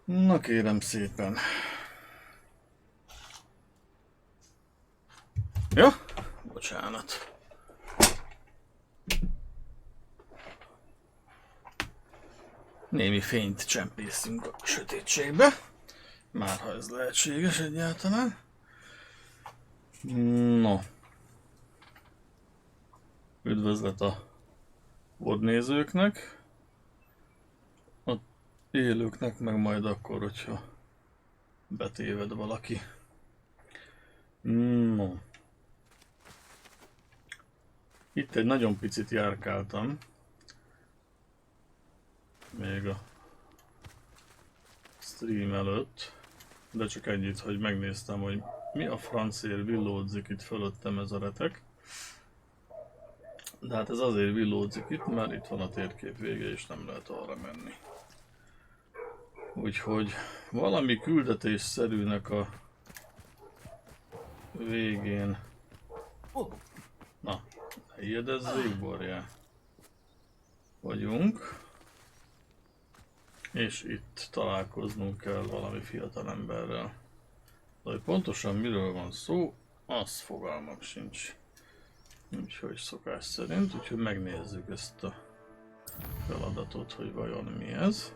Na kérem szépen. Ja? Bocsánat. Némi fényt csempészünk a sötétségbe. Már ha ez lehetséges egyáltalán. No. Üdvözlet a vodnézőknek. A élőknek meg majd akkor, hogyha betéved valaki. No. Itt egy nagyon picit járkáltam. Még a stream előtt. De csak ennyit, hogy megnéztem, hogy mi a francért villódzik itt fölöttem ez a retek. De hát ez azért villódzik itt, mert itt van a térkép vége és nem lehet arra menni. Úgyhogy valami küldetésszerűnek a végén... Na, ne ijedezzék, borjá. Vagyunk. És itt találkoznunk kell valami fiatalemberrel. De hogy pontosan miről van szó, az fogalmam sincs. Úgyhogy szokás szerint, úgyhogy megnézzük ezt a feladatot, hogy vajon mi ez.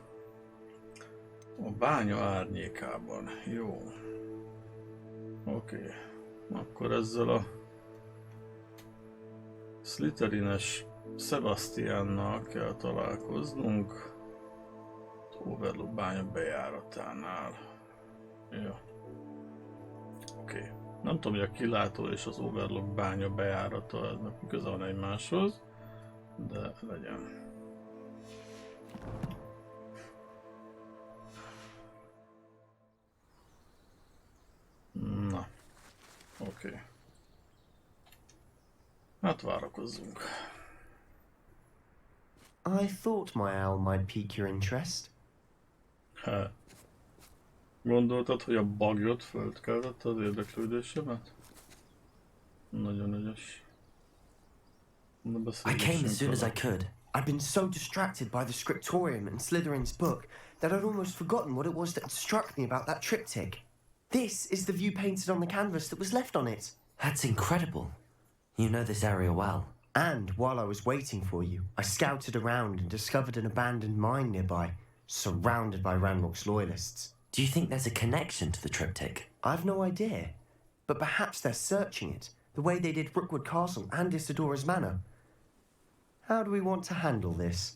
A bánya árnyékában. Jó. Oké. Akkor ezzel a Slytherines Sebastiannal kell találkoznunk. Overlook bánya bejáratánál. Jó. Oké. Nem tudom, hogy a kilátó és az Overlook bánya bejárata ennek köze van egymáshoz, de legyen. Na. Oké. Hát várakozzunk. I thought my owl might pique your interest. Hát. Gondoltad, hogy a bagyot földkeltette az érdeklődésemet? Nagyon ügyes. I came as soon as I could. I'd been so distracted by the scriptorium and Slytherin's book that I'd almost forgotten what it was that struck me about that triptych. This is the view painted on the canvas that was left on it. That's incredible. You know this area well. And while I was waiting for you, I scouted around and discovered an abandoned mine nearby, surrounded by Ranrock's loyalists. Do you think there's a connection to the triptych? I've no idea, but perhaps they're searching it, the way they did Brookwood Castle and Isidora's Manor. How do we want to handle this?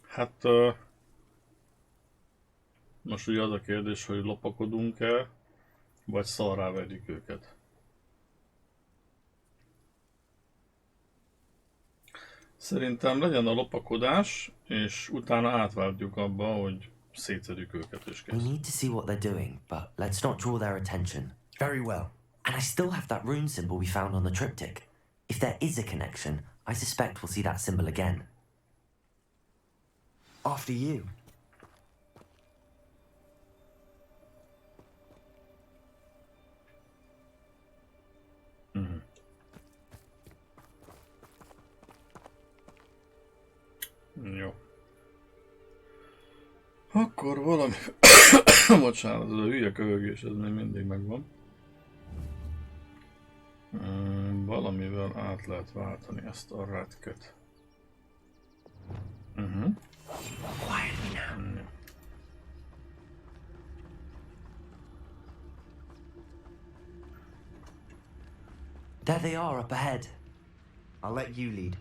Hát... most ugye az a kérdés, hogy lopakodunk-e, vagy szarrá vegyük őket. Szerintem legyen a lopakodás, és utána átváltjuk abba, hogy szétszedjük őket és We kész. need to see what they're doing, but let's not draw their attention. Very well. And I still have that rune symbol we found on the triptych. If there is a connection, I suspect we'll see that symbol again. After you. Jó. Akkor valami... Bocsánat, ez a hülye köhögés, ez még mindig megvan. Valamivel át lehet váltani ezt a retket. There they are up ahead. I'll let you lead.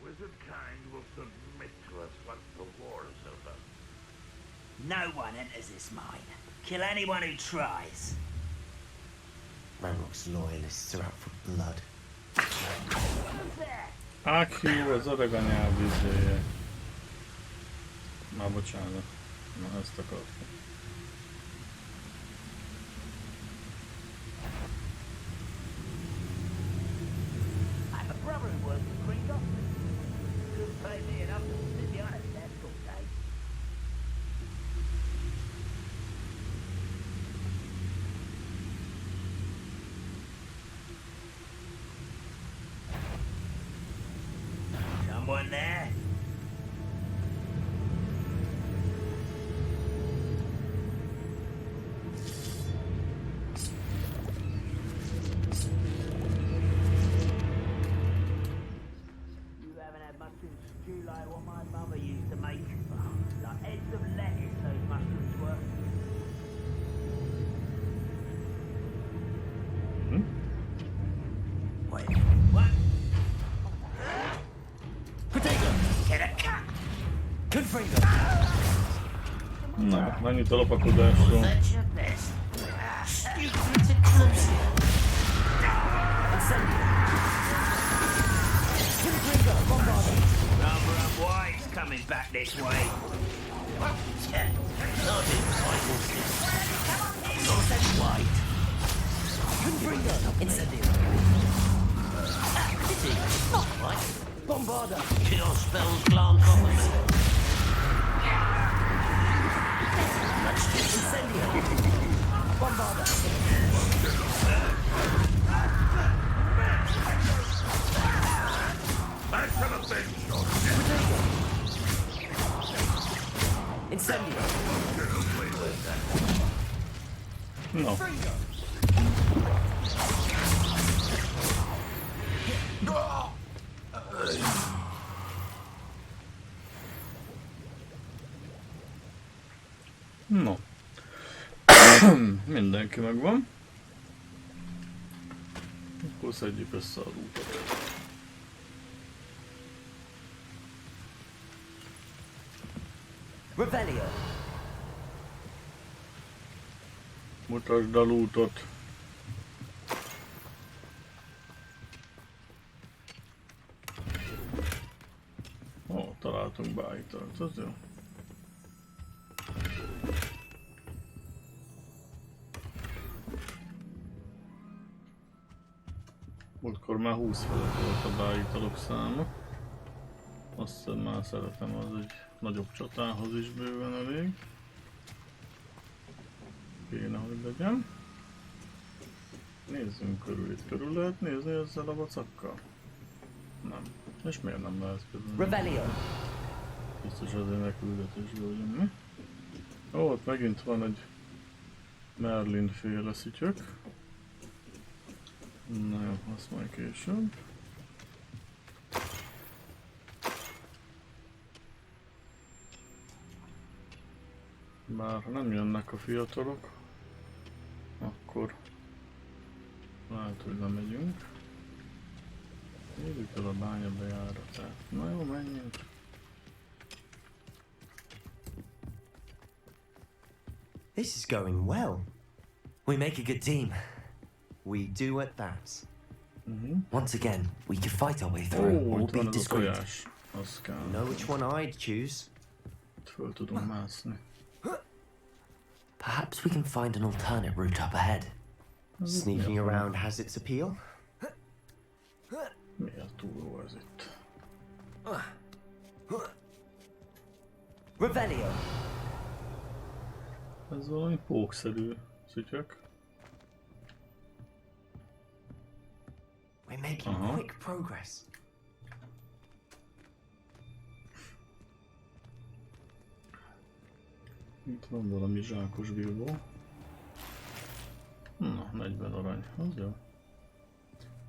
Wizardkind will submit to us once the war is over. No one enters this mine. Kill anyone who tries. Ranrock's loyalists are out for blood. Ákhiú, az öreg anyád izéje. Már bocsánat. Na, ezt akartam. I have a brother who works for Green Goblin. Couldn't pay me enough to sit behind a desk all day. know what my mother used to make? Like heads of lettuce, those mushrooms were. Wait. What? Potato! Get a cut! Confringo! Na, mennyit a lopakodásról. That's your best. It's a crucial. Incendio! Confringo! Bombardo! Number up white's coming back this way. White! Confringo! Incendio! Pity! Not right! Bombardo! Kill spells glance off of me. Incendio! Bombardo! Back to the bench, dog. Incendio! No. No. Mindenki megvan. Akkor szedjük össze a rútot. Revelio! Mutasd a lootot. Ó, találtunk beállítót, az jó. Múltkor már 20 felett volt a beállítók száma. Azt hiszem már szeretem, az egy nagyobb csatához is bőven elég. Kéne, hogy legyen. Nézzünk körül, itt körül lehet nézni ezzel a vacakkal? Nem. És miért nem lehet körül? Revelio! Biztos azért ne küldetésből jönni. Ó, ott megint van egy Merlin féle szütyök. Na jó, azt majd később. Bár ha nem jönnek a fiatalok, akkor lehet, hogy lemegyünk. Nézzük el a bánya bejáratát. Na jó, menjünk. This is going well. We make a good team. We do at that. Once again, we could fight our way Ó, through or itt be van ez a discreet. tojás. Az kell. Know which one I'd choose. Itt föl tudom mászni. Perhaps we can find an alternate route up ahead. Sneaking around has its appeal. Miért túló ez itt? Revelio! Ez valami pókszerű szütyök. We're making Uh-huh. quick progress. Itt van valami zsákos bilbó. Na, 40 arany, az jó.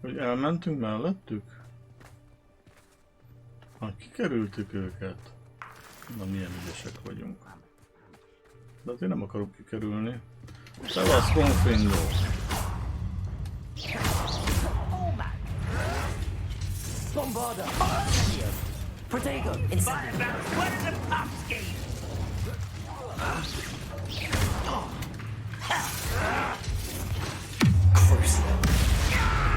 Hogy elmentünk mellettük? Ha kikerültük őket. Na, milyen ügyesek vagyunk. De azért nem akarok kikerülni. Szevasz, Confrindo! Bombardo! Protego! Incendio! What's the pop scheme? Crucio!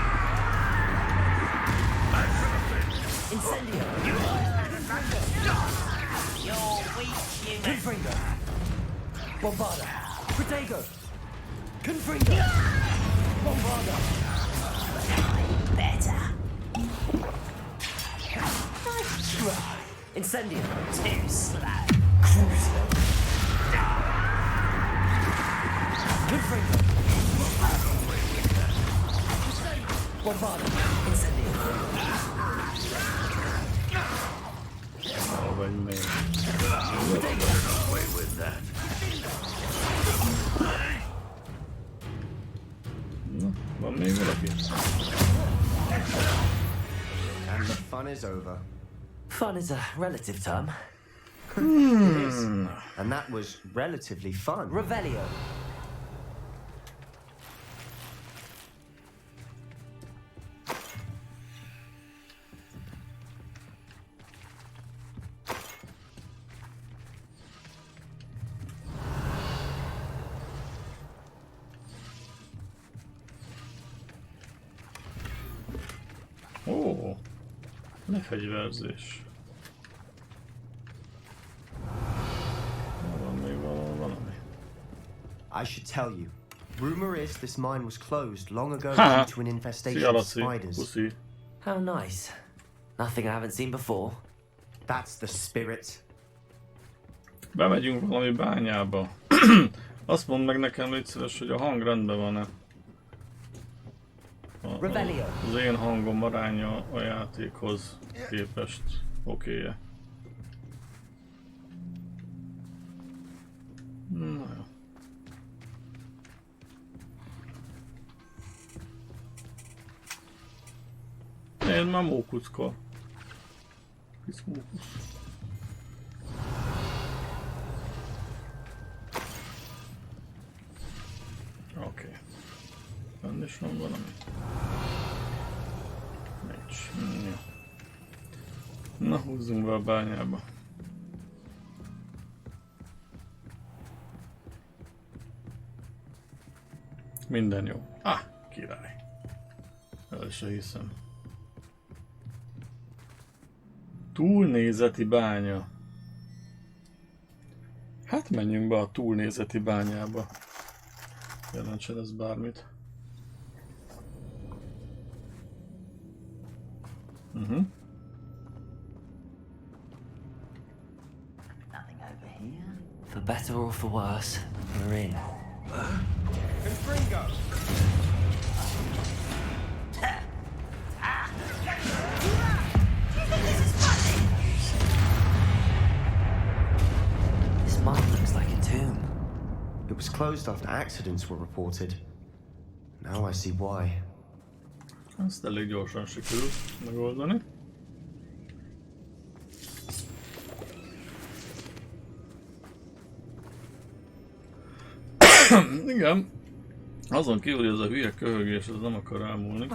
Incendio! You're weak, human. Confringo! Bombardo! Protego! Confringo! Bombardo! Better. Nice try! Incendio! Too slow. Crucio! Confringo! Bombardo! Incendio! Hol vagy még? Away with that. Na, van még valaki? And the fun is over. Fun is a relative term. It is. And that was relatively fun. Revelio. Ó, lefegyverzés. Van még valami. I should tell you. Rumor is this mine was closed long ago Haha. due to an infestation Szia, of Laci. spiders. Puszi. How nice. Nothing I haven't seen before. That's the spirit. Bemegyünk valami bányába. Azt mondd meg nekem, légy szíves, hogy a hang rendben van-e. Revelio. Az én hangom aránya a játékhoz képest oké-e. Na jó. Én már mókucka. Kis mókusz. Oké. Benne is van valami? Nincs. Jó. Na, húzzunk be a bányába. Minden jó. Ah, király. El se hiszem. Túlnézeti bánya. Hát menjünk be a túlnézeti bányába. Jelentsen ez bármit. Nothing over here. For better or for worse, we're in. Confringo! This mine looks like a tomb. It was closed after accidents were reported. Now I see why. Ezt elég gyorsan sikerült megoldani. Igen. Azon kívül, hogy ez a hülye köhögés, ez nem akar elmúlni.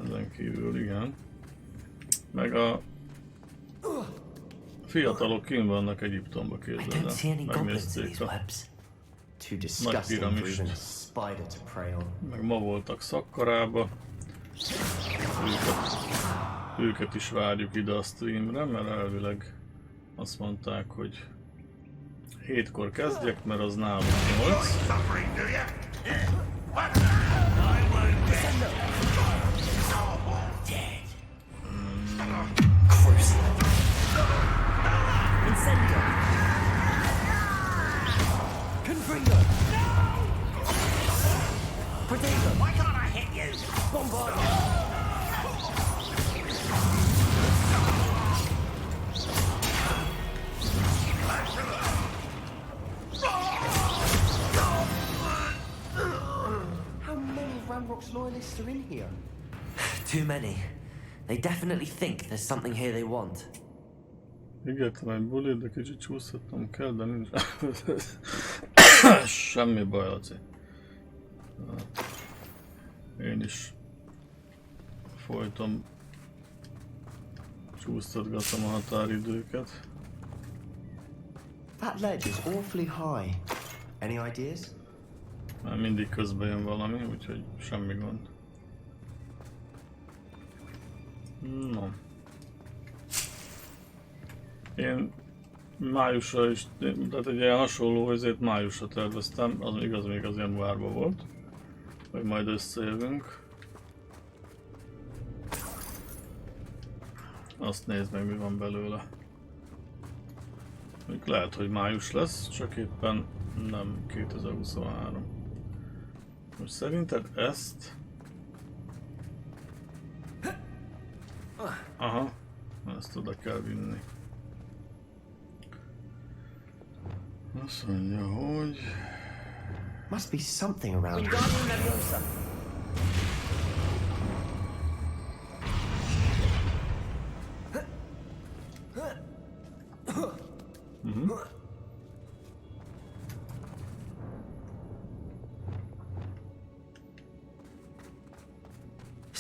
Ezen kívül, igen. Meg a fiatalok kint vannak Egyiptomba, I don't képzeld see el. any goblins in Megnézték these a... webs. Too disgusting for piramist. even a spider to prey on. Meg ma voltak Szakkarába. Őket is várjuk ide a streamre, mert elvileg azt mondták, hogy 7-kor kezdjek, mert az nálunk 8. Suffering, do you? What? Incendio. Confringo. Potato. Why can't I hit you? Bombard. How many Ramrock's loyalists are in here? Too many. They definitely think there's something here they want. Ígértem egy bulit, de kicsit csúszhatnom kell, de nincs. Semmi baj, Laci. Én is folyton csúsztatgatom a határidőket. That ledge is awfully high. Any ideas? Már mindig közben jön valami, úgyhogy semmi gond. No. Én májusra is, tehát egy ilyen hasonló helyzet májusra terveztem, az igaz, még az januárban volt, hogy majd összejövünk. Azt nézd meg, mi van belőle. Még lehet, hogy május lesz, csak éppen nem 2023. Most szerinted ezt... Aha, ezt oda kell vinni. Azt mondja, hogy... Must be something around here. Wingardium Leviosa.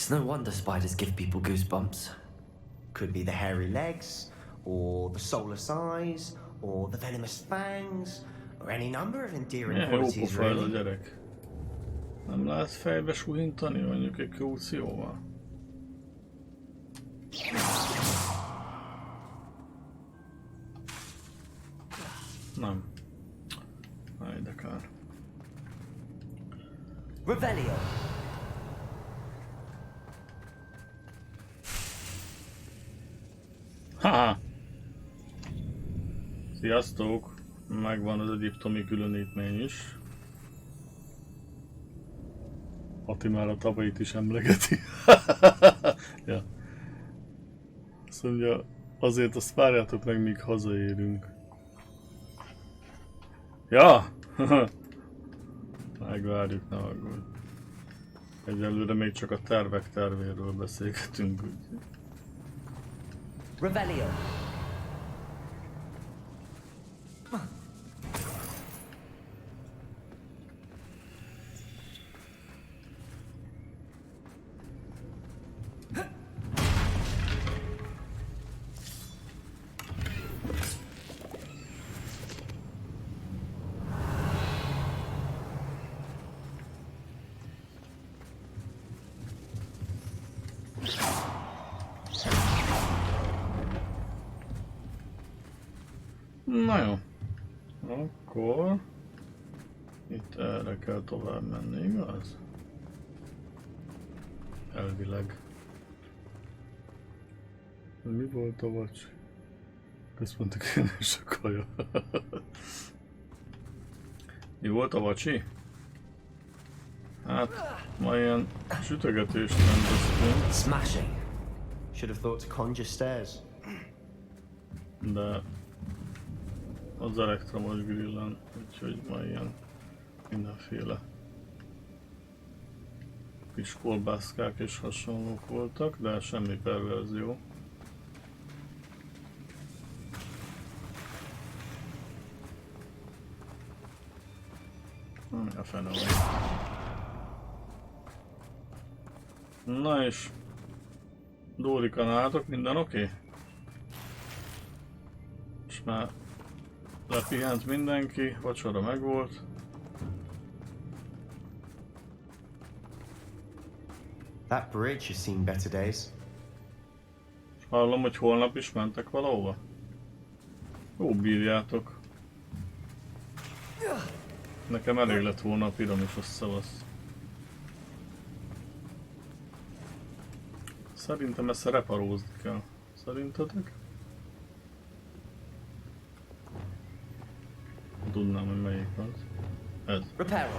It's no wonder spiders give people goosebumps. Could be the hairy legs, or the soulless eyes, or the venomous fangs, or any number of endearing Jó qualities, pofa ez a really. gyerek. Nem lehet fejbe suhintani mondjuk egy kaucióval? Nem. Na, ide kár. Revelio. Haha! Sziasztok! Megvan az egyiptomi különítmény is. Ati már a tavalyit is emlegeti. Ja. Azt mondja, azért azt várjátok meg, míg hazaérünk. Ja! Megvárjuk, ne aggódj. Egyelőre még csak a tervek tervéről beszélgetünk. Revelio. Na jó. Akkor... Itt erre kell tovább menni, igaz? Elvileg. Mi volt a vacs? Központi kérdés a kaja. Mi volt a vacsi? Hát, ma ilyen sütögetést rendeztünk. Smashing. Should have thought to conjure stairs. De az elektromos grillen, úgyhogy ma ilyen mindenféle kis kolbászkák és hasonlók voltak, de semmi perverzió. A fene van. Na és Dórika, nálatok minden oké? És már lepihent mindenki, vacsora megvolt. That bridge has seen better days. És hallom, hogy holnap is mentek valahova. Jó, bírjátok. Nekem elég lett volna a piramisos szavasz. Szerintem ezt reparózni kell. Szerintetek? Tudnám, hogy melyik az. Ez. Repair.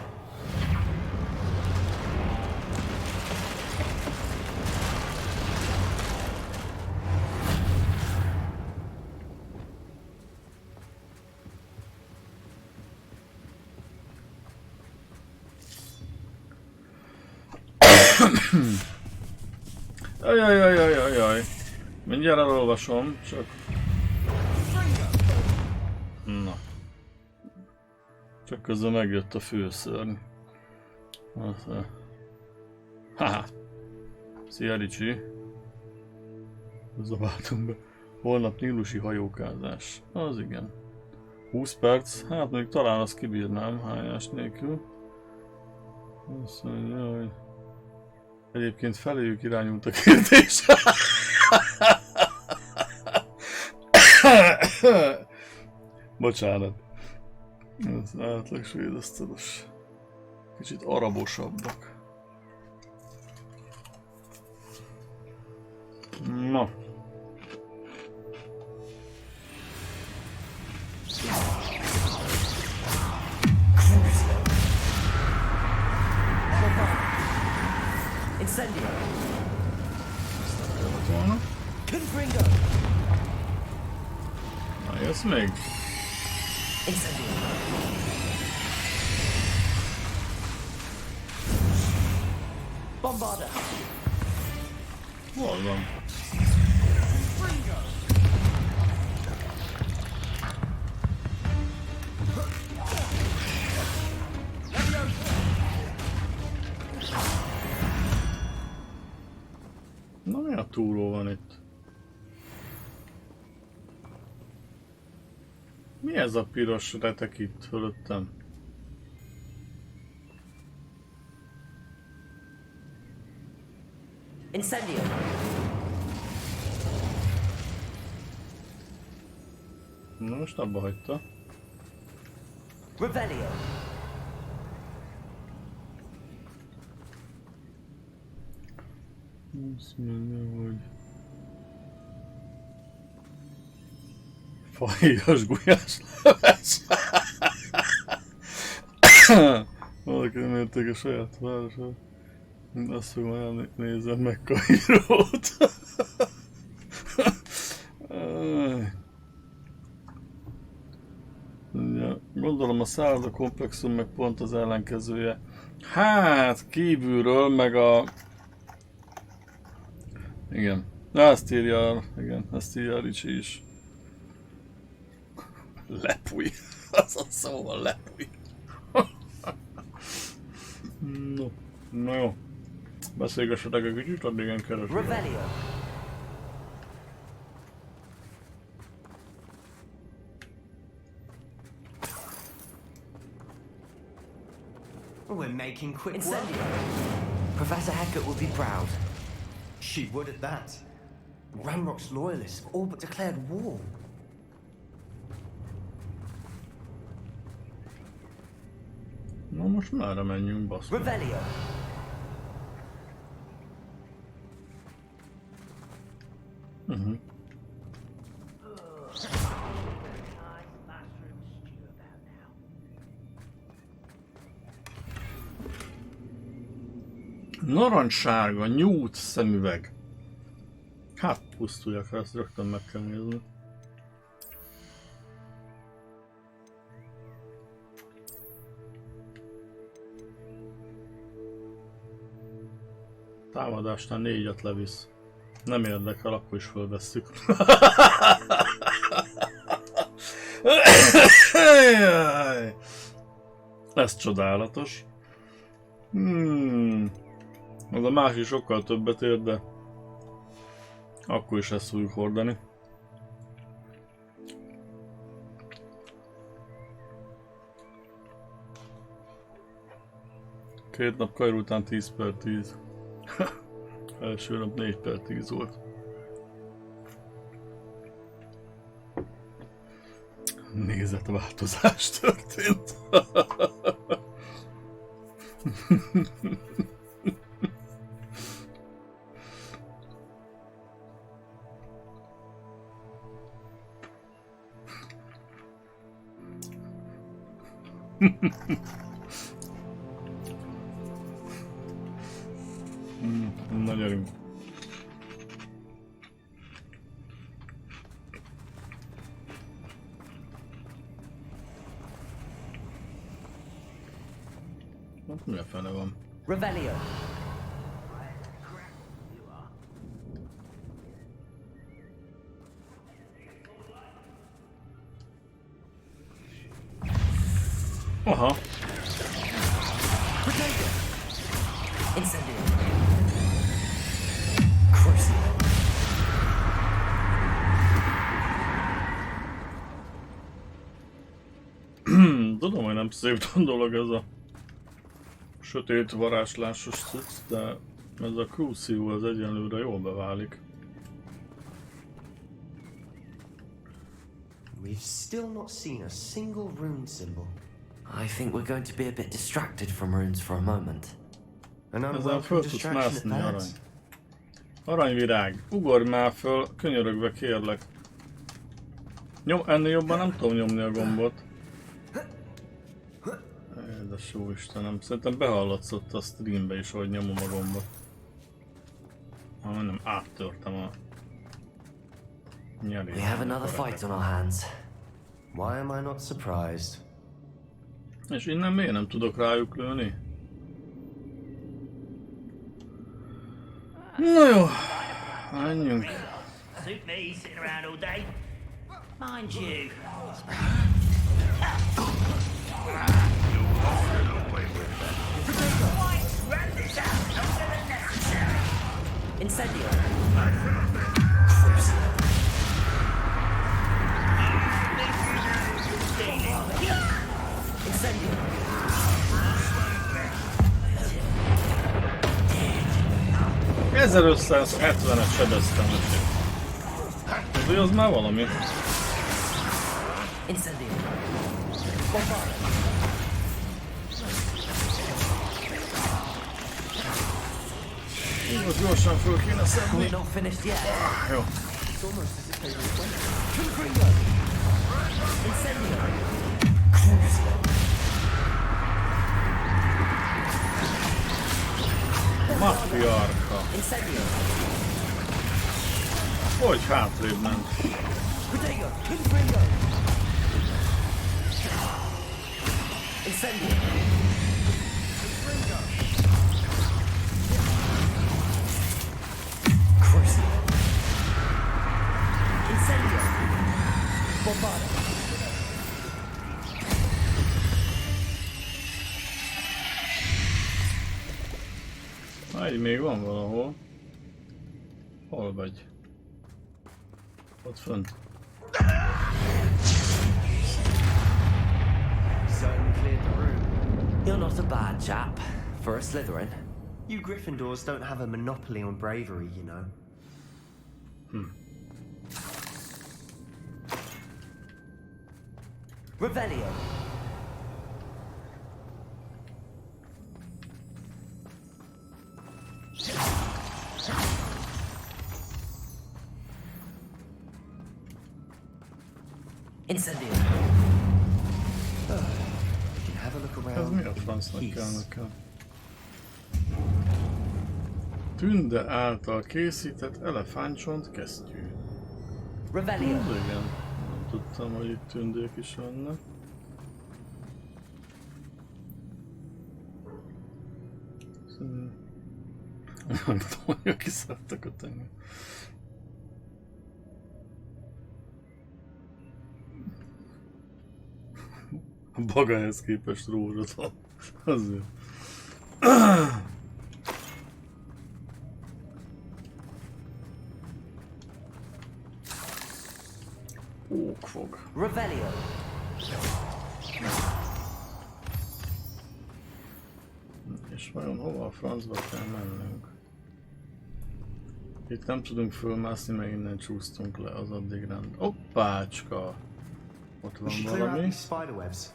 Ajajajajajajaj. Mindjárt elolvasom, csak... Na. Csak közben megjött a főszörny. Haha! Szia Ricsi! Zabáltunk be. Holnap nílusi hajókázás. Az igen. 20 perc. Hát még talán azt kibírnám hányás nélkül. Azt mondja, hogy... Egyébként feléjük irányult a kérdés. Bocsánat. Ez átlag svédasztalos. Kicsit arabosabbak. Na. Incendio. Volna. Confringo. Na, jössz még? Incendio. Bombarda. Hol van? Na mi a túró van itt? Mi ez a piros retek itt fölöttem? Incendio! Na most abba hagyta. Revelio! Azt mondja, hogy... Fahéjas gulyás leves. Valaki nem érték a saját városát. Azt fogom elnézem meg Kairót. Ja, gondolom a szálloda komplexum meg pont az ellenkezője. Hát kívülről meg a... Igen. Ezt írja, igen, ezt írja Ricsi is. Lepúj. Az a szó van, lepúj. No. Na jó. Beszélgessetek egy kicsit, addig én keresem. Revelio! We're making quick work. Incendio! Professor Hackett will be proud. She would at that. Ramrock's loyalists have all but declared war. Na most merre menjünk, basz? Revelio! Uh-huh. Nice mushroom stew about now. Narancssárga, nyút szemüveg. Hát pusztuljak, ha ezt rögtön meg kell nézni. Támadásnál 4-et levisz. Nem érdekel, akkor is fölvesszük. Ez csodálatos. Az a másik sokkal többet ér, de akkor is ezt fogjuk hordani. Két nap Kairó után 10/10. Első nap 4/10 volt. Nézetváltozás történt. Na gyerünk. Hát mi a fene van? Revelio! Aha. Incendio! Crucible! Tudom, hogy nem szép dolog ez a sötét varázslásos cucc, de ez a Crucible az egyenlőre jól beválik. We've still not seen a single rune symbol. I think we're going to be a bit distracted from runes for a moment. An Ezen unwelcome föl tudsz distraction mászni, at arany. that. Aranyvirág, ugorj már föl, könyörögve kérlek. Ennél jobban nem tudom nyomni a gombot. Édes jó Istenem, szerintem behallatszott a streambe is, hogy nyomom a gombot. Nem, áttörtem a nyelét. We have another fight on our hands. Why am I not surprised? És innen miért nem tudok rájuk lőni? Na jó, menjünk. Suit me sitting around all day. Mind you. Incendio! 1570-et sebeztem neki. Azért az már valami. Incendio. Most gyorsan föl kéne szedni. We're not finished yet. Jó. Incendio. Matriarcha. Incendio. Hogy hátrébb ment? Protego. Confringo. Incendio. Crucio. Incendio. Bombarda. Egy még van valahol. Hol vagy? Ott fönt. Certainly cleared the room. You're not a bad chap for a Slytherin. You Gryffindors don't have a monopoly on bravery, you know. Revelio. Incendio. You can have a look Ez around. mi a francnak kell Peace. nekem? Tünde által készített elefántcsont kesztyű. Revelio. Igen, nem tudtam, hogy itt tündék is vannak. Nem tudom, hogy kiszálltak a tenger. A bagályhoz képest rózsatom. Azért. Ókfog. Revelio. És vajon hova a francba kell mennünk? Itt nem tudunk fölmászni, mert innen csúsztunk le, az addig rend. Hoppácska! Ott We van should clear out valami. these spiderwebs.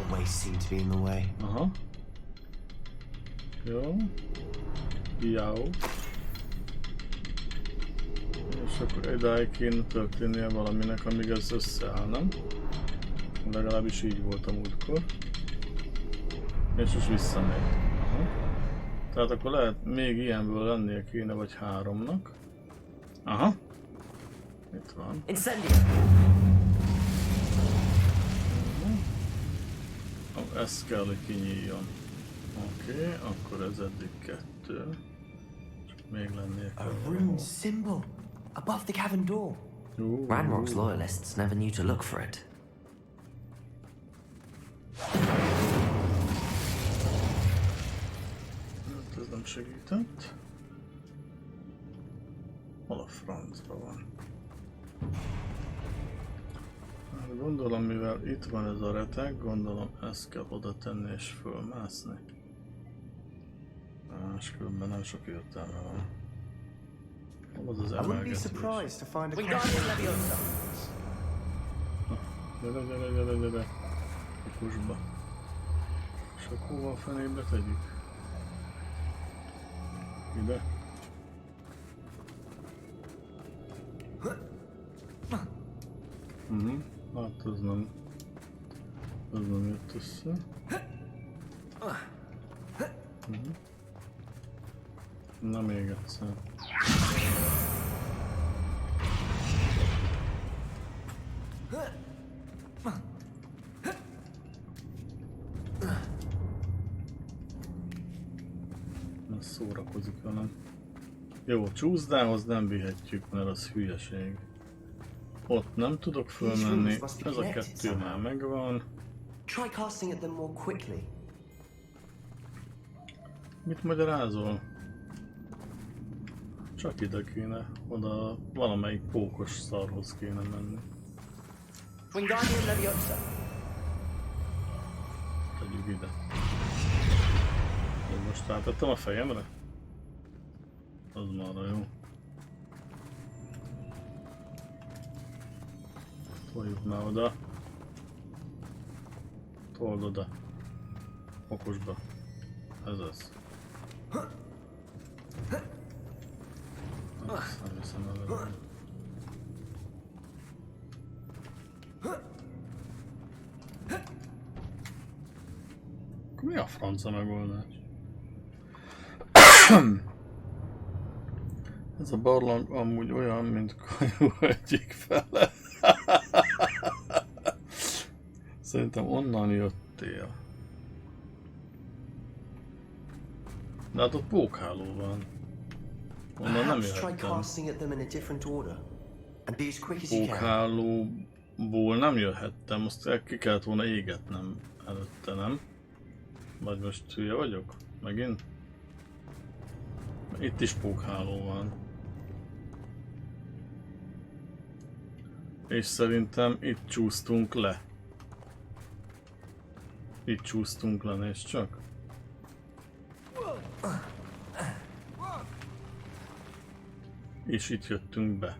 Always seem to be in the way. Aha. Jó. Jó. És akkor idáig kéne történnie valaminek, amíg ez összeáll, nem? Legalábbis így volt a múltkor. És most visszamegy. Aha. Tehát akkor lehet még ilyenből lennie kéne, vagy 3-nak. Aha. Itt van. Incendio. Ez kell, hogy kinyíljon. Oké, akkor ez eddig 2. Csak még lennie A kell. rune symbol above the cavern door. Ranrock's loyalists never knew to look for it. Hát ez nem segített. Hol a francba van? Hát gondolom, mivel itt van ez a reteg, gondolom ezt kell oda tenni és fölmászni. Máskülönben nem sok értelme van. Hol az az I wouldn't be emelgetés? surprised to find a Wingardium crash. Leviosa. Gyere. A kusba. És akkor hova a fenébe tegyük? Ide? Hát ez nem jött össze. Na még egyszer. Na szórakozik velem. Jó, csúszdához nem vihetjük, mert az hülyeség. Ott nem tudok fölmenni, ez a 2 már megvan. Try casting at them more quickly. Mit magyarázol? Csak ide kéne, oda valamelyik pókos szarhoz kéne menni. Wingardium Leviosa. Tegyük ide. Én most rátettem a fejemre? Az már jó. Toljuk már oda. Told oda. Okosba. Ez az. Nem hiszem el. Mi a franca megoldás? Ez a barlang amúgy olyan, mint kanyó egyik fele. Szerintem onnan jöttél. De hát ott pókháló van. Onnan nem Perhaps try jöhettem. casting at them in a different order. And be as quick as you can. Pókhálóból nem jöhettem, azt ki kellett volna égetnem előtte, nem? Vagy most hülye vagyok? Megint? Itt is pókháló van. És szerintem itt csúsztunk le. Itt csúsztunk le, nézd csak. És itt jöttünk be.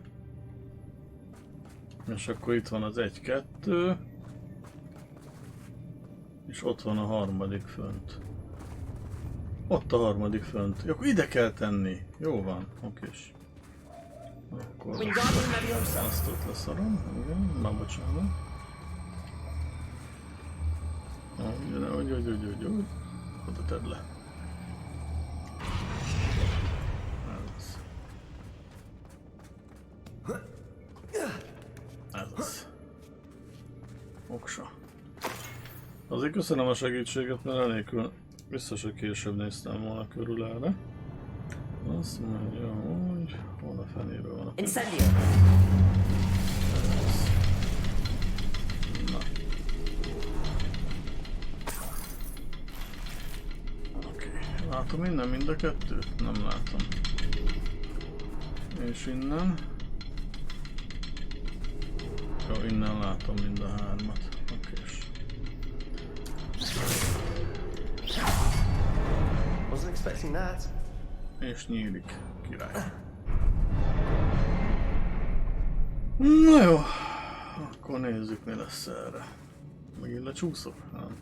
És akkor itt van az 1-2. És ott van a harmadik fönt. Ott a harmadik fönt. Akkor ide kell tenni. Jó van, okés. Akkor azt ott leszarom. Igen, már bocsánat. Úgy. Oda tedd le. Ez az. Oksa. Azért köszönöm a segítséget, mert enélkül biztos, hogy később néztem volna körül erre. Azt mondja, hogy hol a fenébe van a Incendio! Na. Oké. Látom innen mind a kettőt? Nem látom. És innen? Jó, innen látom mind a hármat. Okés. Wasn't expecting that. És nyílik, király. Na jó, akkor nézzük, mi lesz erre. Megint lecsúszok? Nem.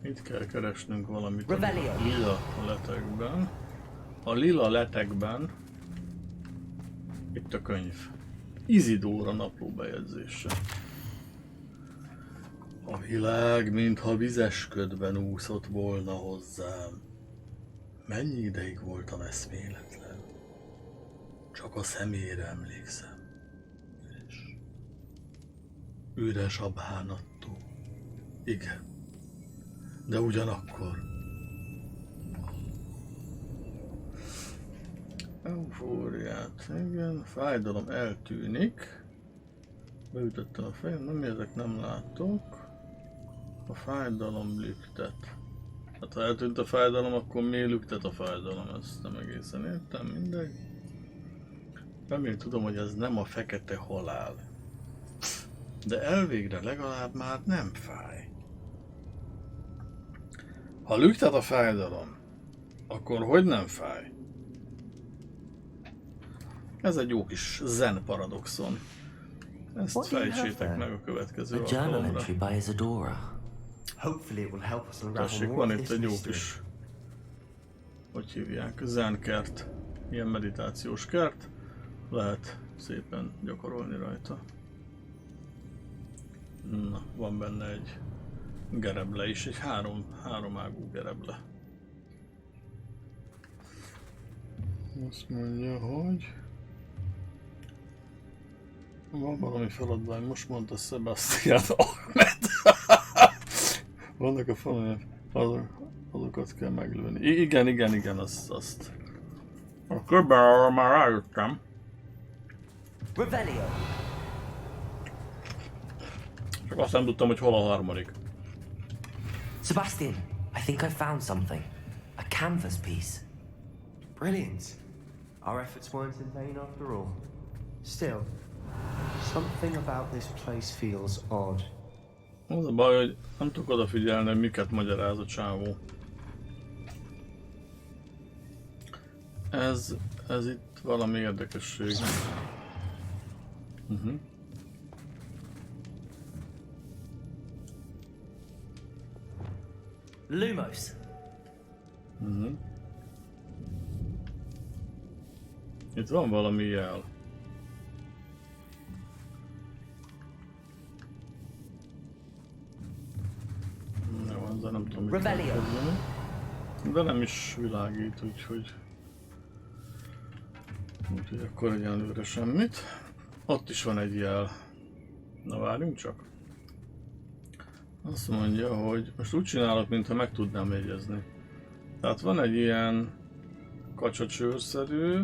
Itt kell keresnünk valamit a lila letekben. A lila letekben itt a könyv. Izidóra napló bejegyzése. A világ, mintha vizes ködben úszott volna hozzám. Mennyi ideig voltam eszméletlen. Csak a szemére emlékszem. Üres a bánattól. Igen. De ugyanakkor. Eufóriát, igen. Fájdalom eltűnik. Beütöttem a fejem, nem érzek, nem látok. A fájdalom lüktet. Hát ha eltűnt a fájdalom, akkor mi lüktet a fájdalom? Ezt nem egészen értem, mindegy. Remélem tudom, hogy ez nem a fekete halál. De elvégre legalább már nem fáj. Ha lüktet a fájdalom, akkor hogy nem fáj? Ez egy jó kis zen paradoxon. Ezt fejtsétek meg a következő A journal alkalomra. entry by Isadora. Hopefully it will help us unravel Tessék, more van of itt this egy jó mystery. kis, hogy hívják, zenkert, ilyen meditációs kert, lehet szépen gyakorolni rajta. Na, van benne egy gereble is, egy három ágú gereble. Azt mondja, hogy van valami feladvány, most mondta Sebastian Ahmed. Vannak a falon, azokat kell meglőni. Igen, azt. A körben már rájöttem. Revelio! Csak azt nem tudtam, hogy hol a harmadik. Sebastian, I think I found something. A canvas piece. Brilliant. Our efforts weren't in vain after all. Still, something about this place feels odd. Az a baj, hogy nem tudok odafigyelni, hogy miket magyaráz a csávó. Ez itt valami érdekesség. Lumos. Itt van valami jel. Jó, ezzel nem tudom mit Rebellion. kezdeni. De nem is világít, úgyhogy akkor egyenlőre semmit. Ott is van egy jel. Na várjunk csak. Azt mondja, hogy most úgy csinálok, mintha meg tudnám jegyezni. Tehát van egy ilyen kacsacsőrszerű,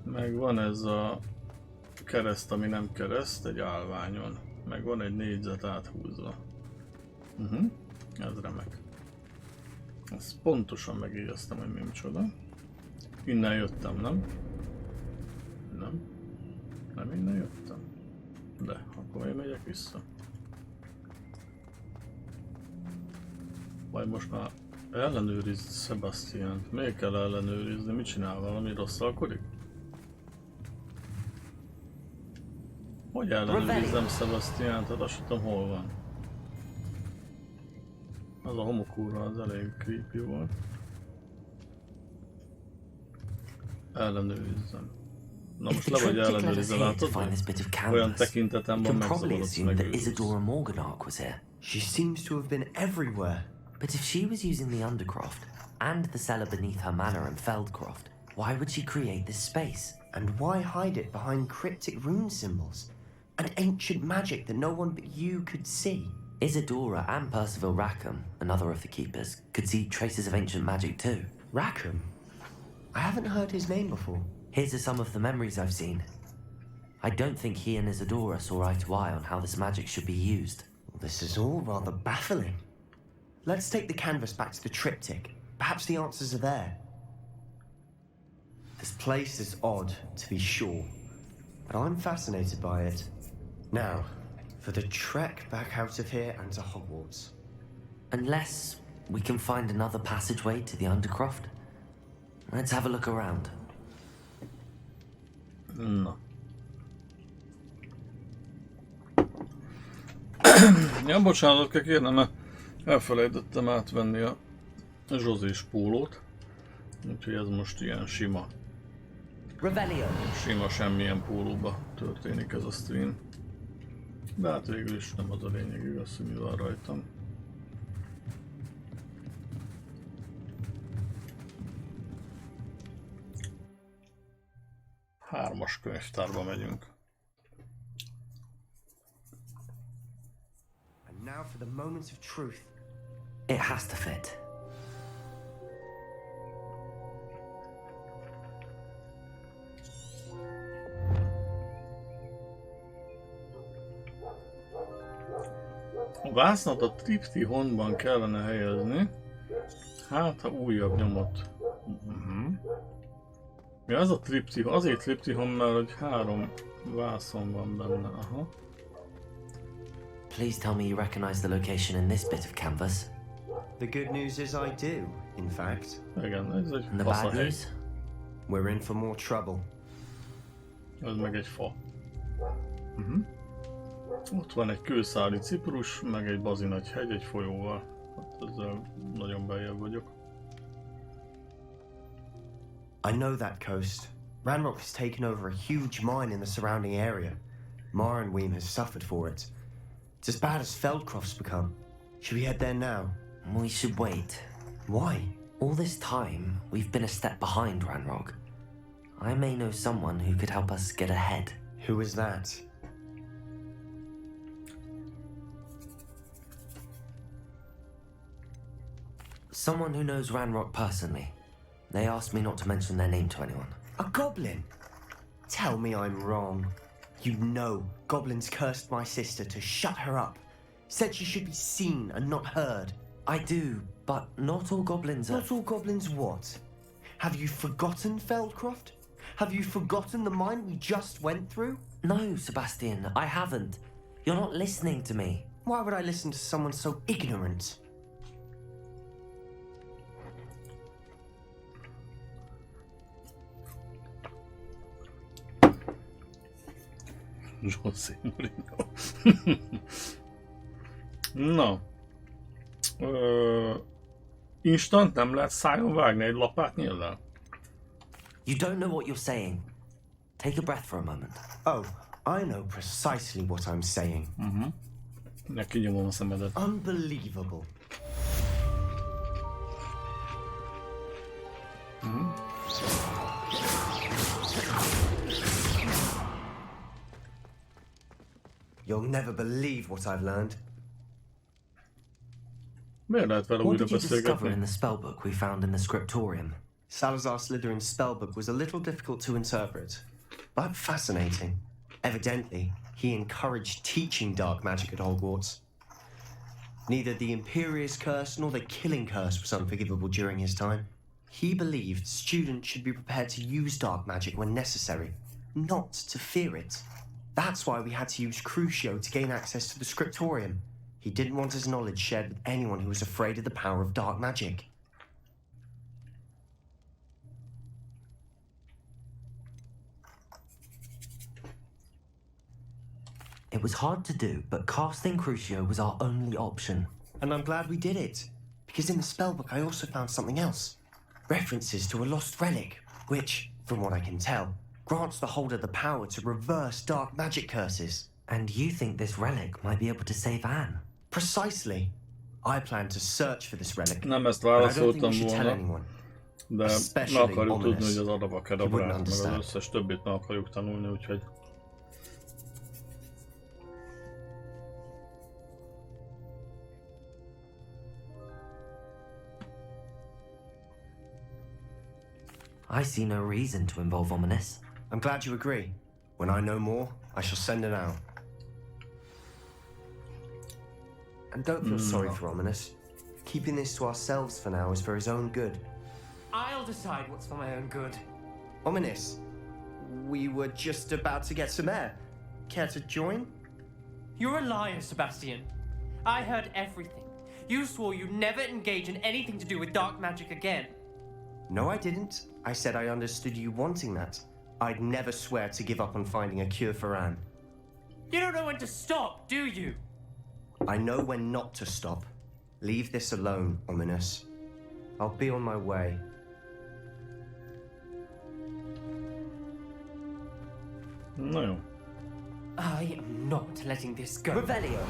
meg van ez a kereszt, ami nem kereszt, egy állványon. Meg van egy négyzet áthúzva. Ez remek. Ezt pontosan megjegyeztem, hogy mi micsoda. Innen jöttem, nem? Nem? Nem innen jöttem? De, akkor én megyek vissza. Vagy most már ellenőrizd Sebastian-t. Miért kell ellenőrizni? Mit csinál, valami rosszalkodik? Hogy ellenőrizzem Sebastian-t? Hát azt sem tudom, hol van. Az a homokúra az elég creepy volt. Ellenőrizzem. Na most le vagy ellenőrizve, látod? Olyan tekintetem van, megzavarodsz megőrülsz. Isadora Morganach was here. She seems to have been everywhere. But if she was using the Undercroft and the cellar beneath her manor in Feldcroft, why would she create this space? And why hide it behind cryptic rune symbols? And ancient magic that no one but you could see? Isadora and Percival Rackham, another of the keepers, could see traces of ancient magic too. Rackham? I haven't heard his name before. Here's are some of the memories I've seen. I don't think he and Isadora saw eye to eye on how this magic should be used. This is all rather baffling. Let's take the canvas back to the triptych. Perhaps the answers are there. This place is odd, to be sure, but I'm fascinated by it. Now, for the trek back out of here and to Hogwarts. Unless we can find another passageway to the Undercroft. Let's have a look around. Na. Ja, bocsánat, kell kérnem, mert elfelejtettem átvenni a Zsozés pólót. Úgyhogy ez most ilyen sima. Rebellion. Sima, semmilyen pólóba történik ez a stream. De hát végül is nem az a lényeg, igaz, hogy mi van rajtam. Hármas könyvtárba megyünk. And now for the moments of truth. It has to fit. A vásznat a triptihonban kellene helyezni. Hát, ha újabb nyomot. Mi az a triptihon? Azért triptihon, mert hogy 3 vászon van benne. Aha. Please tell me you recognize the location in this bit of canvas. The good news is I do, in fact. Igen, ez egy And the bad faszahely. news? We're in for more trouble. Ez meg egy fa. Ott van egy kőszáli ciprus, meg egy bazi nagy hegy egy folyóval. Hát ezzel nagyon beljebb vagyok. I know that coast. Ranrock has taken over a huge mine in the surrounding area. Marenweem has suffered for it. It's as bad as Feldcroft's become. Should we head there now? We should wait. Why? All this time, we've been a step behind Ranrock. I may know someone who could help us get ahead. Who is that? Someone who knows Ranrock personally. They asked me not to mention their name to anyone. A goblin? Tell me I'm wrong. You know goblins cursed my sister to shut her up. Said she should be seen and not heard. I do, but not all goblins are... Not all goblins what? Have you forgotten Feldcroft? Have you forgotten the mine we just went through? No, Sebastian, I haven't. You're not listening to me. Why would I listen to someone so ignorant? José Mourinho. Na. Instant nem lehet szájon vágni egy lapátnyéllel? You don't know what you're saying. Take a breath for a moment. Oh, I know precisely what I'm saying. Neki nyomom a szemedet. Unbelievable. You'll never believe what I've learned. Miért lehet vele What újra did you discover in beszélgetni? the spellbook we found in the scriptorium? Salazar Slytherin's spellbook was a little difficult to interpret, but fascinating. Evidently, he encouraged teaching dark magic at Hogwarts. Neither the Imperious Curse nor the Killing Curse was unforgivable during his time. He believed students should be prepared to use dark magic when necessary, not to fear it. That's why we had to use Crucio to gain access to the scriptorium. He didn't want his knowledge shared with anyone who was afraid of the power of dark magic. It was hard to do, but casting Crucio was our only option. And I'm glad we did it, because in the spellbook I also found something else. References to a lost relic, which, from what I can tell, grants the holder the power to reverse dark magic curses. And you think this relic might be able to save Anne? Precisely. I plan to search for this relic, Nem ezt but I don't think we válaszoltam should tell volna, anyone. de meg Especially akarjuk tudni, ominous. hogy az Avada You Kedabrát, wouldn't meg az understand. összes többit meg akarjuk tanulni, úgyhogy... I see no reason to involve Ominous. I'm glad you agree. When I know more, I shall send it out. And don't feel sorry for Ominous. Keeping this to ourselves for now is for his own good. I'll decide what's for my own good. Ominous, we were just about to get some air. Care to join? You're a liar, Sebastian. I heard everything. You swore you'd never engage in anything to do with dark magic again. No, I didn't. I said I understood you wanting that. I'd never swear to give up on finding a cure for Anne. You don't know when to stop, do you? I know when not to stop. Leave this alone, Ominous. I'll be on my way. Na jó. I am not letting this go. Revelio!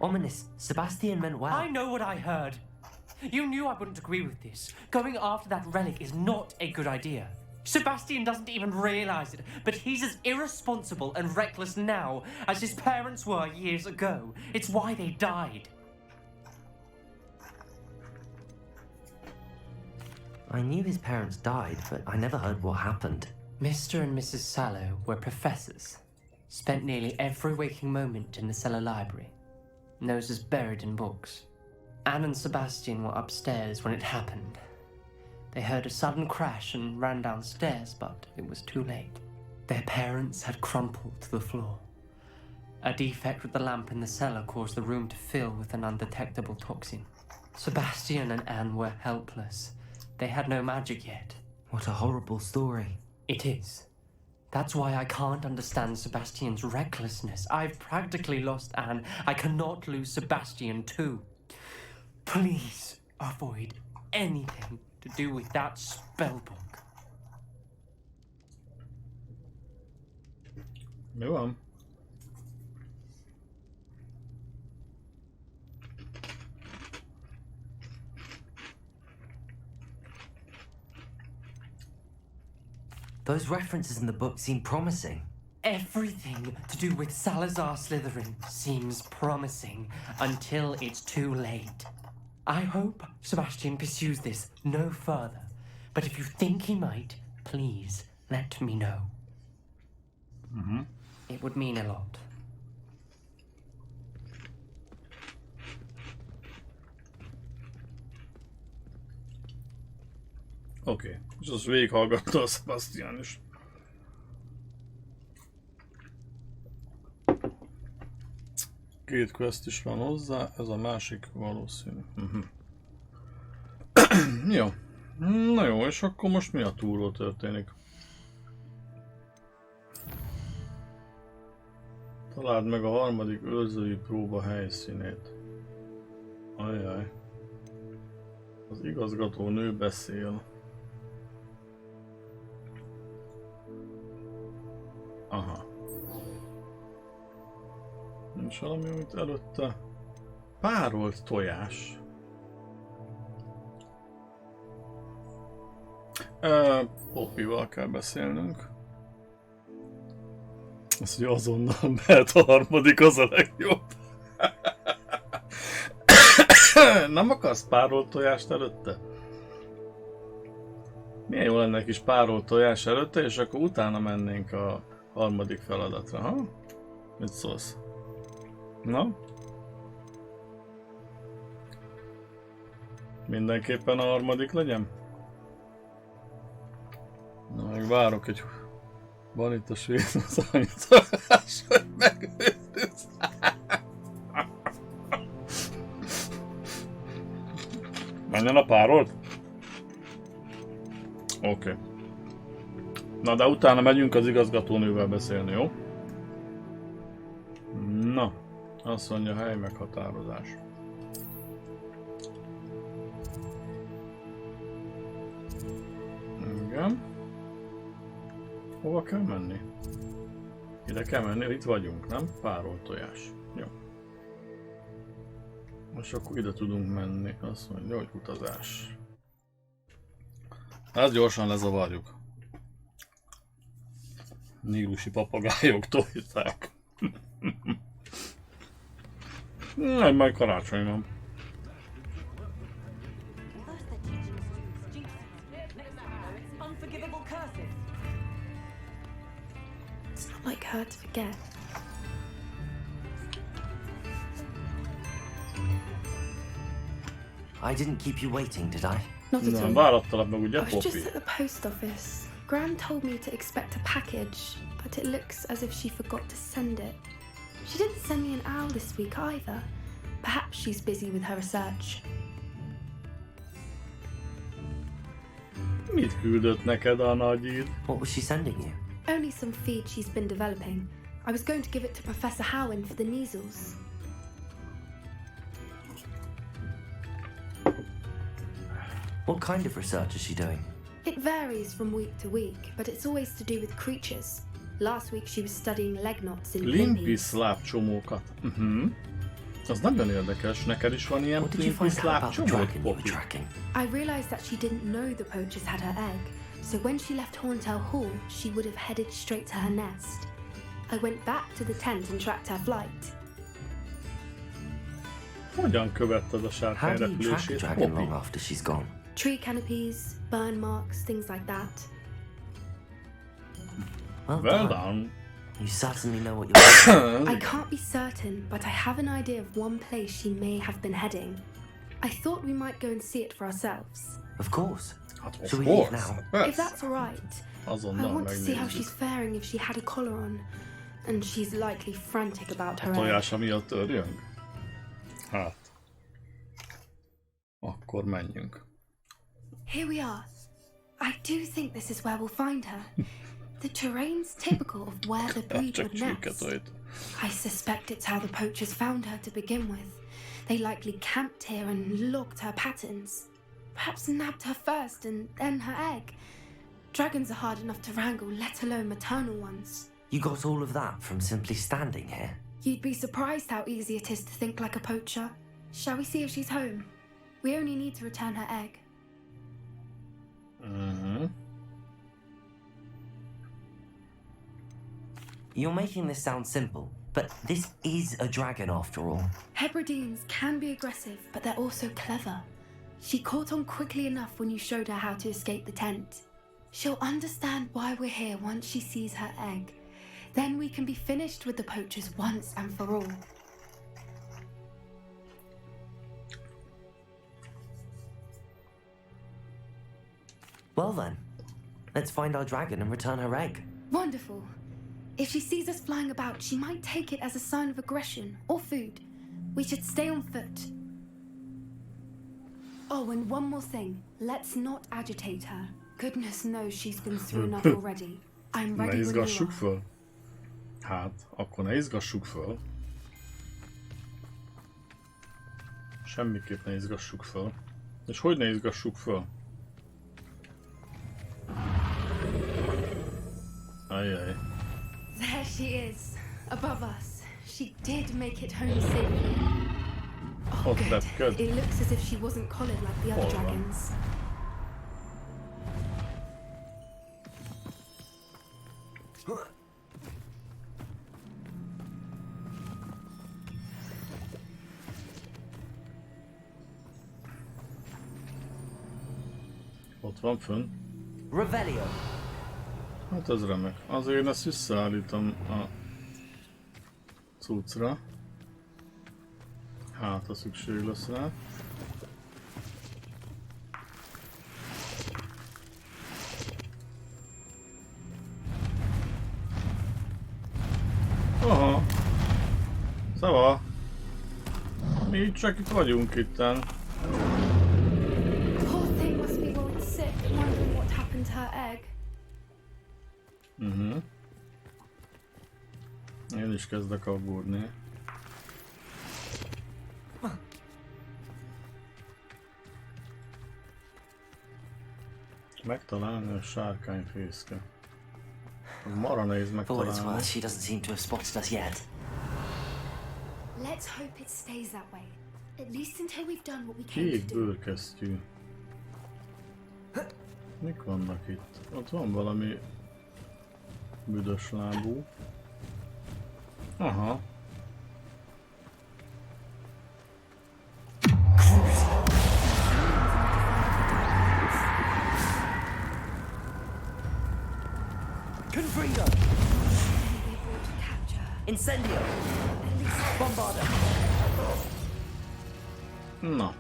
Ominous, Sebastian meant well. I know what I heard. You knew I wouldn't agree with this. Going after that relic is not a good idea. Sebastian doesn't even realize it, but he's as irresponsible and reckless now as his parents were years ago. It's why they died. I knew his parents died, but I never heard what happened. Mr. and Mrs. Sallow were professors. Spent nearly every waking moment in the cellar library. Noses buried in books. Anne and Sebastian were upstairs when it happened. They heard a sudden crash and ran downstairs, but it was too late. Their parents had crumpled to the floor. A defect with the lamp in the cellar caused the room to fill with an undetectable toxin. Sebastian and Anne were helpless. They had no magic yet. What a horrible story. It is. That's why I can't understand Sebastian's recklessness. I've practically lost Anne. I cannot lose Sebastian too. Please avoid anything to do with that spellbook. Jó van. Those references in the book seem promising. Everything to do with Salazar Slytherin seems promising until it's too late. I hope Sebastian pursues this no further, but if you think he might, please let me know. It would mean a lot. Oké. És azt végighallgatta a Sebastian is. 2 quest is van hozzá, ez a másik valószínű. Jó. Na jó, és akkor most mi a túlról történik? Találd meg a harmadik őrzői próba helyszínét. Ajjaj. Az igazgató nő beszél. Aha. Nincs valami, amit előtte? Párolt tojás. Poppyval kell beszélnünk. Az, hogy azonnal mehet a harmadik, az a legjobb. Nem akarsz párolt tojást előtte? Milyen jó lenne egy kis párolt tojás előtte, és akkor utána mennénk a harmadik feladatra, ha? Mit szólsz? Na? Mindenképpen a harmadik legyen? Na, meg várok egy... Van itt a svéd az anyatolás, hogy megőrülsz. Menjen a párolt? Oké. Na, de utána megyünk az igazgatónővel beszélni, jó? Na, azt mondja, hely meghatározás. Igen. Hova kell menni? Ide kell menni, itt vagyunk, nem? Párolt tojás. Jó. Most akkor ide tudunk menni, azt mondja, hogy utazás. Ezt gyorsan lezavarjuk. Nílusi papagájok tojták. Nem, majd karácsony van. It's not like her to forget. I didn't keep you waiting, did I? Not at Nem, all. várattalak meg, ugye, I was Poppy? just at the post office. Gran told me to expect a package, but it looks as if she forgot to send it. She didn't send me an owl this week either. Perhaps she's busy with her research. Mit küldött neked a nagyid? What was she sending you? Only some feed she's been developing. I was going to give it to Professor Howen for the measles. What kind of research is she doing? It varies from week to week, but it's always to do with creatures. Last week she was studying leg knots in Limpis pinnies. lábcsomókat. Az nagyon érdekes. Neked is van ilyen What did you find limpis out about the lábcsomót, dragon you were Poppy? tracking? I realized that she didn't know the poachers had her egg, so when she left Horntail Hall, she would have headed straight to her nest. I went back to the tent and tracked her flight. Hogyan követted a How sárkány do you track a repülését, dragon long Poppy? after she's gone? Tree canopies, burn marks, things like that. Well Well done. done. You certainly know what you're doing. I can't be certain, but I have an idea of one place she may have been heading. I thought we might go and see it for ourselves. Of course. Hát, of Shall we leave course. now? If Persze. that's alright, I Azonnal want to see how megnézzük. she's faring if she had a collar on. And she's likely frantic about her A egg. tojása miatt törjön? Hát. Akkor menjünk. Here we are. I do think this is where we'll find her. The terrain's typical of where the breed Csak would csíket nest. tojt. I suspect it's how the poachers found her to begin with. They likely camped here and logged her patterns. Perhaps nabbed her first and then her egg. Dragons are hard enough to wrangle, let alone maternal ones. You got all of that from simply standing here? You'd be surprised how easy it is to think like a poacher. Shall we see if she's home? We only need to return her egg. You're making this sound simple, but this is a dragon after all. Hebrideans can be aggressive, but they're also clever. She caught on quickly enough when you showed her how to escape the tent. She'll understand why we're here once she sees her egg. Then we can be finished with the poachers once and for all. Well then, let's find our dragon and return her egg. Wonderful. If she sees us flying about, she might take it as a sign of aggression or food. We should stay on foot. Oh, and one more thing. Let's not agitate her. Goodness knows she's been through enough already. I'm Ne ready when you izgassuk are. föl. Hát, akkor ne izgassuk föl. Semmiképp ne izgassuk föl. És hogy ne izgassuk föl? Ajjaj. There she is, above us. She did make it home safely. Oh, Oh, good. that's good. It looks as if she wasn't collared like the other Hold on. dragons. Ott van fönn. Revelio. Hát ez remek. Azért én ezt visszaállítom a cuccra. Hát, ha szükség lesz rá. Aha. Szava. Mi csak itt vagyunk itten. Poor thing must be worried sick, wondering what happened to her egg. Én is kezdek aggódni. Megtalálni a sárkányfészke. Mara nehéz For what it's megtalálni. worth, she doesn't seem to have spotted us yet. Let's hope it stays that way. At least until we've done what we came Kék to do. bőrkesztyű. Mik vannak itt? Ott van valami büdös lábú. Aha. Confringo! They brought to capture her. Incendio! At least Bombarda! Na.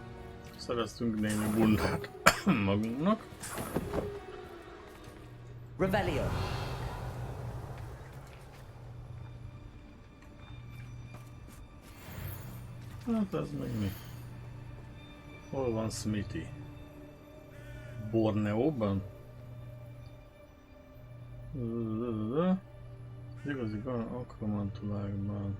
Szereztünk némi bundát magunknak. Revelio! Hát ez meg mi? Hol van Smithy? Borneóban? Igazi akromantulákban.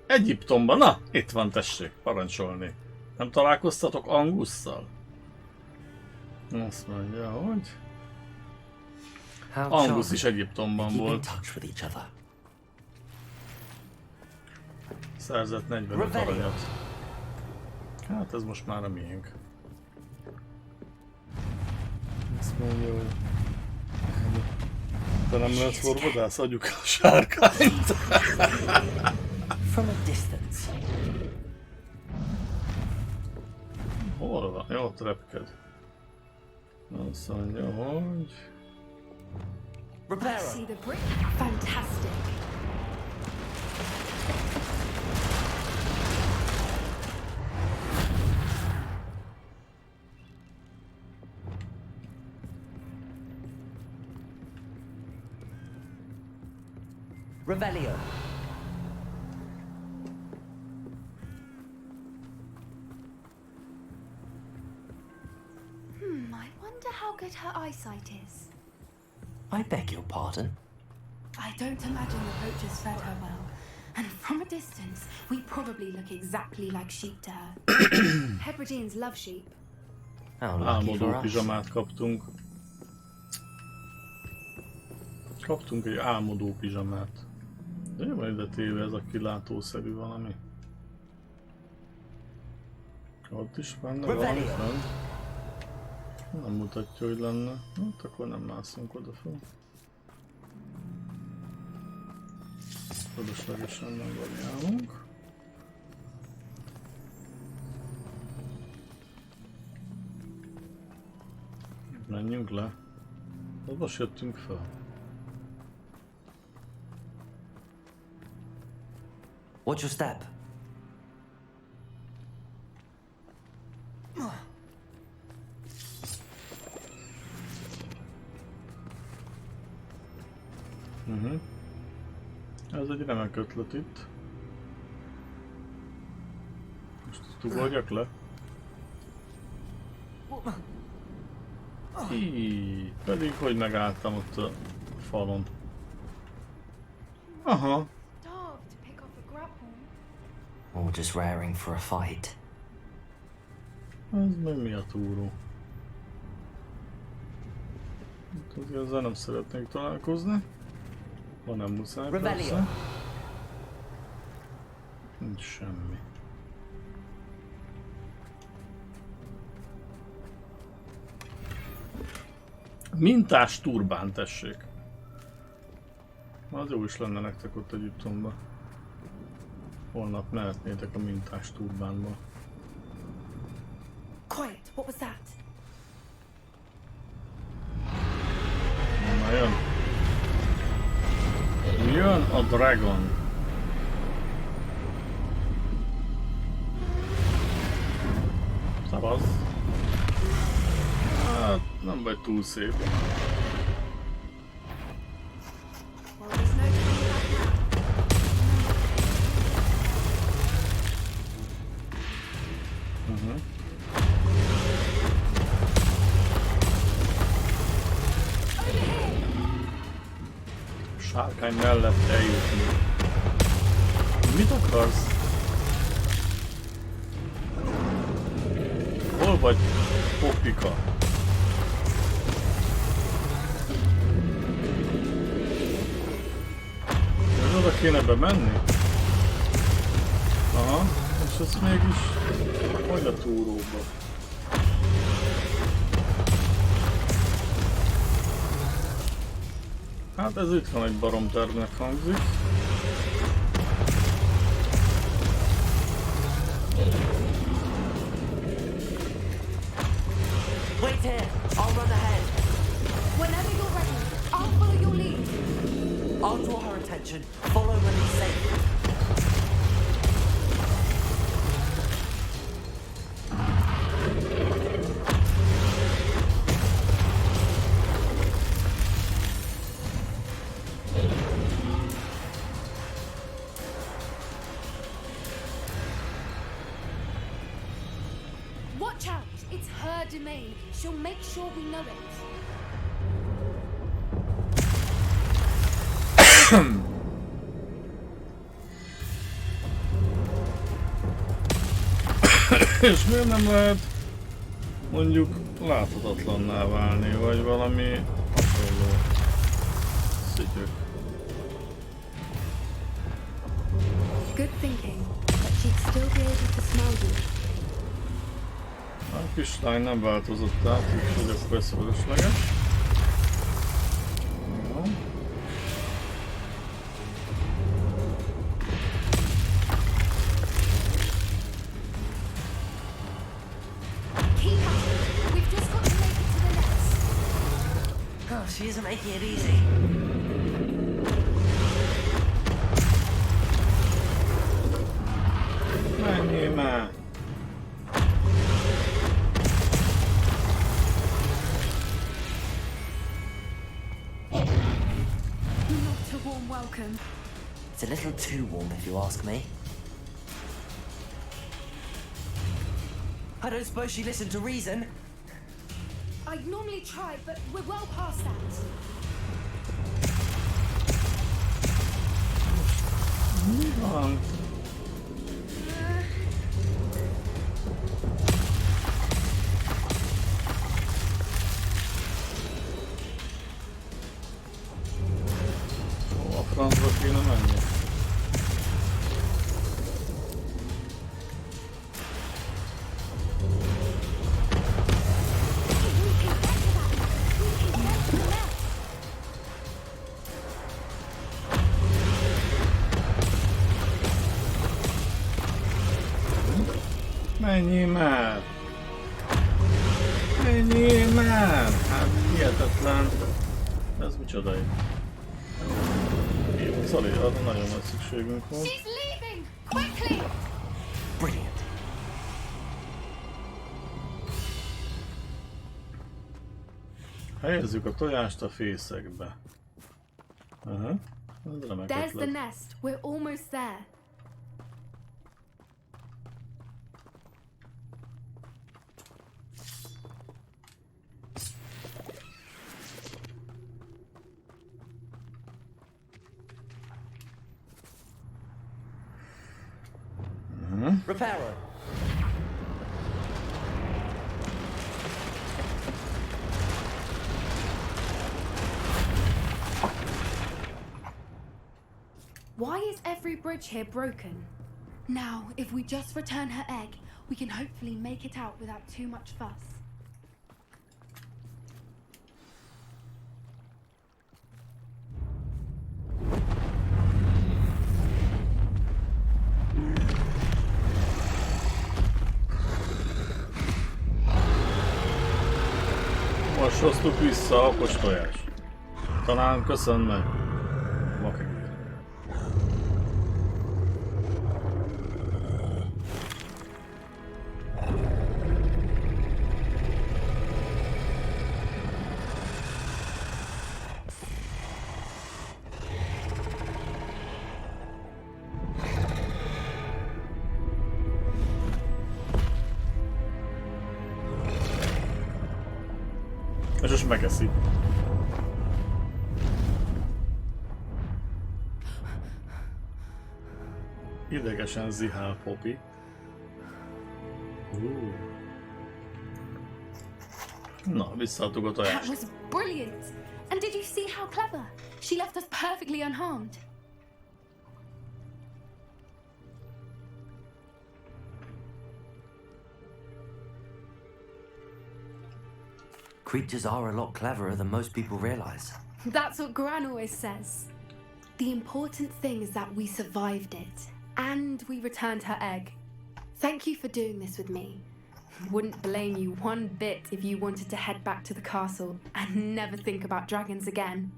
Egyiptomban, na! Itt van, tessék, parancsolni. Nem találkoztatok Angusszal? Azt mondja, hogy... How Angus charming. is Egyiptomban Keep in volt. touch with each other. Szerzett 45 Revelio. aranyat. Hát ez most már a miénk. Azt mondja, hogy... De nem lehet forgadász, adjuk el a sárkányt. From a distance. Hol van? Jó, ott repked. Azt mondja, hogy... I Reparo! see the brick. Fantastic. Revelio! I wonder how good her eyesight is. I beg your pardon. I don't imagine the poachers fed her well. And from a distance, we probably look exactly like sheep to her. Hebrideans love sheep. How lucky Álmodó for us. pizsamát kaptunk. Kaptunk egy álmodó pizsamát. De mi van ide téve ez a kilátószerű valami? Ott is benne valami Revelio. fenn. Nem mutatja, hogy lenne. Hát akkor nem mászunk oda fel. Fölöslegesen megvariálunk. Menjünk le. Hát most jöttünk fel. Watch your step. Ez egy remek ötlet itt. Most ezt ugorjak le. Így, pedig hogy megálltam ott a falon. Aha. Starved to pick up a grapple. Or just raring for a fight. Ez meg mi a túró? Ezzel nem szeretnék találkozni. Ha nem muszáj persze. Nincs semmi. Mintás turbán, tessék. Az jó is lenne nektek ott Egyiptomban. Holnap mehetnétek a mintás turbánba. Quiet, what was that? Na jön. Jön a dragon. Szavaz. Hát nem vagy túl szép. Well, there's no coming back now. Sárkány mellett eljutni. Mit akarsz? Hol vagy, Popika? Még oda kéne bemenni? Aha, és ez mégis hogy a túróba? Hát ez itt van, egy baromtervnek hangzik. Wait here! I'll run ahead. Whenever you're ready, I'll follow your lead. I'll draw her attention. Follow when it's safe. Watch out, it's her domain. She'll make sure we know it. És miért nem lehet mondjuk láthatatlanná válni, vagy valami hasonló szügyök? Good thinking, but she'd still be able to smell you. A kislány nem változott át, úgyhogy akkor ez fölösleges. Jó. Keep at it. We've just got to make it to the nest. Oh, she isn't making it easy. Menjél már! Not a warm welcome. It's a little too warm, if you ask me. I don't suppose she listened to reason. I'd normally try, but we're well past that. Mi van? A francba kéne menni. Menjél már! Menjél már! Hát hihetetlen. Ez micsoda itt? Jó, Szali, arra nagyon nagy szükségünk van. She's leaving! Quickly! Brilliant. Helyezzük a tojást a fészekbe. Aha. Ez remek There's the ötlet. nest. We're almost there. Reparo. Why is every bridge here broken? Now, if we just return her egg, we can hopefully make it out without too much fuss. Most hoztuk vissza a okos tojást. Talán köszön meg. Vakegér. És most megeszi. Idegesen zihál Poppy. Na, visszaadtuk a That tojást. was brilliant! And did you see how clever? She left us perfectly unharmed. Creatures are a lot cleverer than most people realize. That's what Gran always says. The important thing is that we survived it. And we returned her egg. Thank you for doing this with me. Wouldn't blame you one bit if you wanted to head back to the castle and never think about dragons again.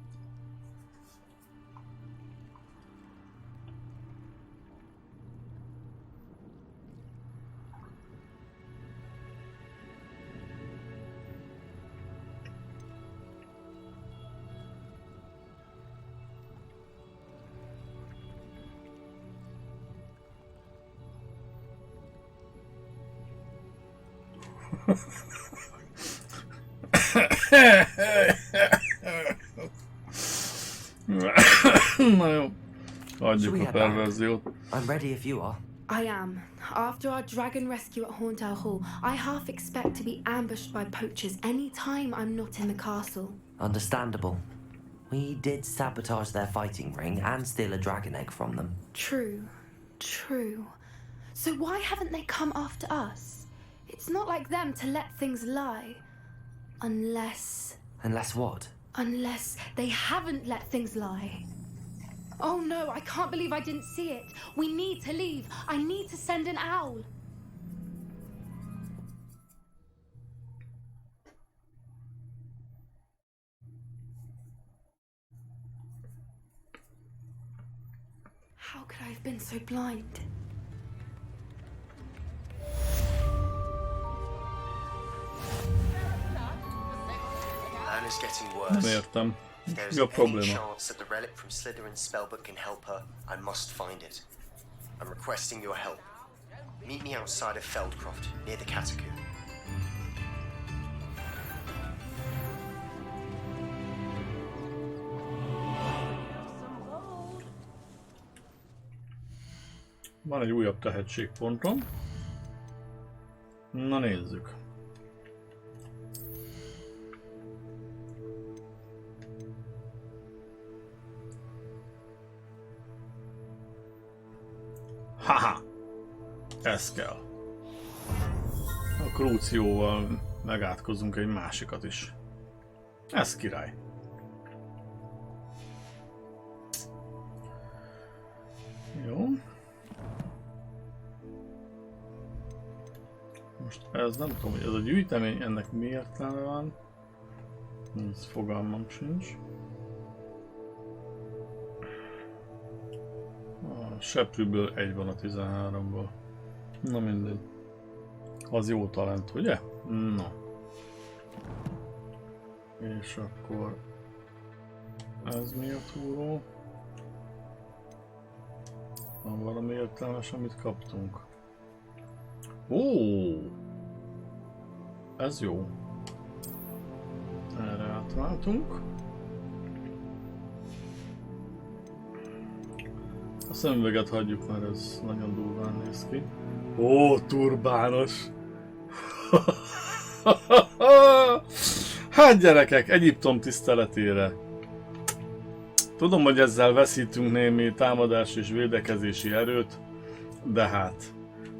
Na jó. Adjuk a perverziót. I'm ready if you are. I am. After our dragon rescue at Hauntower Hall, I half expect to be ambushed by poachers any time I'm not in the castle. Understandable. We did sabotage their fighting ring and steal a dragon egg from them. True. True. So why haven't they come after us? It's not like them to let things lie. Unless they haven't let things lie. Oh no, I can't believe I didn't see it. We need to leave. I need to send an owl. How could I have been so blind? Anna's getting Nem worse. értem. If there's Mi a any probléma? chance that the relic from Slytherin's spellbook can help her, I must find it. I'm requesting your help. Meet me outside of Feldcroft, near the catacomb. Van egy újabb tehetségpontom. Na nézzük. Haha! Ez kell. A krúcióval megátkozunk egy másikat is. Ez király. Jó. Most ez nem tudom, hogy ez a gyűjtemény ennek mi értelme van. Ez fogalmam sincs. A seprűből egy van a 13-ból. Na mindegy. Az jó talent, ugye? Na. És akkor... Ez mi a túró? Van valami értelmes, amit kaptunk? Ó! Ez jó. Erre átváltunk. A szemüveget hagyjuk, mert ez nagyon durván néz ki. Ó, turbános! Hát gyerekek, Egyiptom tiszteletére! Tudom, hogy ezzel veszítünk némi támadás és védekezési erőt, de hát,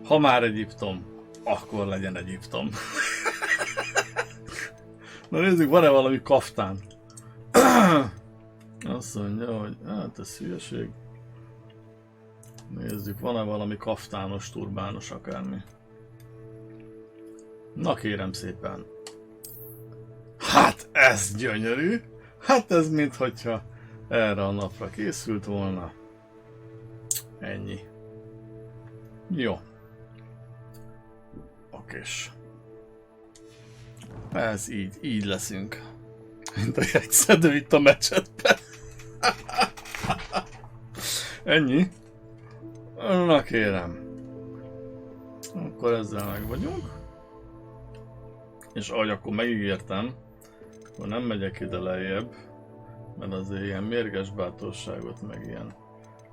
ha már Egyiptom, akkor legyen Egyiptom. Na nézzük, van-e valami kaftán? Azt mondja, hogy hát ez hülyeség. Nézzük, van-e valami kaftános, turbános akármi. Na kérem szépen. Hát ez gyönyörű! Hát ez minthogyha erre a napra készült volna. Ennyi. Jó. Okés. Ez így leszünk. Mint a jegyszedő itt a mecsetben. Ennyi. Na kérem. Akkor ezzel meg vagyunk. És ahogy akkor megígértem, akkor nem megyek ide lejjebb, mert azért ilyen mérges bátorságot, meg ilyen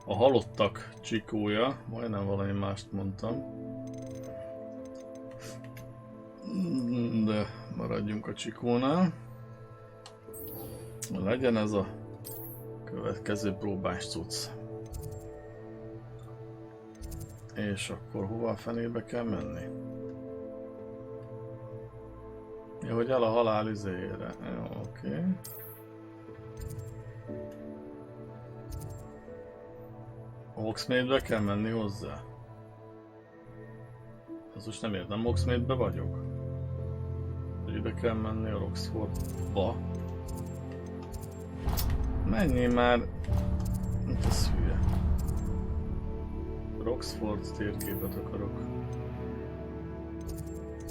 a halottak csikója, majdnem valami mást mondtam. De maradjunk a csikónál. Legyen ez a következő próbás cucc. És akkor hova a fenébe kell menni? Ja, hogy el a halál izéjére. Jó, oké. Hogsmeade-be kell menni hozzá? Ez most nem értem, Hogsmeade-be vagyok? Hogy ide kell menni a Roxfordba? Menjél már! Mint ez hülye. Roxford térképet akarok.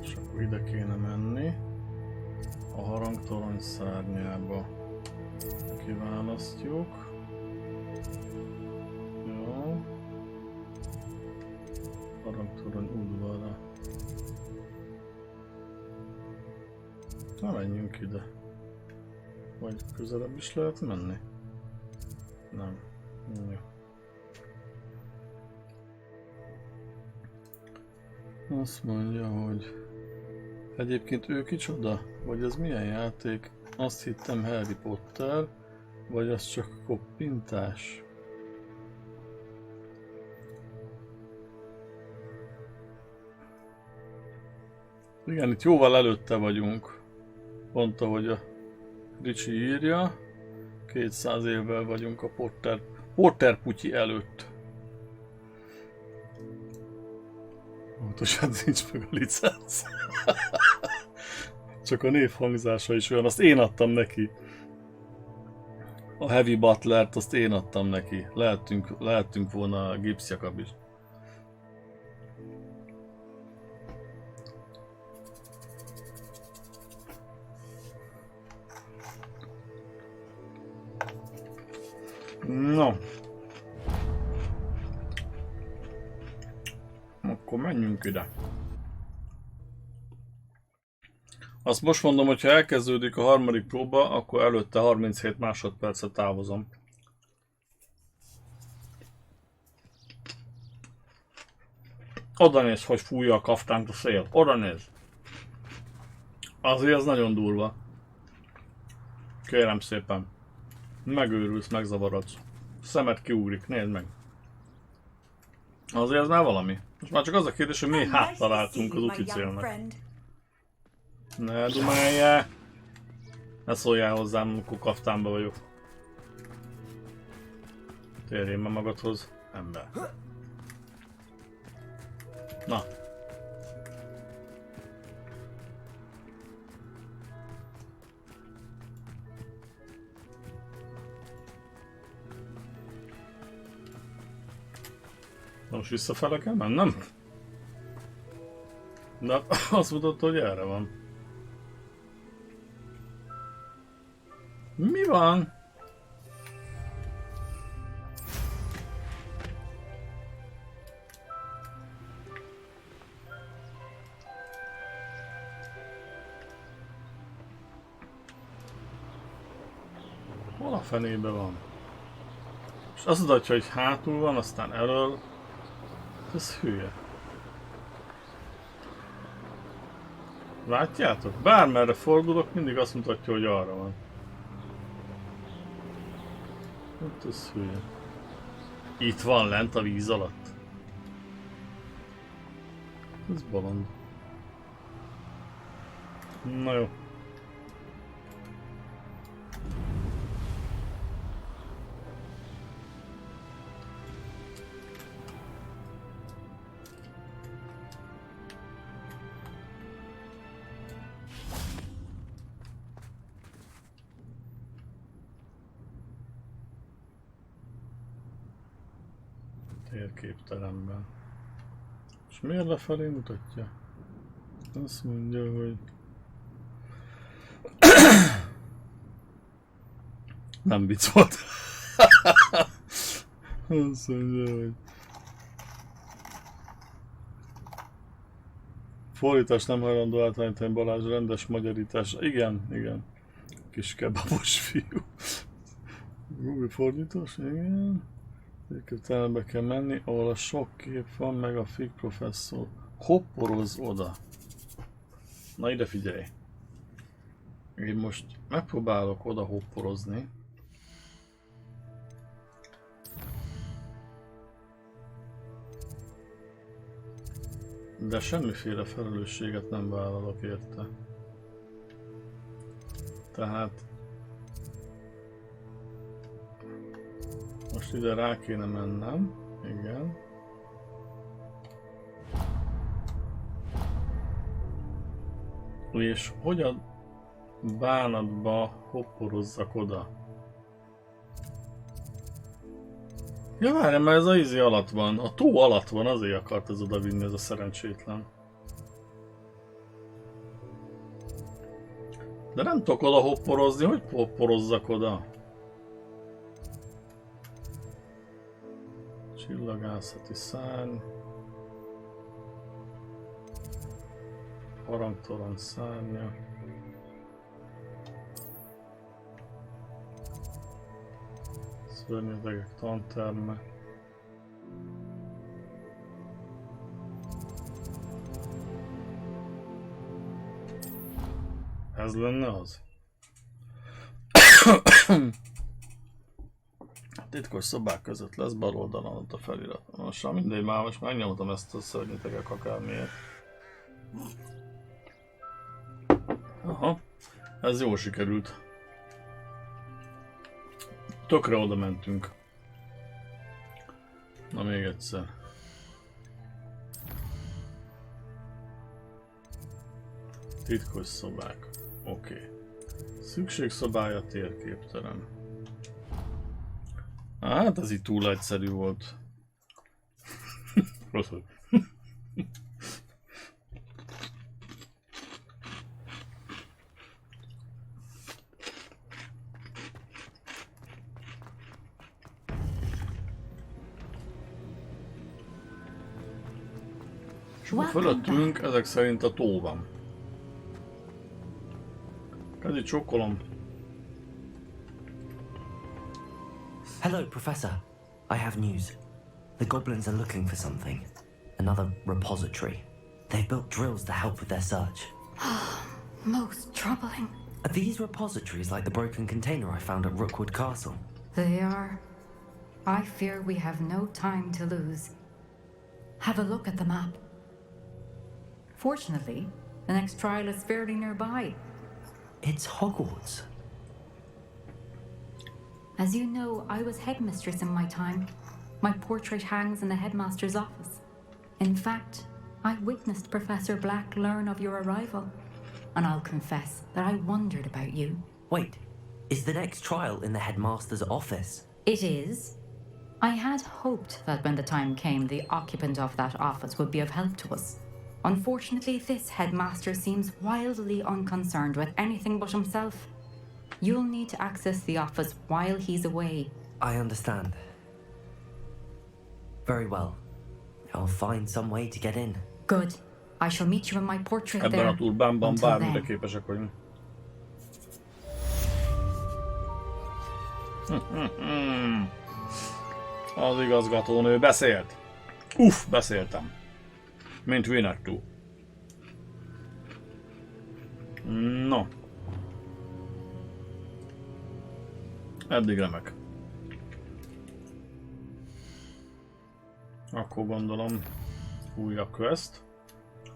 És akkor ide kéne menni. A harangtorony szárnyába. Kiválasztjuk. Jó. Harangtorony udvara. Na menjünk ide. Vagy közelebb is lehet menni? Nem. Jó. Azt mondja, hogy egyébként ő kicsoda? Vagy ez milyen játék? Azt hittem Harry Potter, vagy az csak koppintás? Igen, itt jóval előtte vagyunk. Pont ahogy a Ricsi írja. 200 évvel vagyunk a Potter putyi előtt. Pontosan nincs meg a licenc. Csak a névhangzása is olyan, azt én adtam neki. A Heavy Butlert, azt én adtam neki. Lehettünk volna a Gipsjakab is. No. Akkor menjünk ide. Azt most mondom, hogy ha elkezdődik a harmadik próba, akkor előtte 37 másodpercet távozom. Oda néz, hogy fújja a kaftánt a szél. Oda néz. Azért az nagyon durva. Kérem szépen. Megőrülsz, megzavarodsz. Szemed kiugrik, nézd meg. Azért ez már valami. Most már csak az a kérdés, hogy mi háttaláltunk az úti célnak. Ne dumáljál! Ne szóljál hozzám, amikor kaftánba vagyok. Térjél már magadhoz, ember. Na. Most visszafele kell mennem? De azt mutatta, hogy erre van. Mi van? Hol a fenébe van? És azt mutatja, hogy hátul van, aztán elől. Ez hülye. Látjátok? Bármerre fordulok, mindig azt mutatja, hogy arra van. Hát ez hülye. Itt van lent a víz alatt. Ez bolond. Na jó. Térképteremben. És miért lefelé mutatja? Azt mondja, hogy... Nem vicc volt. Azt mondja, hogy... Fordítás nem hajlandó átváltani Balázs, rendes magyarítás. Igen, igen. Kis kebabos fiú. Google fordítós, igen. Térképterembe kell menni, ahol a sok kép van, meg a Fig professzor. Hopporoz oda. Na ide figyelj. Én most megpróbálok oda hopporozni. De semmiféle felelősséget nem vállalok érte. Tehát... Most ide rá kéne mennem. Igen. És hogy a bánatba hopporozzak oda? Ja várjál, mert ez a izé alatt van, a tó alatt van, azért akart ez oda vinni ez a szerencsétlen. De nem tudok oda hopporozni, hogy hopporozzak oda? Csillagászati szárny. Harangtalan szárnya. Szörnyedegek tanterme. Ez lenne az? Titkos szobák között lesz, bal oldalon ott a felirat. Most mindegy, már most megnyomtam ezt a szörnyetegek akármiért. Aha, ez jól sikerült. Tökre oda mentünk. Na még egyszer. Titkos szobák. Oké. Szükségszobája, térképterem. Hát ez így túl egyszerű volt. Rosszul. És akkor fölöttünk ezek szerint a tó van. Kezdj csókolom. Hello, Professor. I have news. The goblins are looking for something. Another repository. They've built drills to help with their search. Most troubling. Are these repositories like the broken container I found at Rookwood Castle? They are. I fear we have no time to lose. Have a look at the map. Fortunately, the next trial is fairly nearby. It's Hogwarts. As you know, I was headmistress in my time. My portrait hangs in the headmaster's office. In fact, I witnessed Professor Black learn of your arrival. And I'll confess that I wondered about you. Wait, is the next trial in the headmaster's office? It is. I had hoped that when the time came, the occupant of that office would be of help to us. Unfortunately, this headmaster seems wildly unconcerned with anything but himself. You'll need to access the office while he's away. I understand. Very well. I'll find some way to get in. Good. I shall meet you in my portrait Ebben there. a turbánban Until bármire then. képesek vagyunk. Az igazgatónő beszélt. Beszéltem. Mint Winnetou. No. Eddig remek. Akkor gondolom újabb quest.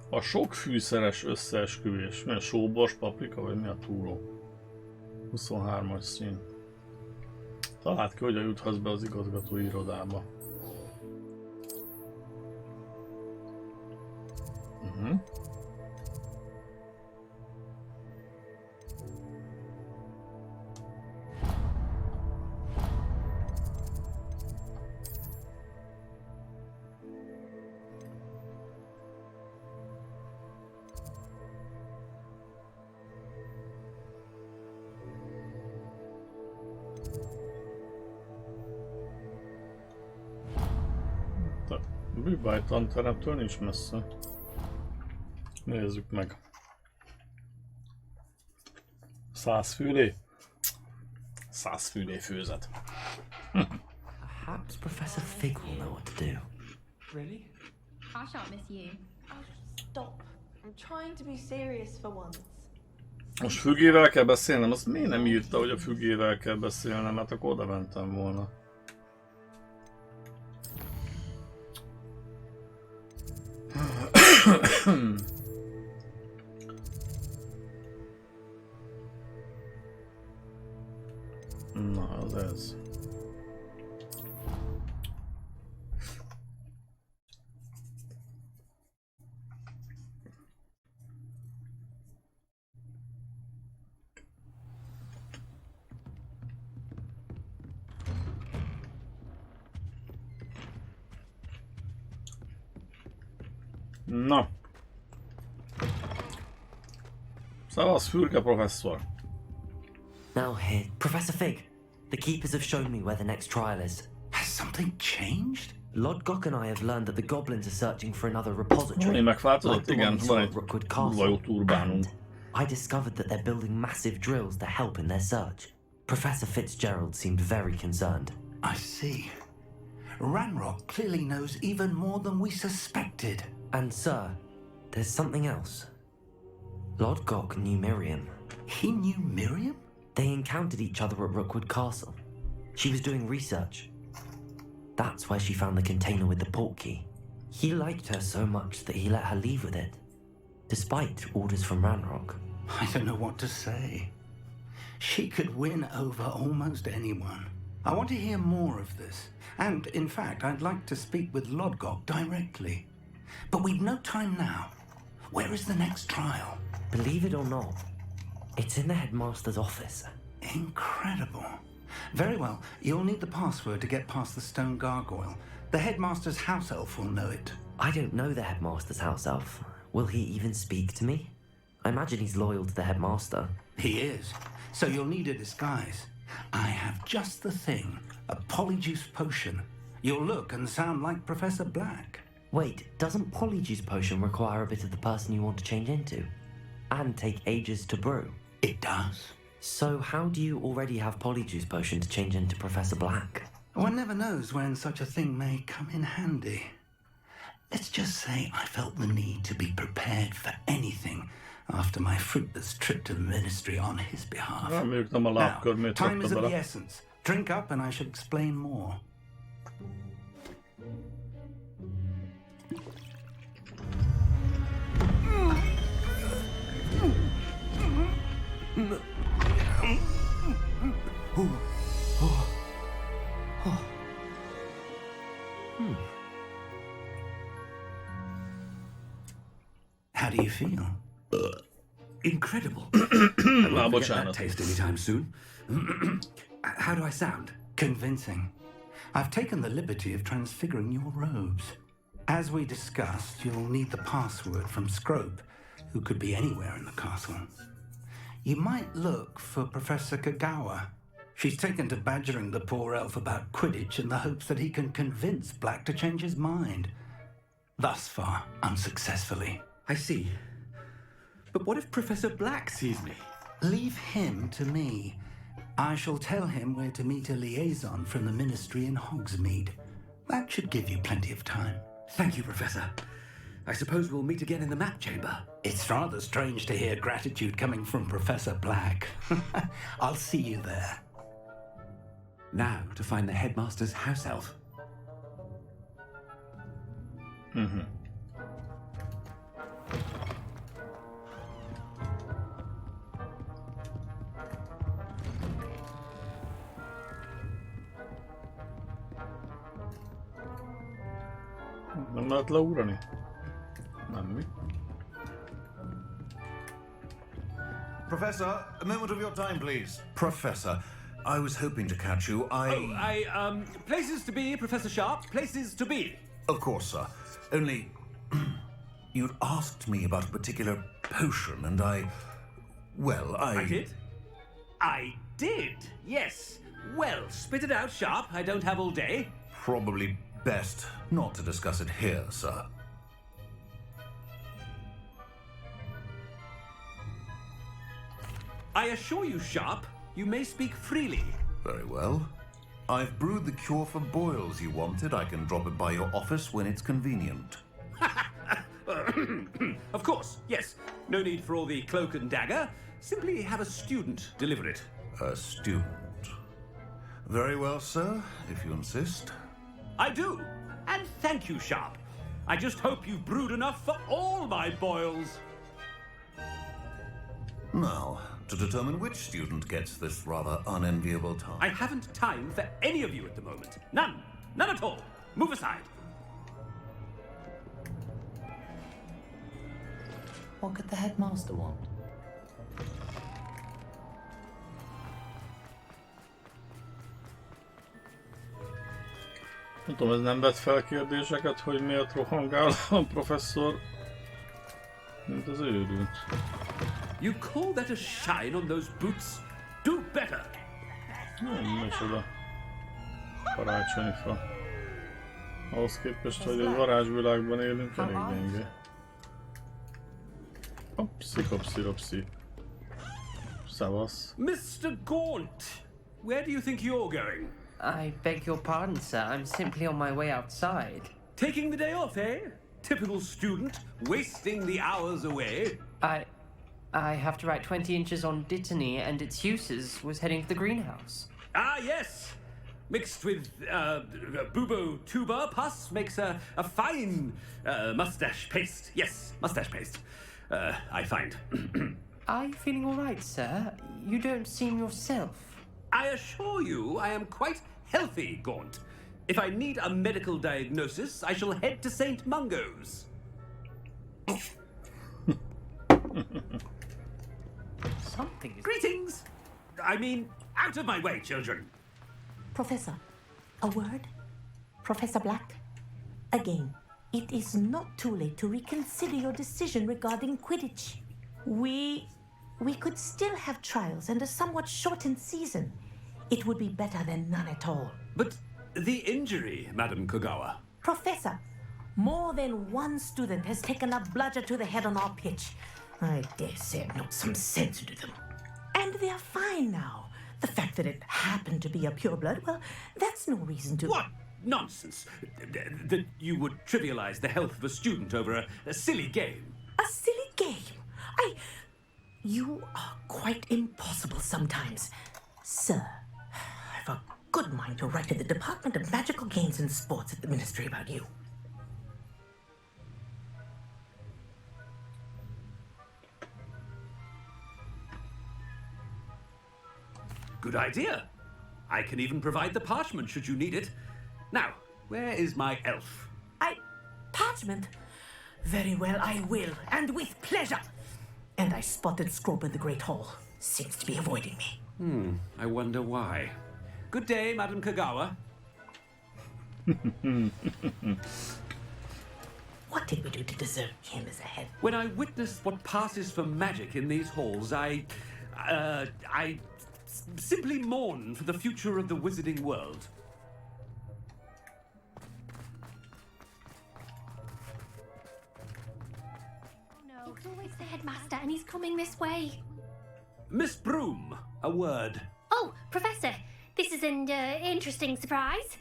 A sok fűszeres összeesküvés. Mi a sóbors, paprika, vagy mi a túró? 23-as szín. Találd ki, hogyan juthatsz be az igazgatói irodába. Bűbáj tanteremtől nincs messze. Nézzük meg. 100 fülé? 100 fülé főzet. Perhaps Professor Fig will know what to do. Really? I shan't miss you. Stop. I'm trying to be serious for once. Most fügével kell beszélnem? Azt miért nem írta, hogy a fügével kell beszélnem? Hát akkor oda mentem volna. Na, az ez. Na. Szevasz, fürge professzor. Now here, Professor Fig. The keepers have shown me where the next trial is. Has something changed? Lodgok and I have learned that the goblins are searching for another repository. Valami megváltozott, like the igen, one we van saw egy at Rookwood kurva jó Castle. turbánunk. And I discovered that they're building massive drills to help in their search. Professor Fitzgerald seemed very concerned. I see. Ranrock clearly knows even more than we suspected. And sir, there's something else. Lodgok knew Miriam. He knew Miriam? They encountered each other at Rookwood Castle. She was doing research. That's where she found the container with the port key. He liked her so much that he let her leave with it, despite orders from Ranrock. I don't know what to say. She could win over almost anyone. I want to hear more of this. And, in fact, I'd like to speak with Lodgok directly. But we've no time now. Where is the next trial? Believe it or not, it's in the headmaster's office. Incredible. Very well, you'll need the password to get past the stone gargoyle. The headmaster's house elf will know it. I don't know the headmaster's house elf. Will he even speak to me? I imagine he's loyal to the headmaster. He is. So you'll need a disguise. I have just the thing. A polyjuice potion. You'll look and sound like Professor Black. Wait, doesn't Polyjuice Potion require a bit of the person you want to change into? And take ages to brew? It does. So how do you already have Polyjuice Potion to change into Professor Black? One never knows when such a thing may come in handy. Let's just say I felt the need to be prepared for anything after my fruitless trip to the ministry on his behalf. Now, time is of the essence. Drink up and I shall explain more. How do you feel? Incredible. I won't forget that taste anytime soon. How do I sound? Convincing. I've taken the liberty of transfiguring your robes. As we discussed, you'll need the password from Scrope, who could be anywhere in the castle. You might look for Professor Kagawa. She's taken to badgering the poor elf about Quidditch in the hopes that he can convince Black to change his mind. Thus far, unsuccessfully. I see. But what if Professor Black sees me? Leave him to me. I shall tell him where to meet a liaison from the ministry in Hogsmeade. That should give you plenty of time. Thank you, Professor. I suppose we'll meet again in the map chamber. It's rather strange to hear gratitude coming from Professor Black. I'll see you there. Now to find the headmaster's house elf. Nem lehet leugrani? Nem mi? Professor, a moment of your time, please. Professor, I was hoping to catch you. Places to be, Professor Sharp. Places to be. Of course, sir. Only, you'd asked me about a particular potion, and I did? I did, yes. Well, spit it out, Sharp. I don't have all day. Probably best not to discuss it here, sir. I assure you, Sharp, you may speak freely. Very well. I've brewed the cure for boils you wanted. I can drop it by your office when it's convenient. Of course, yes. No need for all the cloak and dagger. Simply have a student deliver it. A student. Very well, sir, if you insist. I do. And thank you, Sharp. I just hope you've brewed enough for all my boils. Now, to determine which student gets this rather unenviable task. I haven't time for any of you at the moment. None. None at all. Move aside. What could the headmaster want? Nem tudom, ez nem vett fel kérdéseket, hogy miért rohangál a professzor, mint az őrült. You call that a shine on those boots? Do better. Nem, micsoda karácsonyi fa. Ahhoz képest, hogy egy varázsvilágban élünk, elég gyenge. Hopszi-kopszi-ropszi. Szevasz. Mr. Gaunt, where do you think you're going? I beg your pardon, sir. I'm simply on my way outside. Taking the day off, eh? Typical student, wasting the hours away. I have to write 20 inches on Dittany and its uses. Was heading to the greenhouse. Ah, yes. Mixed with bubo tuber pus makes a fine mustache paste. Yes, mustache paste. I find. Are you feeling all right, sir? You don't seem yourself. I assure you I am quite healthy, Gaunt. If I need a medical diagnosis, I shall head to St. Mungo's. Something is... Greetings! I mean, out of my way, children. Professor, a word? Professor Black? Again, it is not too late to reconsider your decision regarding Quidditch. We could still have trials and a somewhat shortened season. It would be better than none at all. But the injury, Madam Kogawa. Professor, more than one student has taken a bludger to the head on our pitch. I dare say I've not some sense into them. And they're fine now. The fact that it happened to be a pureblood, well, that's no reason to... What nonsense! That you would trivialize the health of a student over a silly game. A silly game? You are quite impossible sometimes. Sir, I've a good mind to write to the Department of Magical Games and Sports at the Ministry about you. Good idea. I can even provide the parchment should you need it. Now, where is my elf? Parchment? Very well, I will, and with pleasure. And I spotted Scrope in the Great Hall. Seems to be avoiding me. I wonder why. Good day, Madam Kogawa. What did we do to deserve him as a head? When I witness what passes for magic in these halls, I simply mourn for the future of the wizarding world. It's always the headmaster, and he's coming this way. Miss Broom, a word. Oh, Professor, this is an interesting surprise.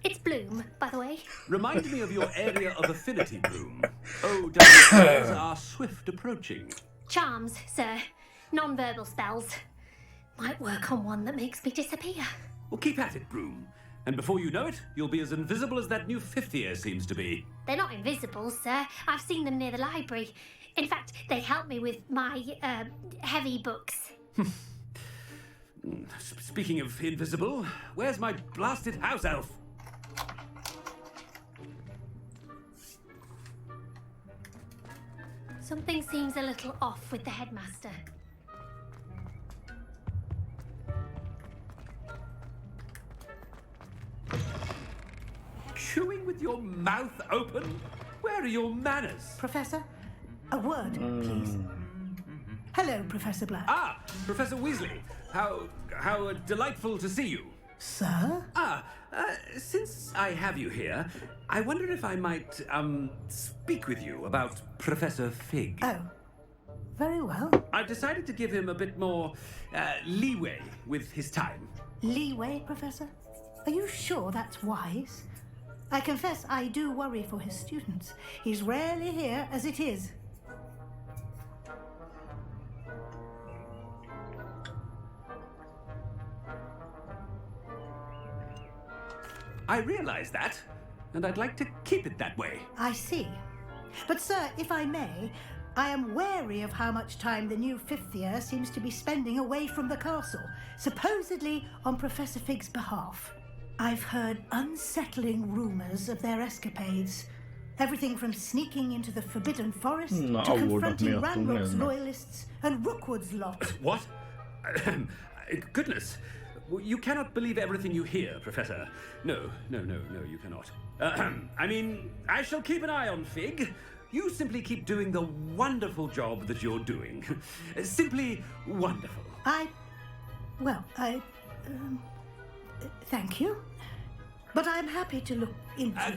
It's Bloom, by the way. Remind me of your area of affinity, Bloom. OWs are swift approaching. Charms, sir. Non-verbal spells. Might work on one that makes me disappear. Well, keep at it, Bloom. And before you know it, you'll be as invisible as that new fifth year seems to be. They're not invisible, sir. I've seen them near the library. In fact, they help me with my, heavy books. Speaking of invisible, where's my blasted house elf? Something seems a little off with the headmaster. Chewing with your mouth open? Where are your manners? Professor, a word, please. Hello, Professor Black. Ah, Professor Weasley. How delightful to see you. Sir? Since I have you here, I wonder if I might, speak with you about Professor Fig. Oh, very well. I've decided to give him a bit more, leeway with his time. Leeway, Professor? Are you sure that's wise? I confess I do worry for his students. He's rarely here as it is. I realize that, and I'd like to keep it that way. I see. But, sir, if I may, I am wary of how much time the new fifth year seems to be spending away from the castle, supposedly on Professor Fig's behalf. I've heard unsettling rumours of their escapades. Everything from sneaking into the Forbidden Forest to confronting Ranrock's loyalists and Rookwood's lot. What? Goodness. You cannot believe everything you hear, Professor. No, you cannot. I mean, I shall keep an eye on Fig. You simply keep doing the wonderful job that you're doing. Simply wonderful. Thank you. But I'm happy to look into...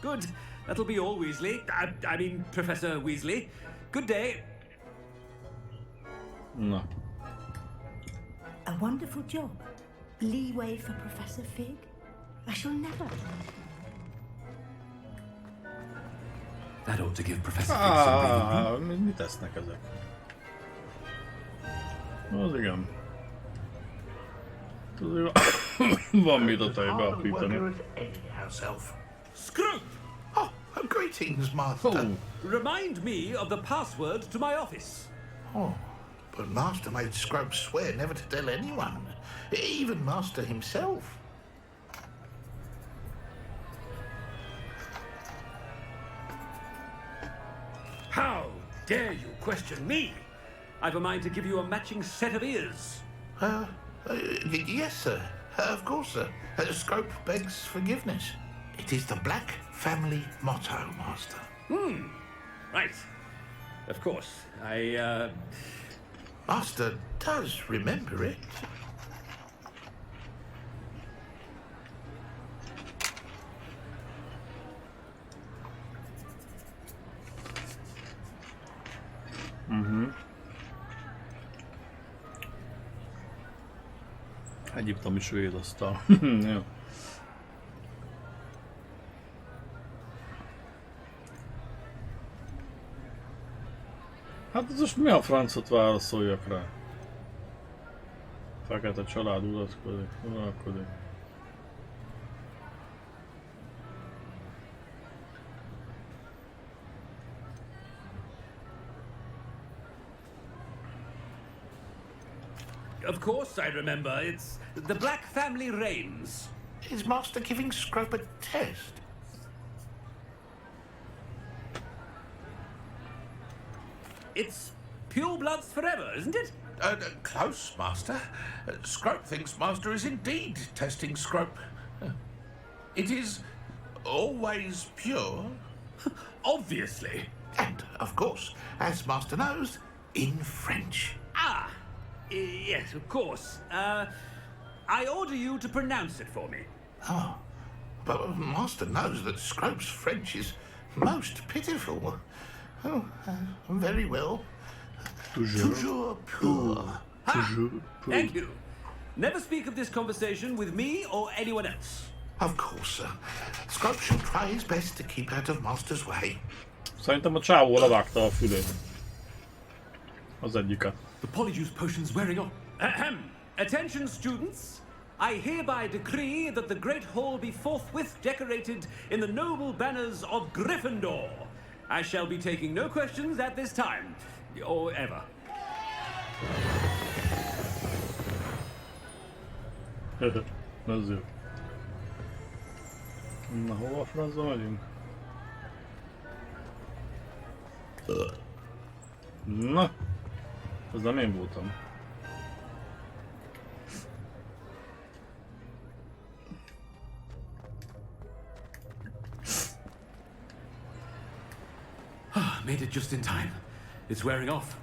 Good. That'll be all, Weasley. I mean, Professor Weasley. Good day. No. A wonderful job. Leeway for Professor Fig? I shall never. That ought to give Professor Fig some breathing room. Mit tesznek ezek? Az igen. Van mit a tejbe apítani. House elf. Scrope! Oh, greetings, Master. Oh. Remind me of the password to my office. Oh, but Master made Scrope swear never to tell anyone, even Master himself. How dare you question me? I've a mind to give you a matching set of ears. Yes, sir. Of course, sir. Scrope begs forgiveness. It is the Black family motto, Master. Right. Of course. Master does remember it. Egyiptomi svéd asztal. Jó. Hát ez most mi a francot válaszoljak rá? Fekete család uralkodik. Of course I remember. It's the Black family reigns. Is Master giving Scrope a test? It's pure bloods forever, isn't it? Close, Master. Scrope thinks Master is indeed testing Scrope. It is always pure. Obviously. And, of course, as Master knows, in French. Yes, of course. I order you to pronounce it for me. Oh, but Master knows that Scrope's French is most pitiful. Oh, very well. Toujours pure. Thank you. Never speak of this conversation with me or anyone else. Of course, sir. Scrope shall try his best to keep out of Master's way. Szerintem a csávó levágta a fülét. Az egyiket. The polyjuice potion's wearing off. Ahem. Attention, students. I hereby decree that the Great Hall be forthwith decorated in the noble banners of Gryffindor. I shall be taking no questions at this time. Or ever. Ez jó. Na, hova a francba megyünk? Na! Ez nem én voltam. Made it just in time. It's wearing off.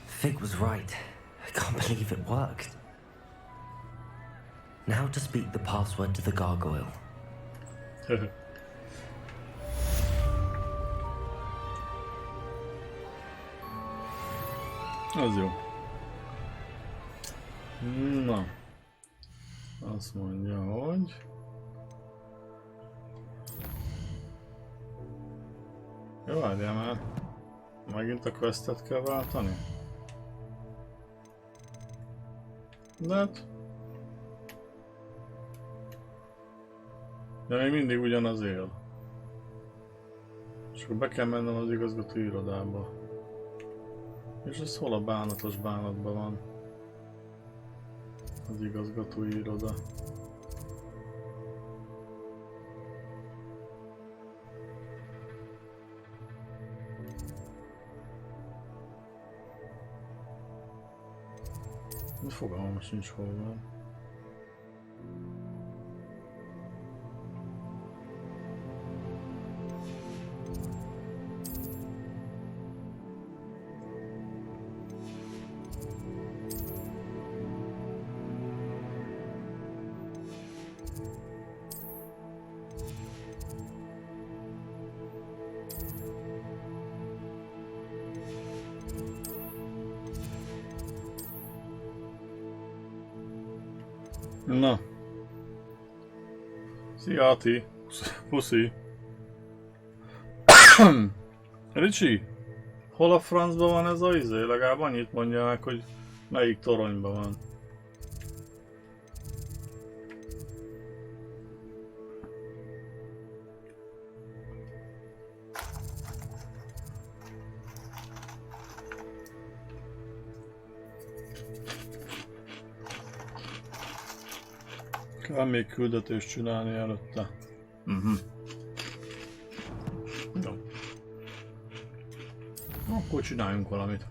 Fig was right. I can't believe it worked. Now to speak the password to the gargoyle. Az jó. Na. Azt mondja, hogy... Jó, várjál már. Megint a questet kell váltani? De hát... De még mindig ugyanaz él. És akkor be kell mennem az igazgató irodába. És ez hol a bánatos bánatban van? Az igazgatói iroda. Fogalmam sincs hol van. Na. Szia, Ati. Puszi. Ricsi, hol a francban van ez a izé? Legalább annyit mondja meg, hogy melyik toronyban van. Kell még küldetést csinálni előtte. Jó. Akkor csináljunk valamit.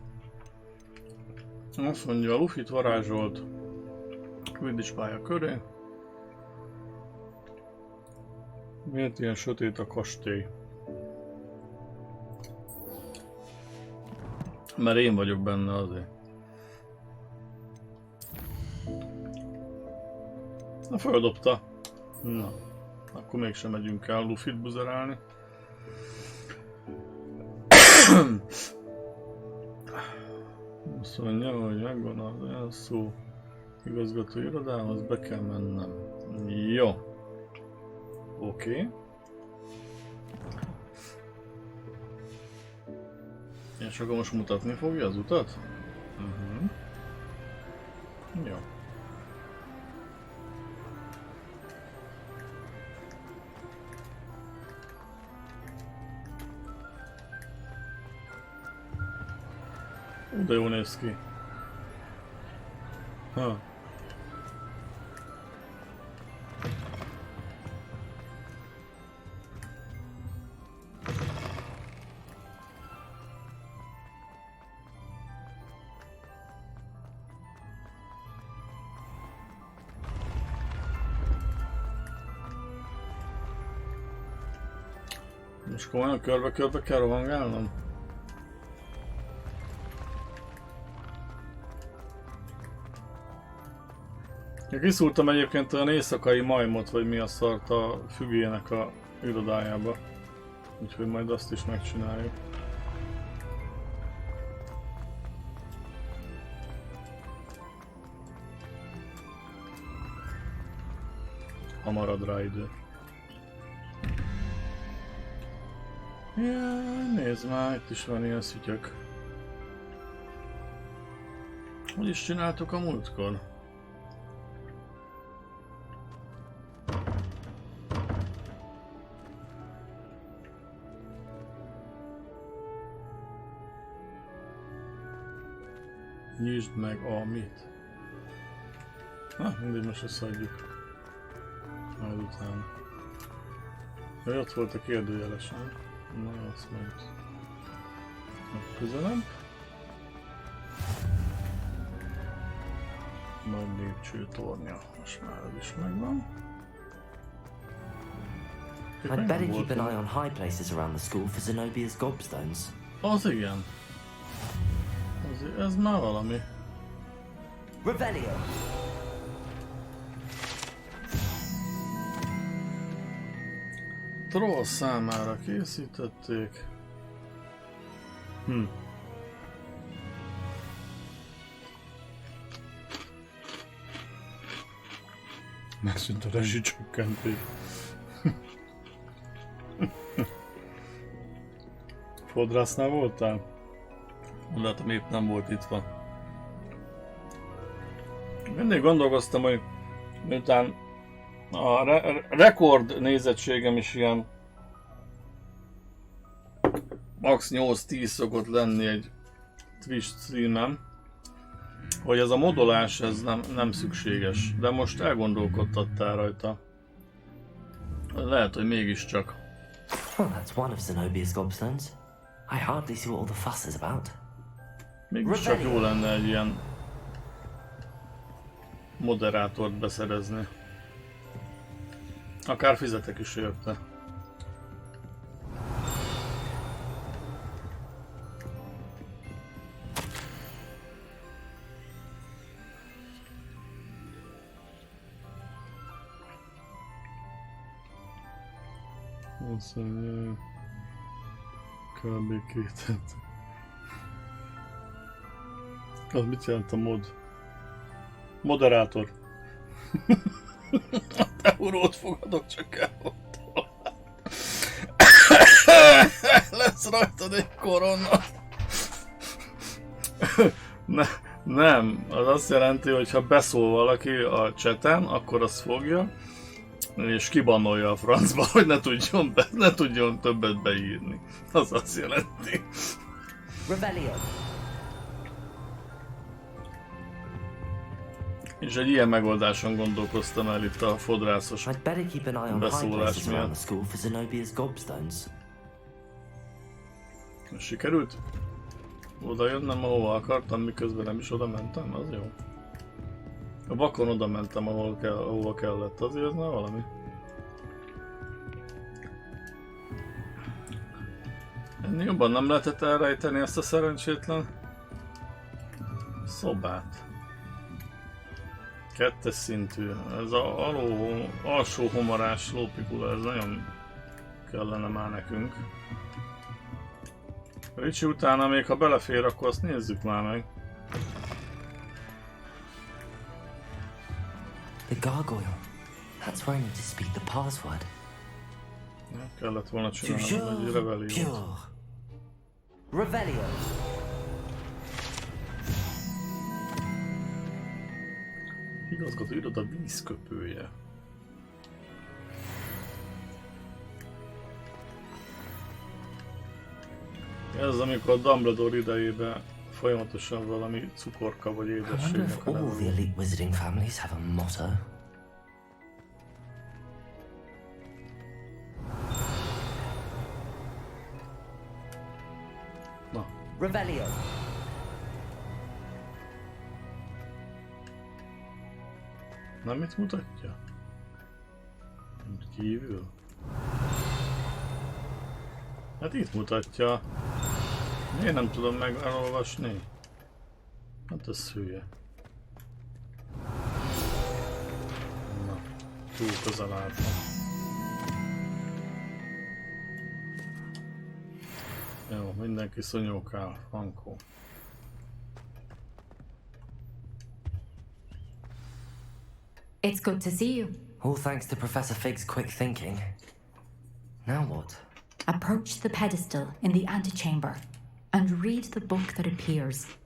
Azt mondja, a Lufit varázsolt Quidditch pálya köré. Miért ilyen sötét a kastély? Mert én vagyok benne azért. Na, földobta. Na, akkor mégsem megyünk el Lufit buzerálni. Azt mondja, hogy megvan az elszó igazgató irodához, be kell mennem. Jó. Oké. És akkor most mutatni fogja az utat? Jó. De jó néz ki. Ha. Most komolyan körbe-körbe kell rohangálnom? Kiszúrtam egyébként olyan éjszakai majmot, vagy mi a szart a fügének a irodájába. Úgyhogy majd azt is megcsináljuk. ha marad rá idő. Jaj, nézd már, itt is van ilyen szütyök. Hogy is csináltuk a múltkor? Nyisd meg a mit? Na, mindig most összeadjuk. Majd utána. Jaj, ott volt a kérdőjelesen. Na, azt ment. Közelebb. Majd lépcsőtornya. Most már ez is megvan. I'd better keep an eye on high places around the school for Zenobia's gobstones. Az igen. Ez már valami. Revelio. Troll számára készítették. Megszűnt a rezsicsökkentés. Fodrásznál voltál? Látom, épp nem volt itt van. Mindig gondolkoztam, hogy miután a rekord nézettségem is ilyen max 8-10 szokott lenni egy Twitch streamem, hogy ez a modolás ez nem szükséges, de most elgondolkodtattál rajta. Lehet, hogy mégiscsak. Oh, that's one of Zenobia's gobstones. I hardly see what all the fuss is about. Mégiscsak jó lenne egy ilyen moderátort beszerezni. Akár fizetek is érte. Azt mondja, kb. 2 hét. Az mit jelent a mod? Moderátor. Eurót fogadok csak el. Lesz rajtad egy korona. Nem, az azt jelenti, hogy ha beszól valaki a chaten, akkor azt fogja, és kibannolja a francba, hogy ne tudjon többet beírni. Az azt jelenti. Revelio. És egy ilyen megoldáson gondolkoztam el itt a fodrászos I'd better keep an eye on high places around the school for Zenobia's gobstones. Sikerült? Oda jönnöm, ahova akartam, miközben nem is oda mentem, az jó. A vakon oda mentem, ahova kellett, azért ez már valami. Ennél jobban nem lehetett elrejteni ezt a szerencsétlen szobát. 2. szintű. Ez a alsó homarás lópikula, ez nagyon kellene már nekünk. Ricsi utána még ha belefér, akkor azt nézzük már meg. The gargoyle. That's where I need to speak the password. Kellett volna csinálnom egy reveliót. Revelio. Igazgató iroda vízköpője. Ez amikor a Dumbledore idejében folyamatosan valami cukorka vagy édességnek a all the elite wizarding families have a motto. Na. Revelio. Nem mit mutatja? Kívül? Hát itt mutatja. Miért nem tudom meg elolvasni? Hát ez hülye. Na, túl közel álltam. Jó, mindenki szonyókál, Frankó. It's good to see you. All thanks to Professor Fig's quick thinking. Now what? Approach the pedestal in the antechamber and read the book that appears.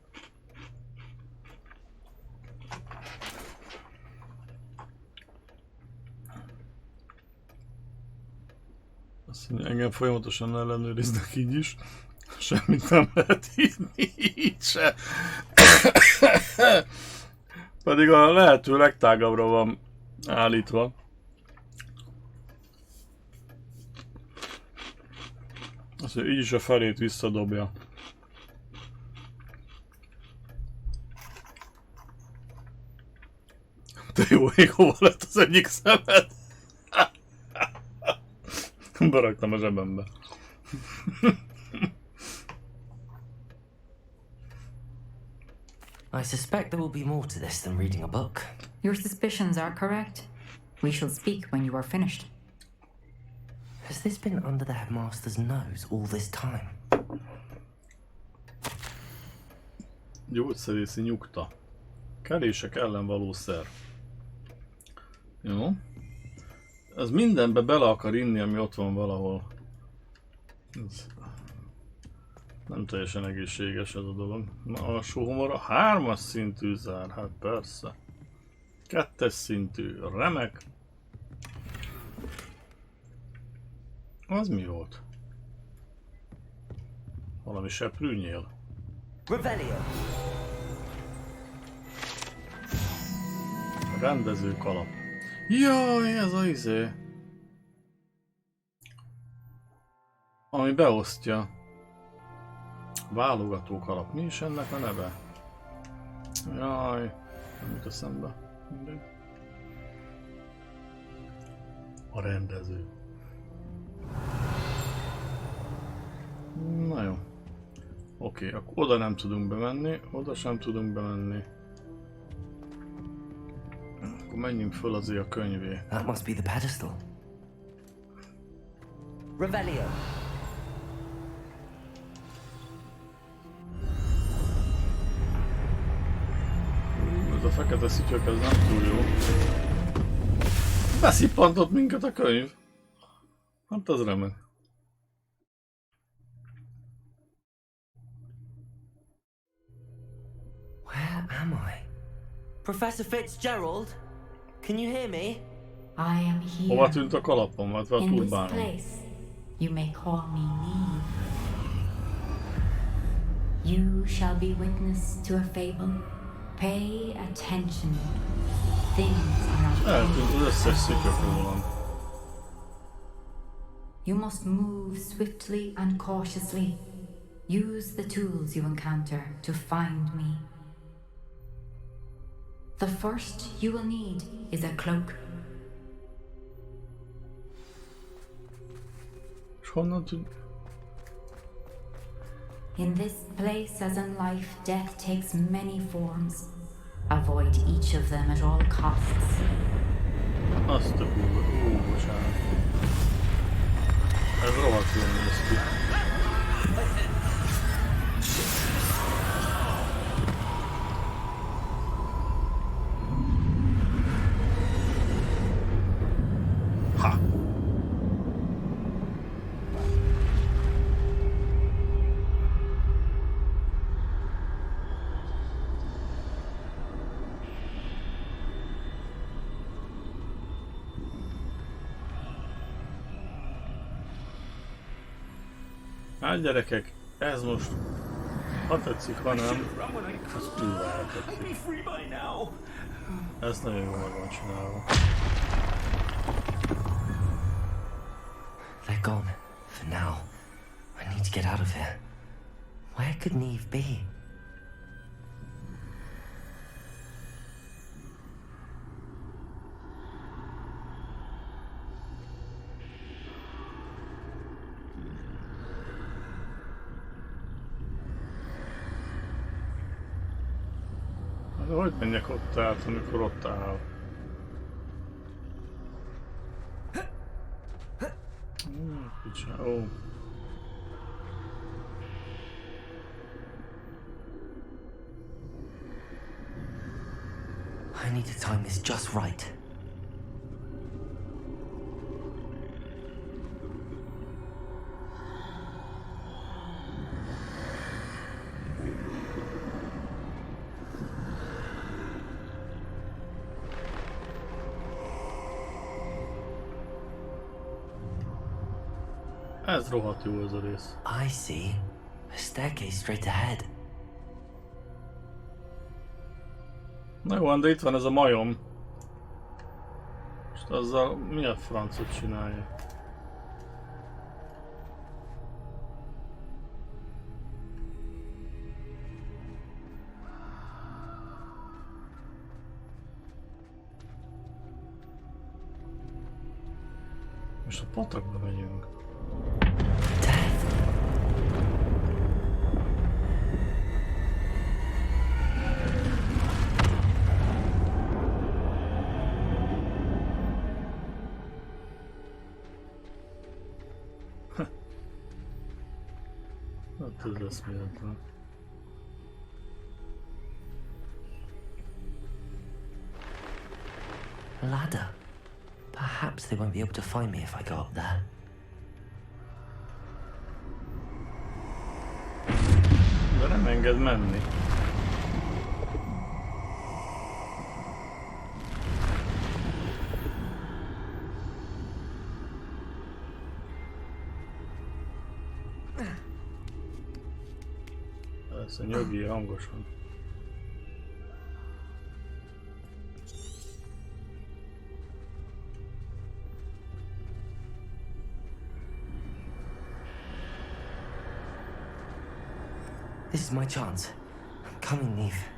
Azt mondja, engem folyamatosan ellenőriznek így is. Semmit nem lehet írni, így se. Pedig a lehető legtágabbra van állítva. Azt mondja, így is a felét visszadobja. De jó ég, hova lett az egyik szemed? Beraktam a zsebembe. I suspect there will be more to this than reading a book. Your suspicions are correct. We shall speak when you are finished. Has this been under the headmaster's nose all this time? Gyógyszerészi nyugta. Kerések ellen való szer. Jó. Ez mindenbe bele akar inni, ami ott van valahol. Ez nem teljesen egészséges ez a dolog. Na, alsó humora, 3-as szintű zár, hát persze. 2-es szintű, remek. Az mi volt? Valami seprűnyél? Revelio. Rendező kalap. Jaj, ez a izé. Ami beosztja. Válogató kalap. Mi is ennek a neve? Jaj, nem jut eszembe. Mindegy. A rendező. Na jó. Oké, akkor oda nem tudunk bemenni, oda sem tudunk bemenni. Akkor menjünk föl azért a könyvé. That must be the pedestal. Revelio. Ez a fekete szütyök, ez nem túl jó. Beszippantott minket a könyv. Hát az remek. Where am I? Professor Fitzgerald? Can you hear me? I am here. Hova tűnt a kalapom? Hát a In this turbánom. place, you may call me Neve. You shall be witness to a fable. Pay attention. Things are not Eltűnt az összes szütyök rólam. You must move swiftly and cautiously. Use the tools you encounter to find me. The first you will need is a cloak. És honnan tud... In this place, as in life, death takes many forms. Avoid each of them at all costs. Azt a kurva, bocsánat. Ez rohadt jól néz ki. Ha! Hát gyerekek, ez most, ha tetszik, ha nem, az kurva eltetszik. Ez nagyon jól meg van csinálva. They're gone. For now. I need to get out of here. Where could Neve be? De hogy menjek ott át, amikor ott áll? Picsa, ó. I need to time this just right. Ez rohadt jó ez a rész. I see. A staircase straight ahead. Na jó, de itt van ez a majom. Most azzal mi a francot csinálja? Most a patakba megyünk. Hát ez lesz miatlan. A ladder. Perhaps they won't be able to find me if I go up there. De nem enged menni. Persze nyögi hangosan. This is my chance. I'm coming, Neve.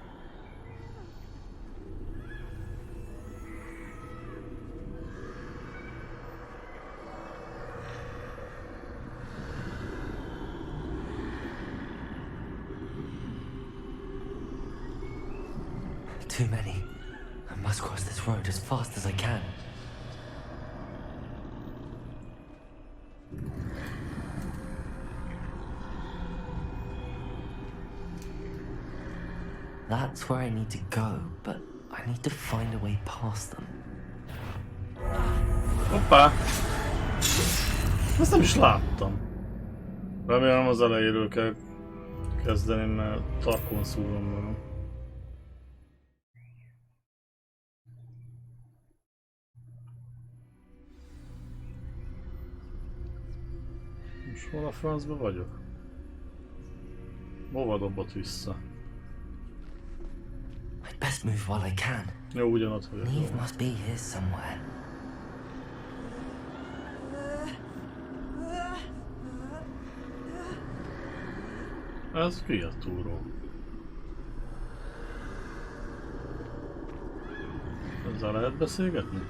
Too many. I must cross this road as fast as I can. That's where I need to go, but I need to find a way past them. Hoppá! Ezt nem is láttam. Remélem az elejéről kell kezdeni, mert tarkon szúrom magam. Most hol a francba vagyok? Hova dobott vissza? I'd best move while I can. Jó, ugyanott vagyok. Neve must be here somewhere. Ez ki a túró? Ezzel lehet beszélgetni?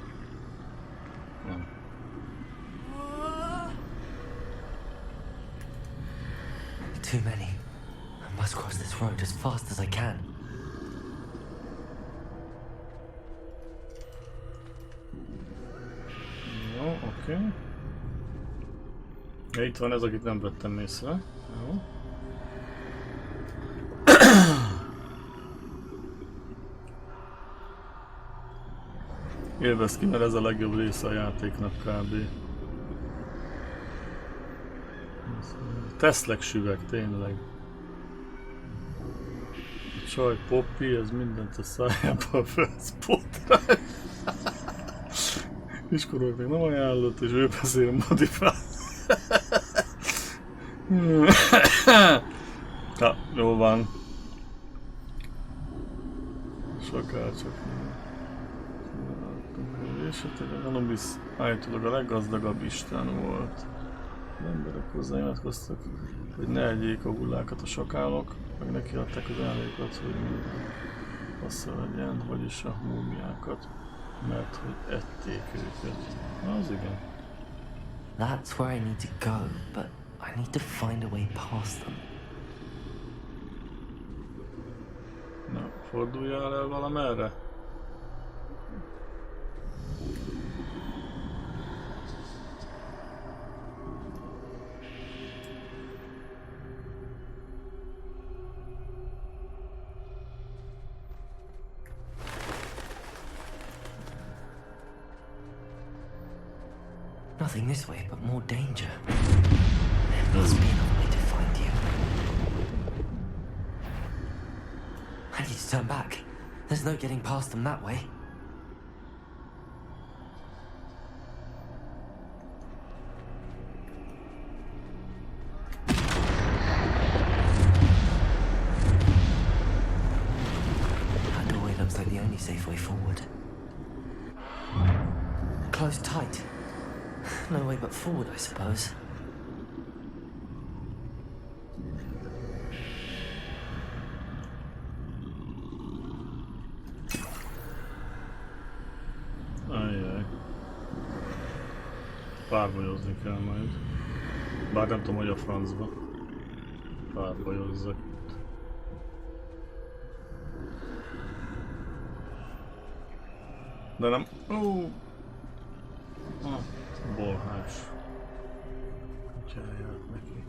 Nem. Too many. I must cross this road as fast as I can. Jó, oké. Itt van ez, akit nem vettem észre. Jó. Élvezd ki, mert ez a legjobb része a játéknak kb. Teszlek süveg, tényleg. A csaj Poppy, ez mindent a szájába felszpotrál. Iskolók még nem ajánlott, és ő beszél modifál. Na, jó van. Sokkal csak esetleg Anubis állítólag a leggazdagabb isten volt. Az emberek hozzáimatkoztak, hogy ne egyék a hullákat a sakálok, meg neki adták az ajándékot, hogy passza legyen, vagyis a múmiákat, mert hogy ették őket. Na, az igen. That's where I need to go, but I need to find a way past them. Na, forduljál el valamerre? Nothing this way, but more danger. There must be another way to find you. I need to turn back. There's no getting past them that way. only safe way forward. Close tight. No way but forward, I suppose. Ajjaj. Párbajozni kell majd. Bár nem tudom, hogy a francba. Párbajozzak. De nem... Bolhás. Kutyáját neki.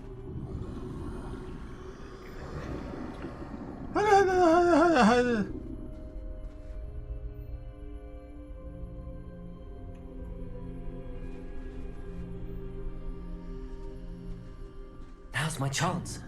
Now's my chance.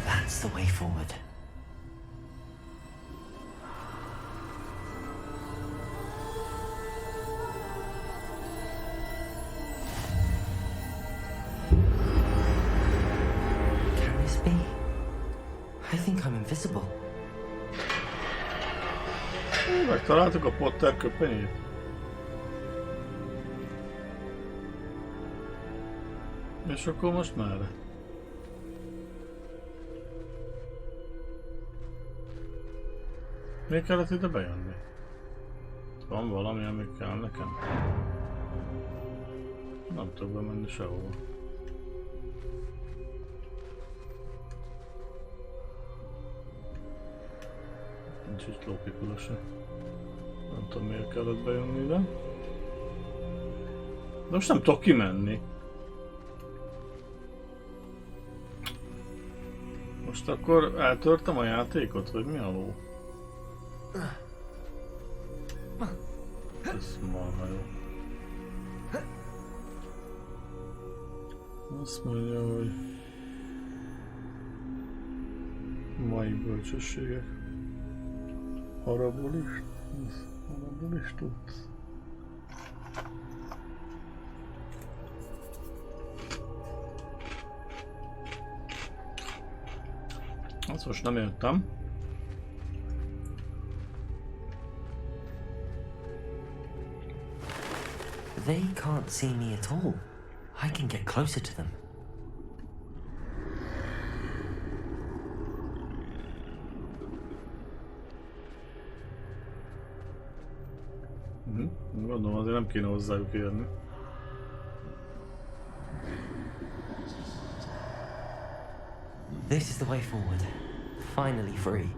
That's the way forward. Can this be? I think I'm invisible. Megtaláltuk a Potter köpenyét. És akkor most merre? Miért kellett ide bejönni? Van valami, ami kell nekem? Nem tudok bemenni sehova. Nincs itt lópikula se. Nem tudom, miért kellett bejönni ide. De most nem tudok kimenni. Most akkor eltörtem a játékot, vagy mi a ló? Ez marha jó. Azt mondja, hogy mai bölcsességek. Arabból is tudsz. Azt most nem értem. They can't see me at all. I can get closer to them. Gondolom, azért nem kéne hozzájuk érni. This is the way forward. Finally free.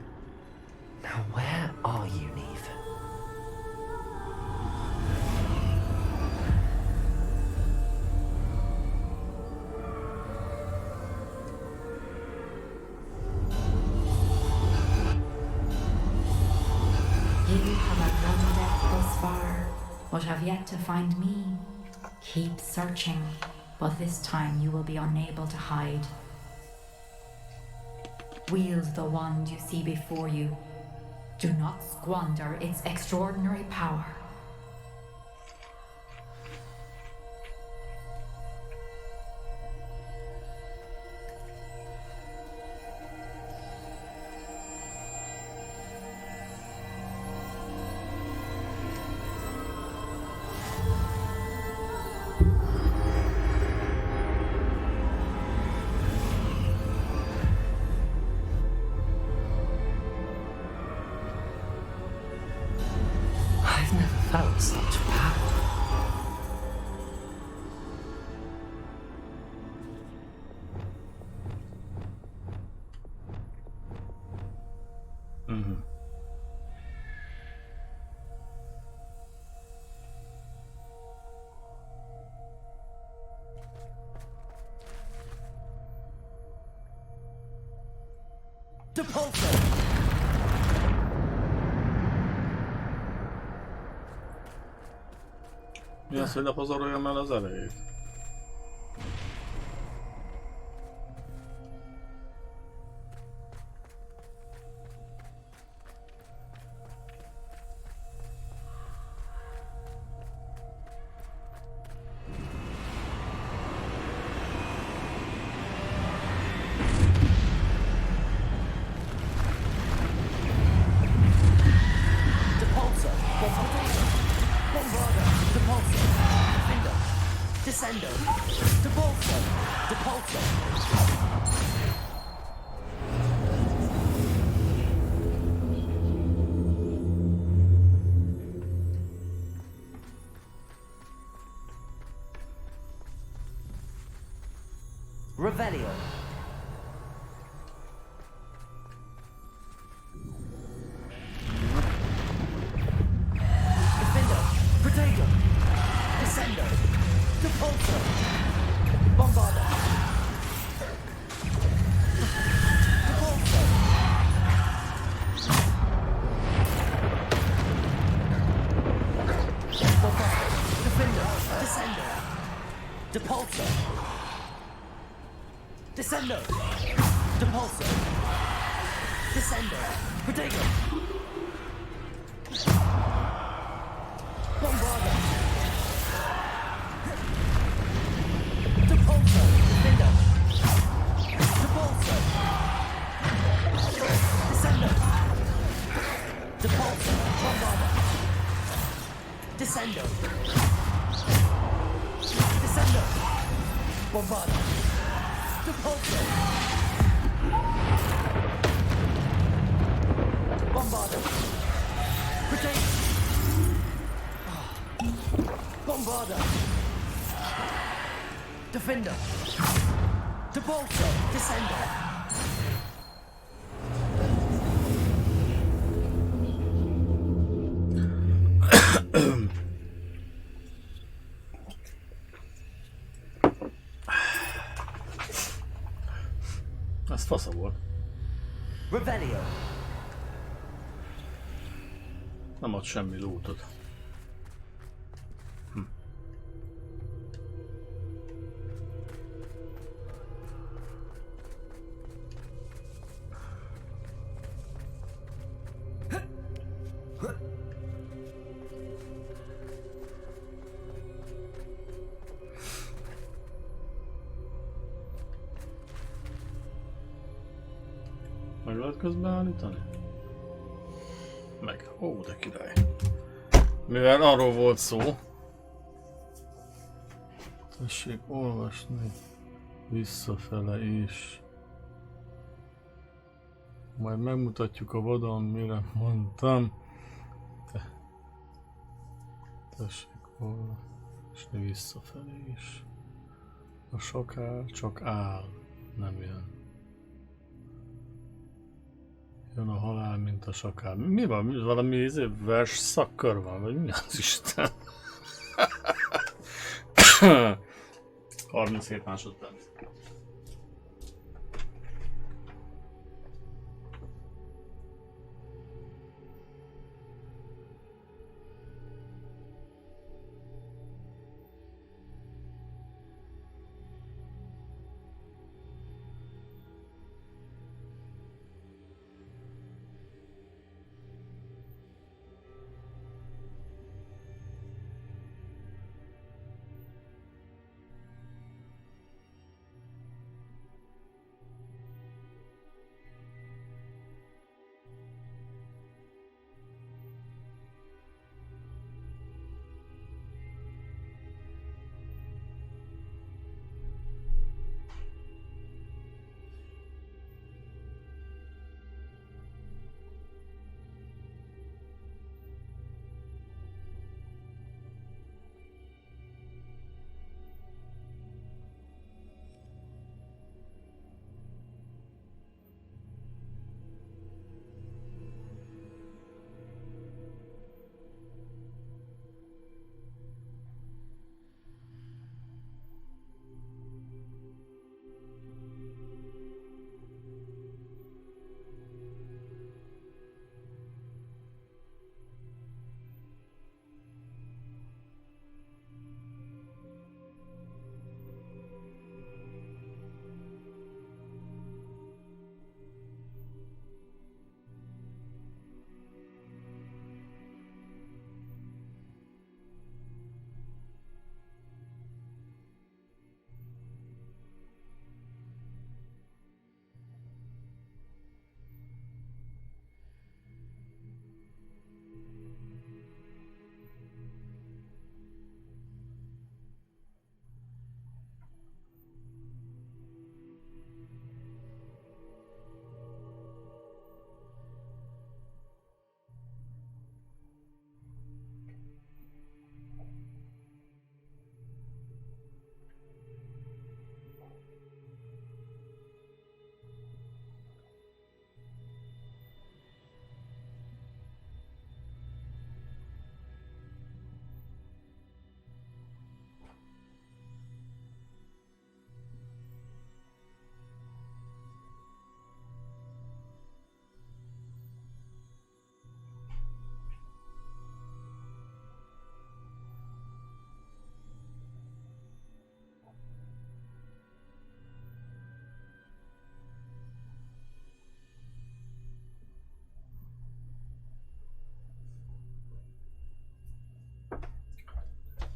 Now where are you, Neve? You have wandered thus far, but have yet to find me. Keep searching, but this time you will be unable to hide. Wield the wand you see before you. Do not squander its extraordinary power. I've never felt such power. Depulso! Mi az, hogy ne pazaroljam el az elejét? Descendo. Depulso. Depulso. Revelio. Defendo. Protego. Descendo. Depulso. Bombarda. Depulso. Bombarda. Defendo. Descendo. Depulso. Descendo! Depulso! Descendo! Protego! Bombarda! Depulso! Defendo! Depulso! Descendo! Depulso! Bombarda! Descendo! Descendo! Bombarda! Depulso! Bombarda! Protect! Bombarda! Defender! Depulso! Descender! Ez fasza volt. Revelio. Nem ad semmi lootot. Meg lehet közben állítani? Meg. Ó, de király. Mivel arról volt szó. Tessék olvasni. Visszafele is. Majd megmutatjuk a vadon, mire mondtam. Tessék olvasni visszafelé is. A sakál csak áll, nem jön. Jön a halál, mint a sakál. Mi van? Valami vers szakkör van? Vagy mi az Isten? 37 másodperc.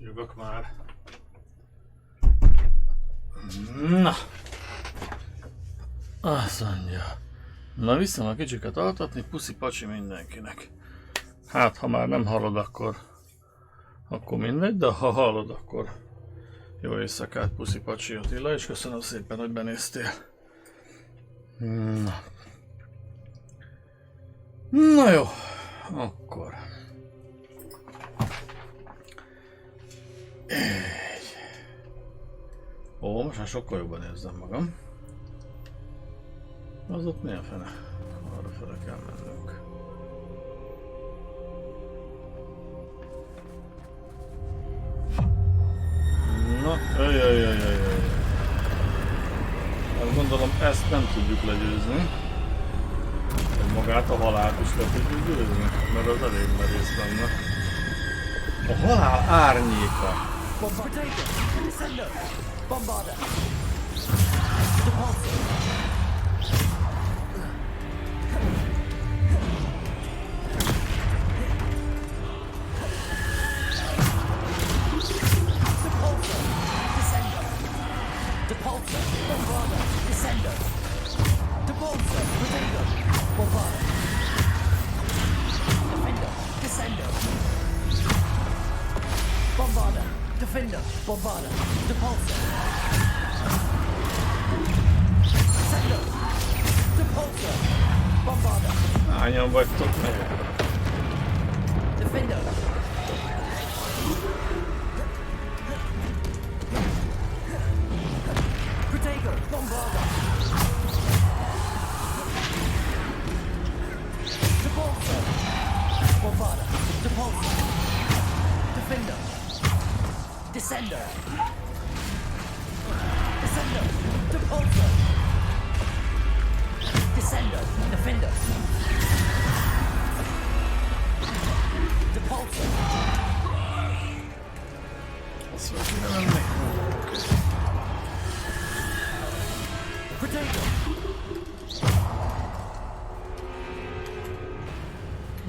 Jövök már. Na. Azt mondja. Na viszem a kicsiket altatni, puszi-pacsi mindenkinek. Hát, ha már nem hallod, akkor mindegy, de ha hallod, akkor jó éjszakát, puszi-pacsi Attila, és köszönöm szépen, hogy benéztél. Na. Na jó, akkor. Ó, most már sokkal jobban érzem magam. Az ott milyen fene? Arra fele kell mennünk. Na, jaj. Hát gondolom ezt nem tudjuk legyőzni. Hogy magát a halált is le tudjuk győzni, mert az elég merész lenne. A halál árnyéka. Defender, Bombarda, Depulsor. Sender, Depulsor, Bombarda. Hányan vagytok meg? Defender. Protego, Bombarda. Depulsor, Bombarda, Depulsor. Defender. Descender! Descender! Depulsor! Descender! Defender! Depulsor! Azt mondja, nem meg. Protego!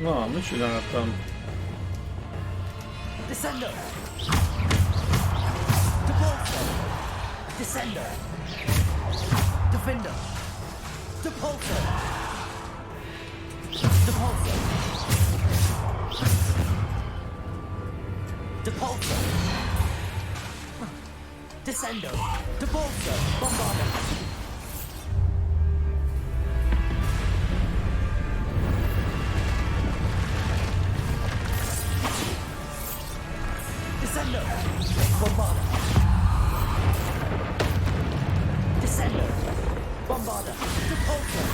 Na, mit csináltam? Descender! Descender. Defender. Depulsor. Depulsor. Depulsor. Descender. Depulsor. Bombarder. Descender. Bombarder. Descender. Bombarder. Depulsor.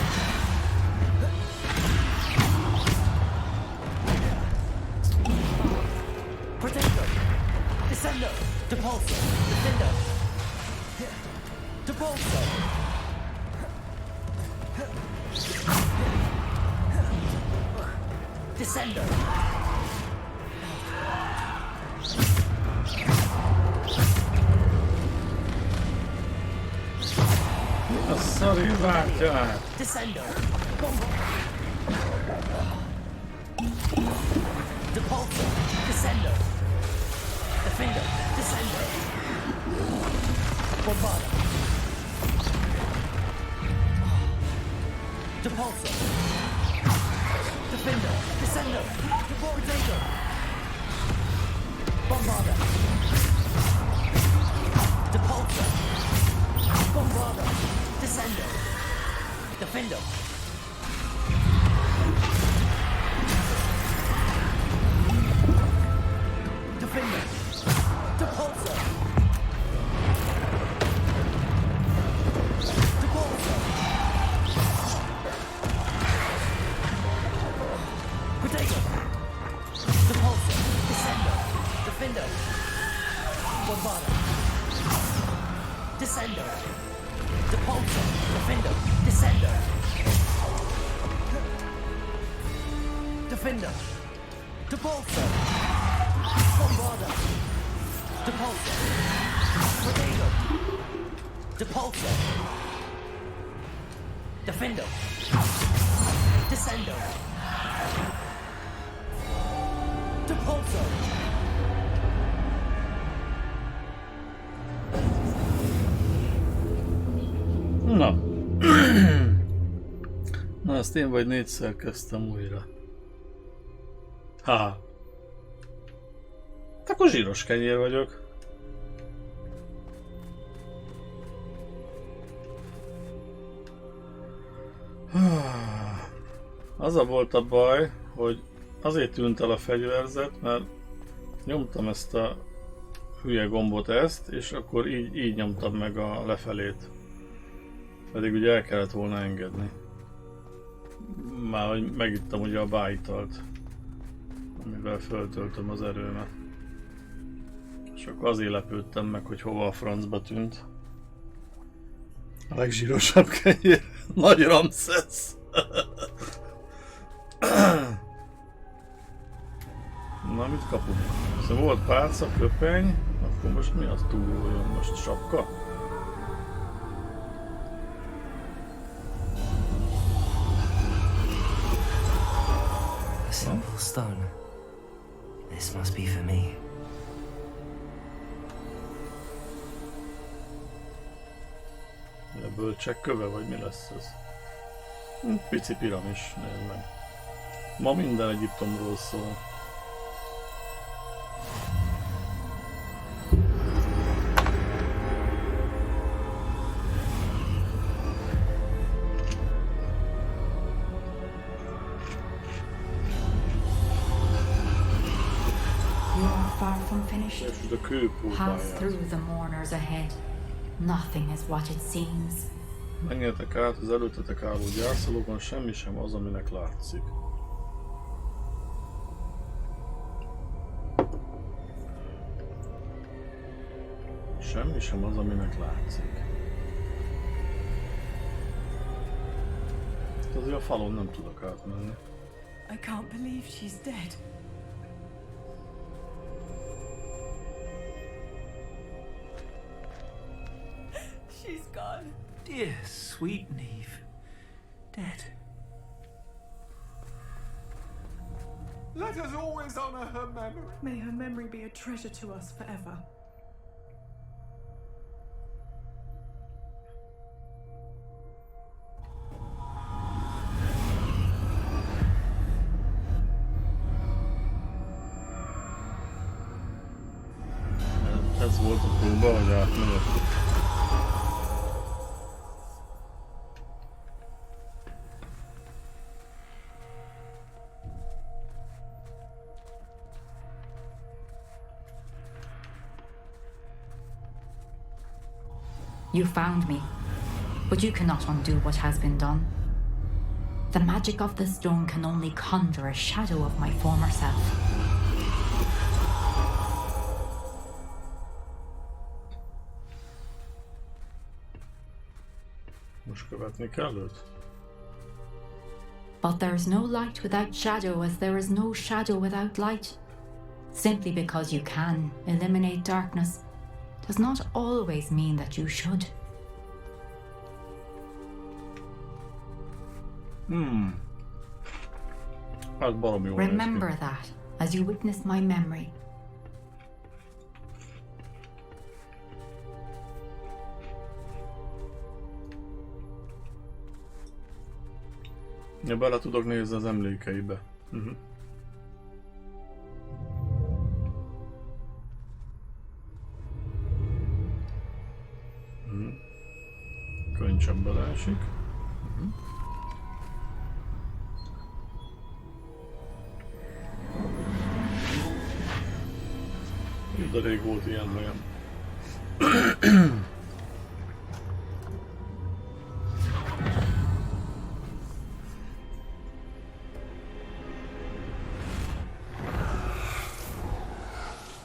Protector. Descender. Depulsor. Defender. Depulsor. Descender. Sorry, vágyjál! Descender. Depulsor. Descender. Defender. Descender. Bombarder. Depulsor. Defender. Descender. Protector. Bombarder. Depulsor. Bombarder. Descender. Defender. Defender. Depulsor. Depulsor. Protector. Depulsor. Descender. Defender. Bombarder. Descender. Depulsor. Defender. Descender. Defender. Depulsor. Bombarder. Depulsor. Protego. Depulsor. Defender. Descender. Depulsor. Na. Na, ezt én vagy 4-szer kezdtem újra. Ha. Akkor zsíros kenyér vagyok. Az a volt a baj, hogy azért tűnt el a fegyverzet, mert nyomtam ezt a hülye gombot és akkor így nyomtam meg a lefelét. Pedig ugye el kellett volna engedni. Már hogy megittam ugye a bájitalt, amivel föltöltöm az erőmet. És akkor azért lepődtem meg, hogy hova a francba tűnt. A legzsírosabb kenyér. Nagy Ramszesz. Na, mit kapunk? Szóval volt pálca, köpeny, akkor most mi az túloljon? Most sapka? A simple stone. This must be for me. A bölcsek köve, vagy mi lesz ez? Pici piramis, nézd meg. Ma minden Egyiptomról szól. Far from finished. Pass through the mourners ahead. Nothing is what it seems. Menjetek át az előttetek álló gyászolókon, semmi sem az, aminek látszik. Semmi sem az, aminek látszik. Azért a falon nem tudok átmenni. I can't believe she's dead. She's gone. Dear, sweet Neve. Dead. Let us always honor her memory. May her memory be a treasure to us forever. Ez volt a próba, hogy átmegyek. You found me, but you cannot undo what has been done. The magic of the stone can only conjure a shadow of my former self. Most követni kell őt? But there is no light without shadow, as there is no shadow without light. Simply because you can eliminate darkness does not always mean that you should. Hát baromi jól Remember néz ki. that as you witness my memory. Ja, bele tudok nézni az emlékeibe. Könycsen beleesik. De rég volt ilyen helyen.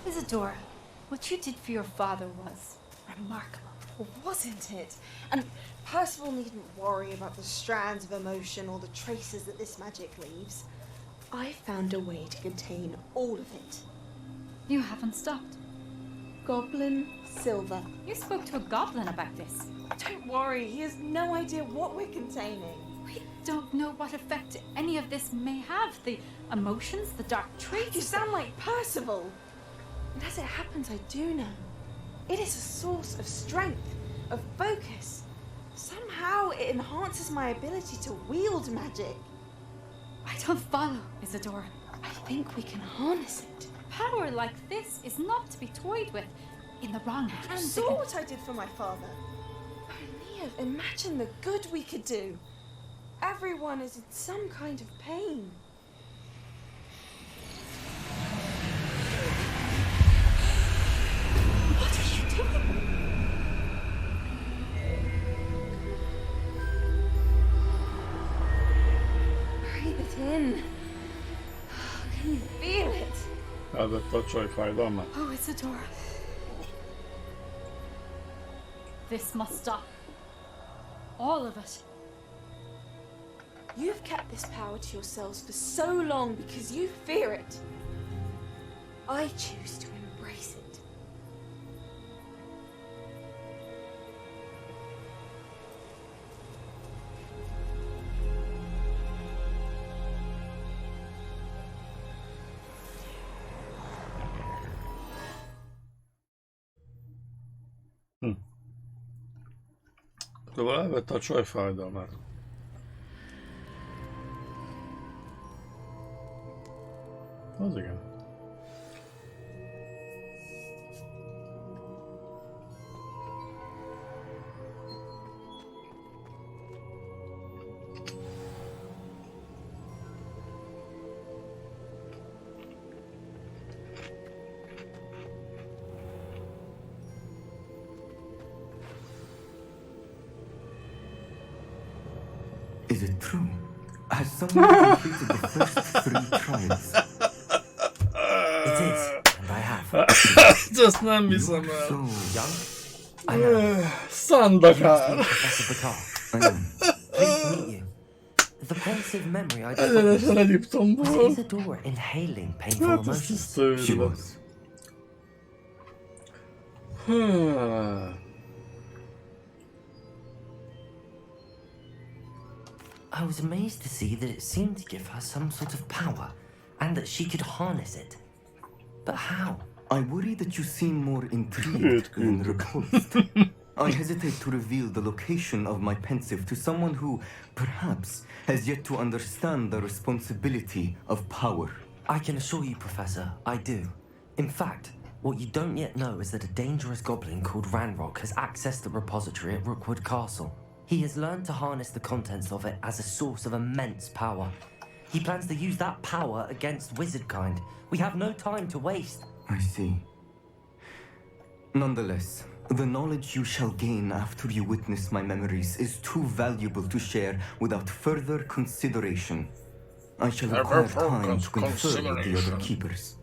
Isadora, what you did for your father was remarkable, wasn't it? And Percival needn't worry about the strands of emotion or the traces that this magic leaves. I found a way to contain all of it. You haven't stopped. Goblin silver. You spoke to a goblin about this. Don't worry, he has no idea what we're containing. We don't know what effect any of this may have. The emotions, the dark traits. You sound like Percival. And as it happens, I do know. It is a source of strength, of focus. Somehow enhances my ability to wield magic. I don't follow, Isadora. I think we can harness it. Power like this is not to be toyed with. In the wrong You hands. saw what I did for my father. O'Neill, imagine the good we could do. Everyone is in some kind of pain. What are you doing? Breathe it in. Can you feel it? Elvette a csaj fájdalmát. Oh, Isadora. This must stop. All of it. You've kept this power to yourselves for so long because you fear it. I choose to embrace it. Szóval elvette a csaj fájdalmát. Az igen. Is it true? Has someone completed the first 3 trials? It is, and I have. Just nem hiszem el. So young? I know. Szandakár! Professor Bakar. I am. Pleased to meet you. The pensive memory I just Egyenesen witnessed. Egyiptomból. Was Isadora inhaling painful Hát ezt emotions? tiszteljük. She was. I was amazed to see that it seemed to give her some sort of power, and that she could harness it. But how? I worry that you seem more intrigued than repulsed. I hesitate to reveal the location of my pensive to someone who, perhaps, has yet to understand the responsibility of power. I can assure you, Professor, I do. In fact, what you don't yet know is that a dangerous goblin called Ranrock has accessed the repository at Rookwood Castle. He has learned to harness the contents of it as a source of immense power. He plans to use that power against wizardkind. We have no time to waste. I see. Nonetheless, the knowledge you shall gain after you witness my memories is too valuable to share without further consideration. I shall require time to confer with the other keepers.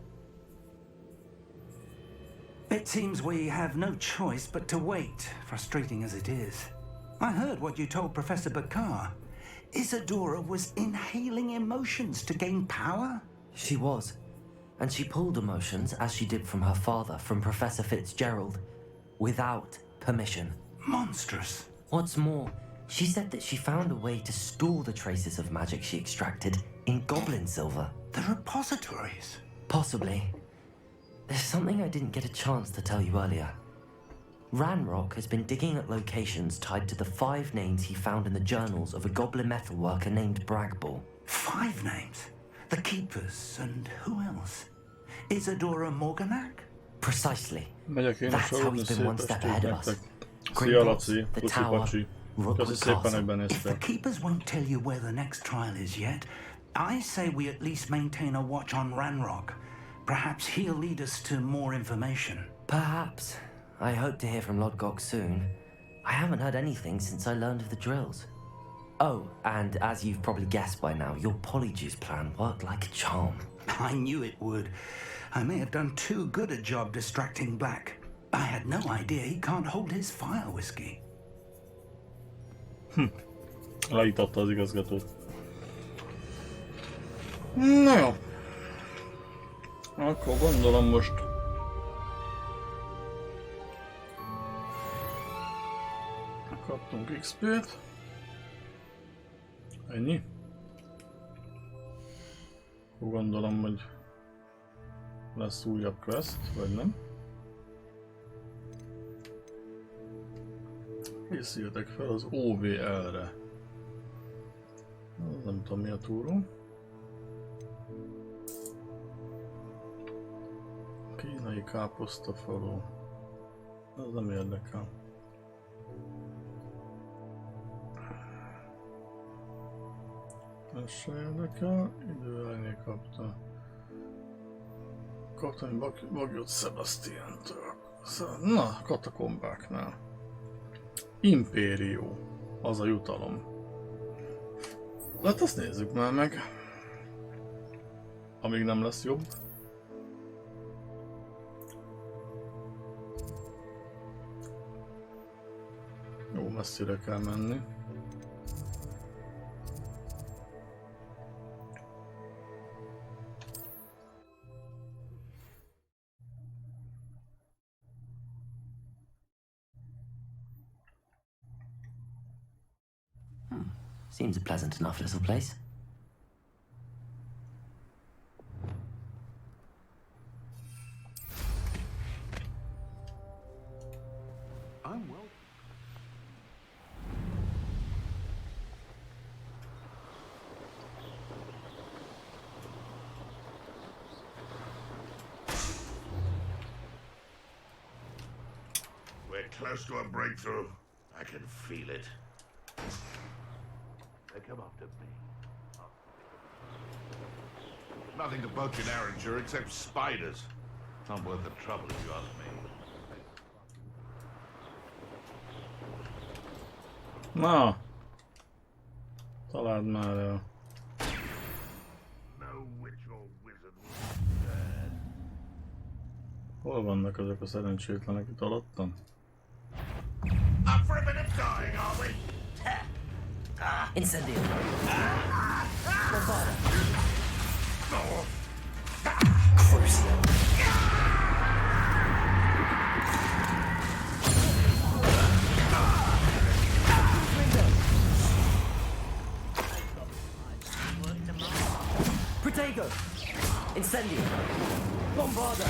It seems we have no choice but to wait, frustrating as it is. I heard what you told Professor Bakar. Isadora was inhaling emotions to gain power? She was. And she pulled emotions, as she did from her father, from Professor Fitzgerald, without permission. Monstrous. What's more, she said that she found a way to store the traces of magic she extracted in goblin silver. The repositories? Possibly. There's something I didn't get a chance to tell you earlier. Ranrock has been digging at locations tied to the 5 names he found in the journals of a goblin metalworker named Bragball. 5 names? The Keepers, and who else? Isadora Morganac? Precisely. Megyek én That's is how he's been one step ahead of us. Szia Laci, the Puci tower, Pacsi. Rookwood Köszi szépen, hogy Castle. If the benéztél. Keepers won't tell you where the next trial is yet, I say we at least maintain a watch on Ranrock. Perhaps he'll lead us to more information. Perhaps. I hope to hear from Lodgok soon. I haven't heard anything since I learned of the drills. Oh, and as you've probably guessed by now, your polyjuice plan worked like a charm. I knew it would. I may have done too good a job distracting Black. I had no idea he can't hold his fire whiskey. Leítatta az igazgatót. Na jó. Akkor gondolom most... Kaptunk XP-t. Ennyi. Akkor gondolom, hogy lesz újabb quest, vagy nem. Készüljetek fel az OVL-re. tudom mi a túró. Kínai káposztafalu. Ez nem érdekel. Ez se érdekel. Időelné kapta. Kaptam egy bagyot Sebastiantől. Na, katakombáknál. Impérió. Az a jutalom. Hát azt nézzük már meg. Amíg nem lesz jobb. Jó, messzire kell menni. Seems a pleasant enough little place. I'm well. We're close to a breakthrough. I can feel it. They come after me. Nothing to poach in Arranger except spiders. Not worth the trouble if you ask me. Na! Találd már el. No witch or wizard. Hol vannak ezek a szerencsétlenek itt alattam? Up for a bit of dying, are we? Incendio. Bombada. Crucio. Protego. Incendio. Bombada.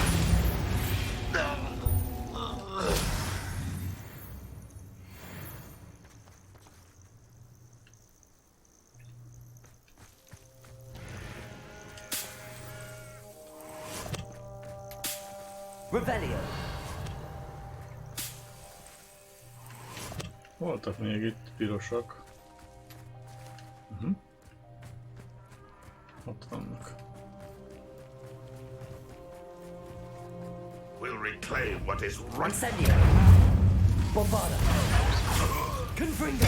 Revelio. Voltak még itt pirosak. Ott vannak. We'll reclaim what is right. Incendio. Bombada. Confringo.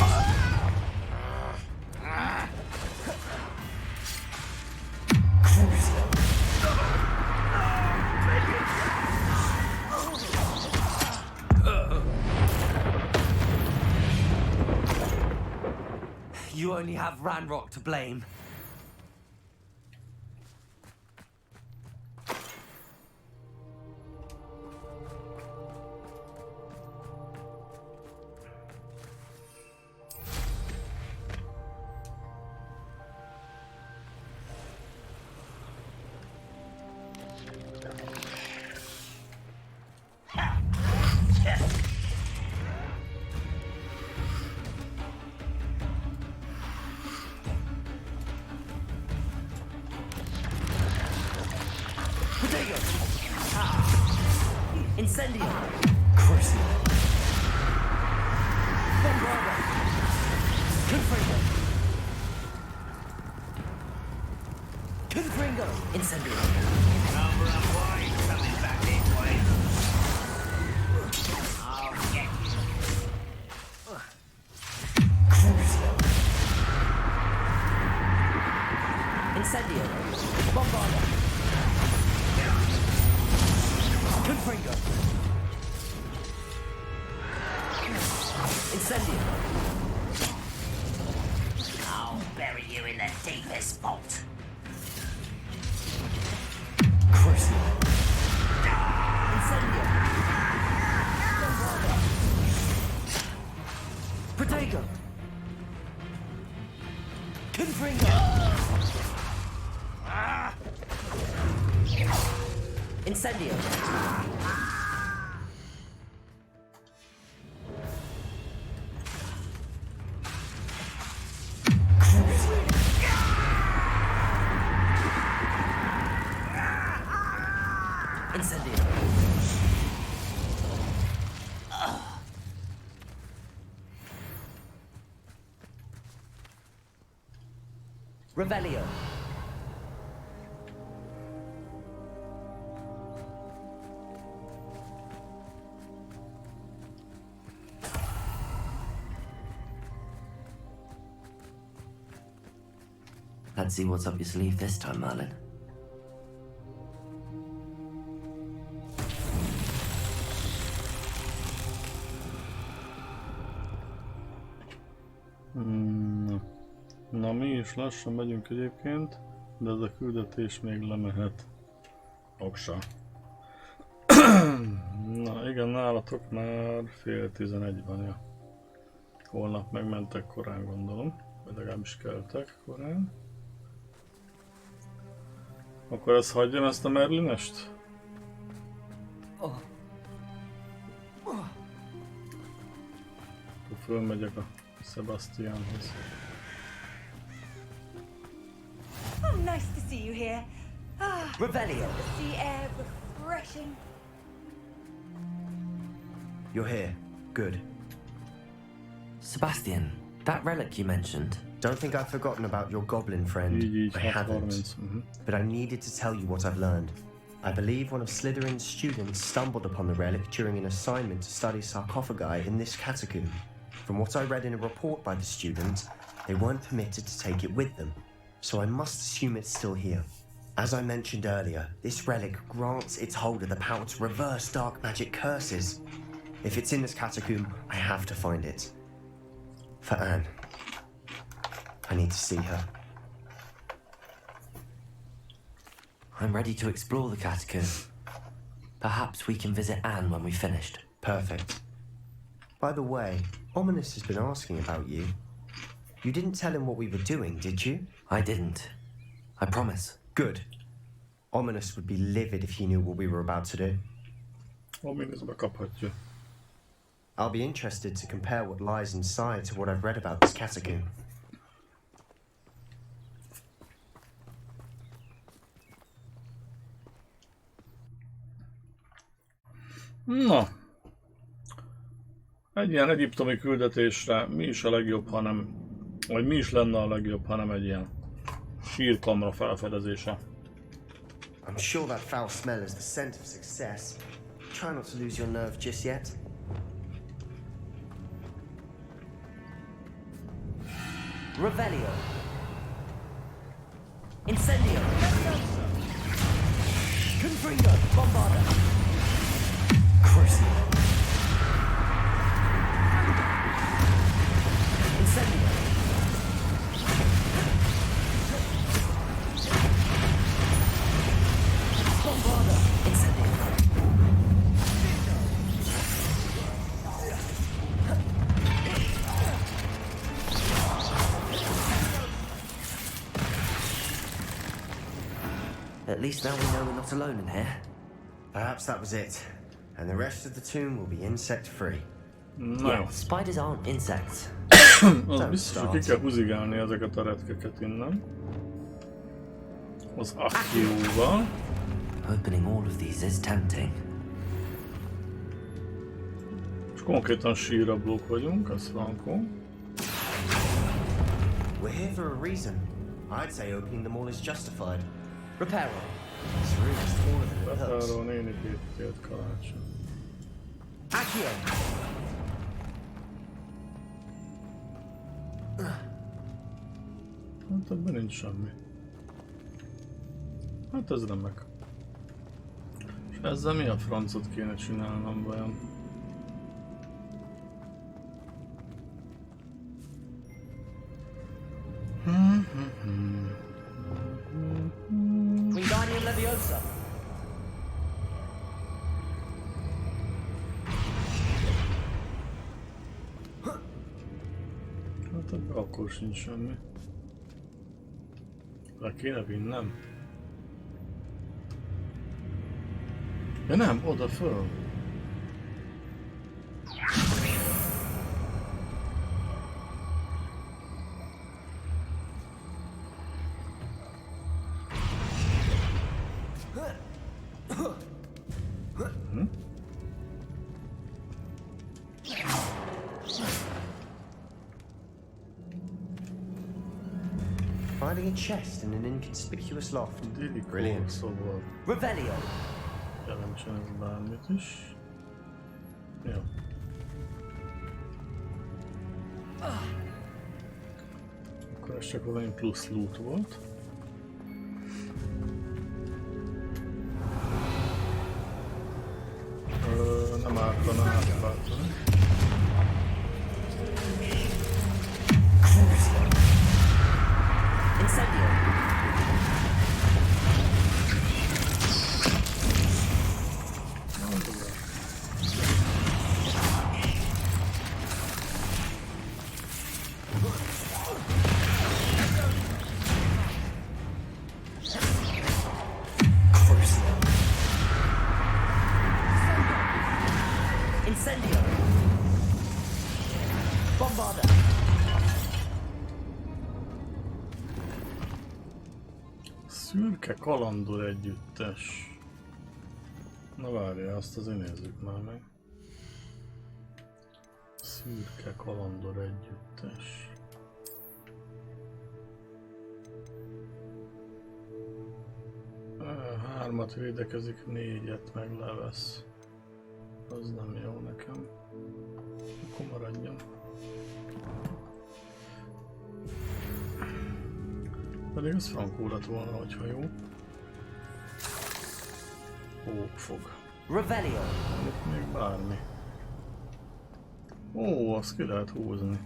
Crucio. You only have Ranrock to blame. Incendio! Crucio! Bombarda! Confringo! Confringo! Incendio! Number of wine coming back this way. I'll get you. Crucio! Incendio! Bombarda! Confringo! Incendio! I'll bury you in the deepest vault. Crucio! Incendio! Bombarda! Protego! Confringo! Incendio! Revelio. Let's see what's up your sleeve this time, Merlin. Na mi is lassan megyünk egyébként, de ez a küldetés még lemehet. Oksa. Na igen, nálatok már 10:30 van, ja. Holnap megmentek korán, gondolom. Vagy legalábbis keltek korán. Akkor ezt hagyjam, ezt a Merlinest? Akkor fölmegyek a Sebastianhoz. Oh, nice to see you here. Revelio. The sea air, refreshing. You're here. Good. Sebastian, that relic you mentioned. Don't think I've forgotten about your goblin friend. I haven't. But I needed to tell you what I've learned. I believe one of Slytherin's students stumbled upon the relic during an assignment to study sarcophagi in this catacomb. From what I read in a report by the student, they weren't permitted to take it with them, so I must assume it's still here. As I mentioned earlier, this relic grants its holder the power to reverse dark magic curses. If it's in this catacomb, I have to find it. For Anne. I need to see her. I'm ready to explore the catacomb. Perhaps we can visit Anne when we've finished. Perfect. By the way, Ominous has been asking about you. You didn't tell him what we were doing, did you? I didn't. I promise. Good. Ominous would be livid if he knew what we were about to do. Ominous bekaphatja. I'll be interested to compare what lies inside to what I've read about this catacomb. Na, egy ilyen egyiptomi küldetésre mi is a legjobb, hanem, vagy mi is lenne a legjobb, hanem egy ilyen sírkamra felfedezése. I'm sure that foul smell is the scent of success. Try not to lose your nerve just yet. Revelio. Incendio. Confringo. Bombarda. Crucible. Incendio. Bombarda. Incendio. At least now we know we're not alone in here. Perhaps that was it. And the rest of the tomb will be insect-free. No. Yeah, spiders aren't insects. Az biztos, hogy ki kell húzigálni ezeket a retkeket innen. Az akcióval. Opening all of these is tempting. És konkrétan sírablók vagyunk, ez frankó. We're here for a reason. I'd say opening them all is justified. Reparo. This room is taller than it looks. Reparo néni képített kalácsa. Accio. Hát ebben nincs semmi. Hát ez remek. És ezzel mi a francot kéne csinálnom vajon? Wingardium Leviosa. Hát ebben akkor sincs semmi. Le kéne vinnem? Ja nem, oda föl. hiding a chest in an inconspicuous loft. Brilliant. Szóval Revelio. jelentsen ez bármit is. Jó. Akkor ez csak valami plusz loot volt. Nem ártana átváltani. Szürke kalandor együttes. Na várjál, azt azért nézzük már meg. Szürke kalandor együttes. Hármat védekezik, 4-et meg levesz. Az nem jó nekem. Akkor maradjon. Pedig az frankó lett volna, hogyha jó. Fog. Revelio. Itt még bármi. Ó, azt ki lehet húzni.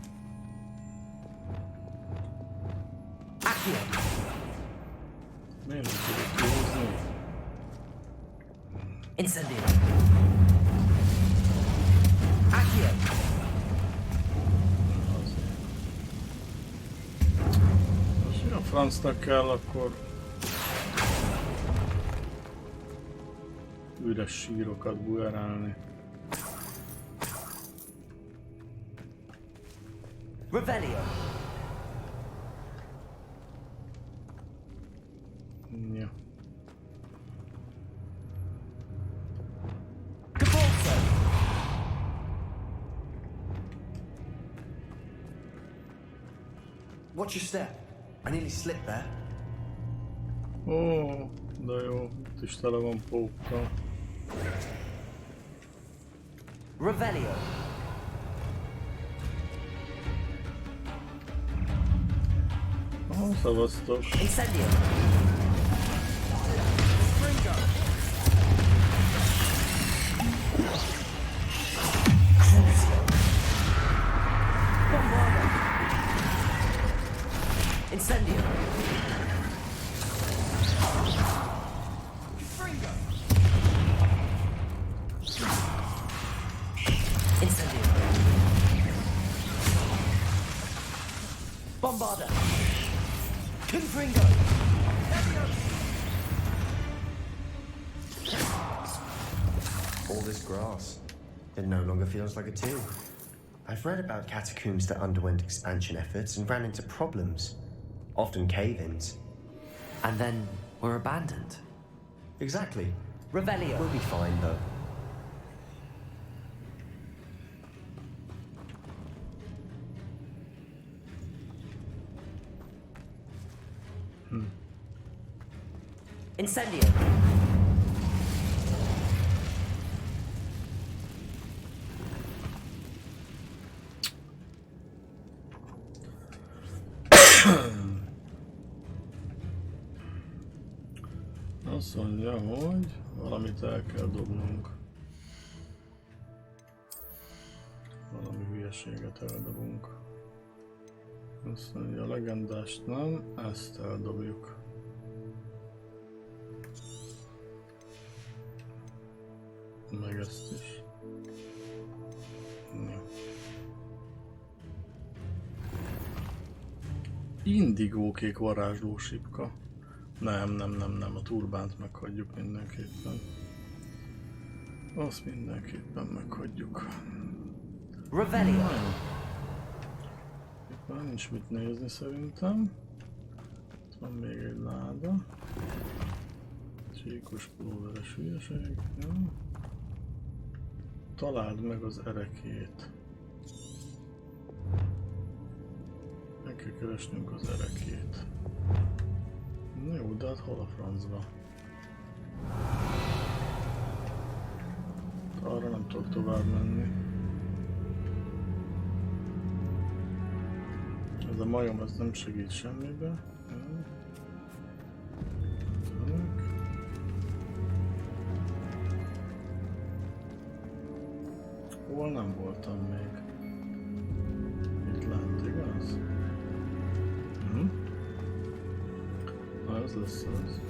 Miért nem tudod kihúzni? Incendio. Accio. Ha a francnak kell, akkor üres sírokat bujerálni. Revelio. Ja. Watch your step. I nearly slipped there. Ó, de jó, itt is tele van pókkal. Revelio. Szavaztok. Incendio. Incendio. Incendio. Bombarda. Confringo. All this grass. It no longer feels like a tomb. I've read about catacombs that underwent expansion efforts and ran into problems. Often cave-ins. And then were abandoned. Exactly. Revelio. We'll be fine, though. Incendio. Azt mondja, hogy valamit el kell dobnunk. Valami hülyeséget eldobunk. Azt mondja, a legendást nem, ezt eldobjuk. Meg ezt is. Ja. Indigókék varázslósipka. Nem, a turbánt meghagyjuk mindenképpen. Azt mindenképpen meghagyjuk. Revelio. Itt már nincs mit nézni szerintem. Itt van még egy láda. Csíkos pulóveres hülyeség. Ja. Találd meg az erekét. Meg kell keresnünk az erekét. Jó, de hát hol a francba? Arra nem tudok tovább menni. Ez a majom, ez nem segít semmibe. Hol nem voltam még? Itt lent, igaz? Na, ez lesz az.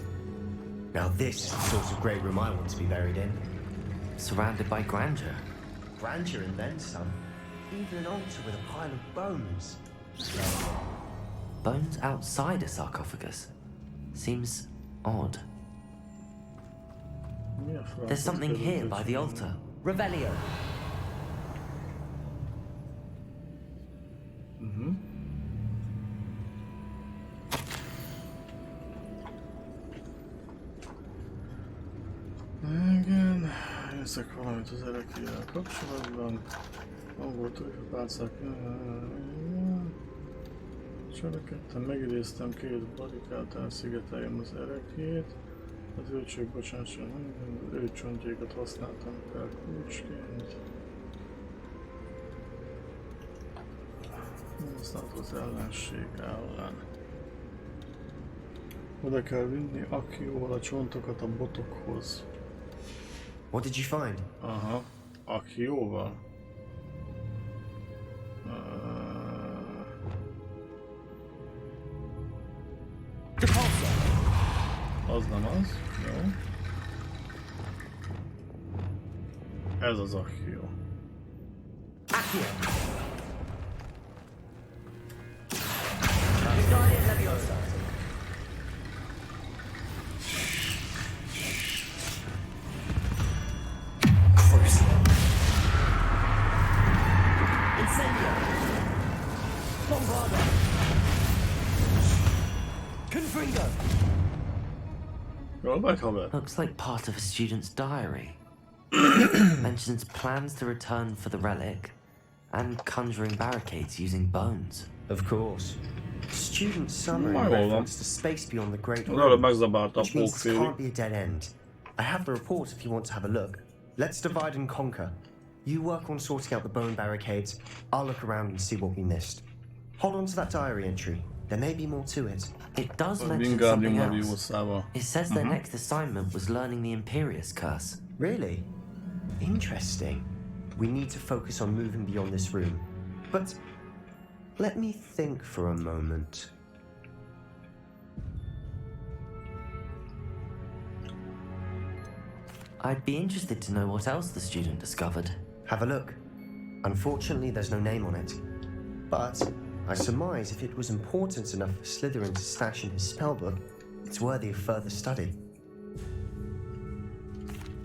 Now this is the sort of great room I want to be buried in. Surrounded by grandeur. Grandeur and then some. Even an altar with a pile of bones. Bones outside a sarcophagus? Seems odd. There's something here by the altar. Revelio. Igen, nézzek valamit az erekével kapcsolatban. Angoltól és a pálcák. Cselekedtem, megidéztem két barikát, elszigeteljem az erekét. Az őcsök, bocsánat, őcsontjékat használtam fel kulcsként. Használt az ellenség ellen. Oda kell vinni Akióval a csontokat a botokhoz. What did you find? Aha, Akióval. Az nem az, jó. Ez az Akió. Looks like part of a student's diary. Mentions plans to return for the relic and conjuring barricades using bones. Of course. Student summary My reference to space beyond the Great Well, Room, megzavarta a which means this pókfélig. can't be a dead end. I have the report if you want to have a look. Let's divide and conquer. You work on sorting out the bone barricades. I'll look around and see what we missed. Hold on to that diary entry. There may be more to it. It does mention something else. It says their next assignment was learning the Imperius curse. Really? Interesting. We need to focus on moving beyond this room. But let me think for a moment. I'd be interested to know what else the student discovered. Have a look. Unfortunately, there's no name on it. But I surmise if it was important enough for Slytherin to stash in his spellbook, it's worthy of further study.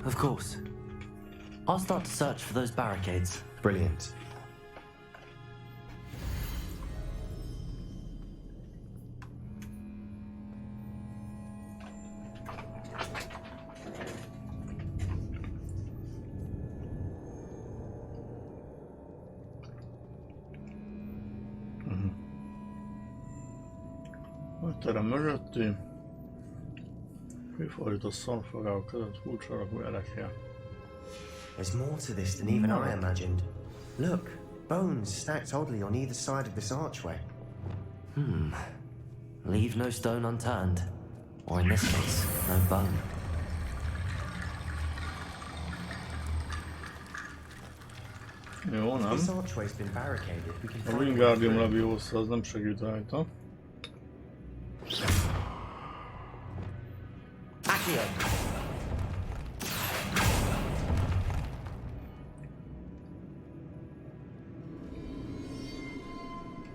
Of course. I'll start to search for those barricades. Brilliant. Terem mögötti kifordított szomszorák között furcsa alakú erekje. There's more to this than even I imagined. Look, bones stacked oddly on either side of this archway. Leave no stone unturned. Or in this case, no bone. Jó, nem? This archway's been barricaded. We can A find Wingardium Leviosa az nem segít rajta. Accio.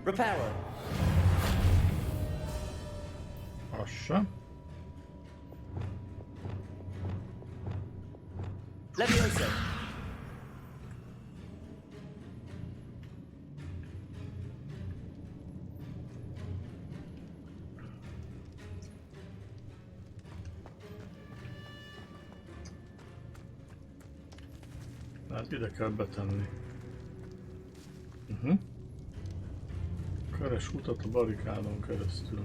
Reparo. Az se. Leviosa. Hát ide kell betenni. Keres utat a barikádon keresztül.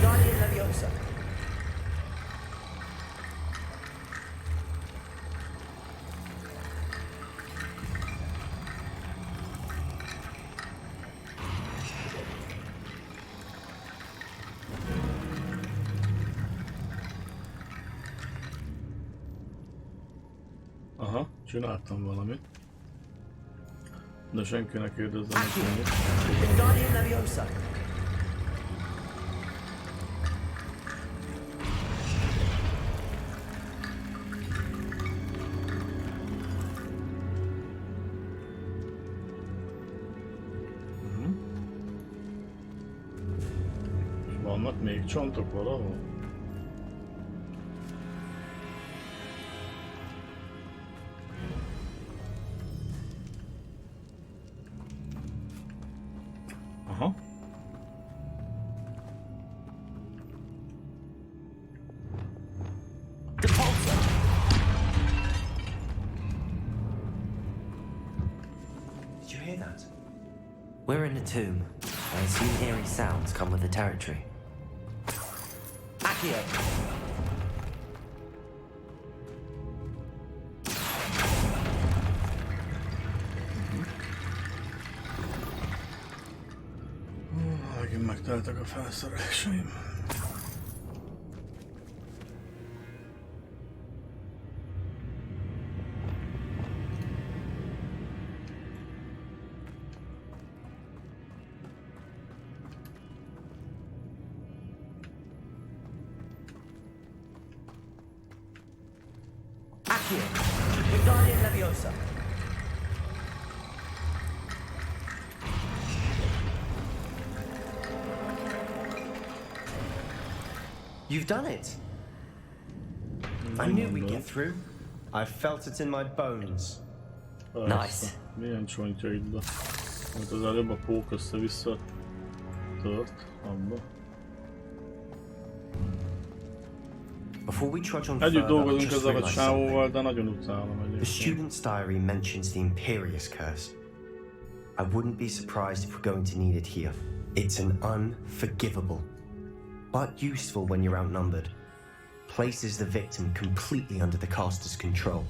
Guardian Leviosa. Aha, csináltam valamit. De senkinek kérdezzem, hogy mit. Guardian Leviosa. Vannak még csontok valahol? Aha. Did you hear that? We're in a tomb. I assume eerie sounds come with the territory. Accio. Megint megteltek a felszereléseim. Accio. Guardian Leviosa. You've done it! I knew we'd get through. I felt it in my bones. Nice. Milyen csontjaidba? Mert az előbb a pók össze-vissza tört abba. Before we trudge on Együtt further, I dolgozunk just ezzel a realized csávóval, something. de nagyon utálom The egyébként. student's diary mentions the Imperious Curse. I wouldn't be surprised if we're going to need it here. It's an unforgivable, but useful when you're outnumbered. Places the victim completely under the caster's control.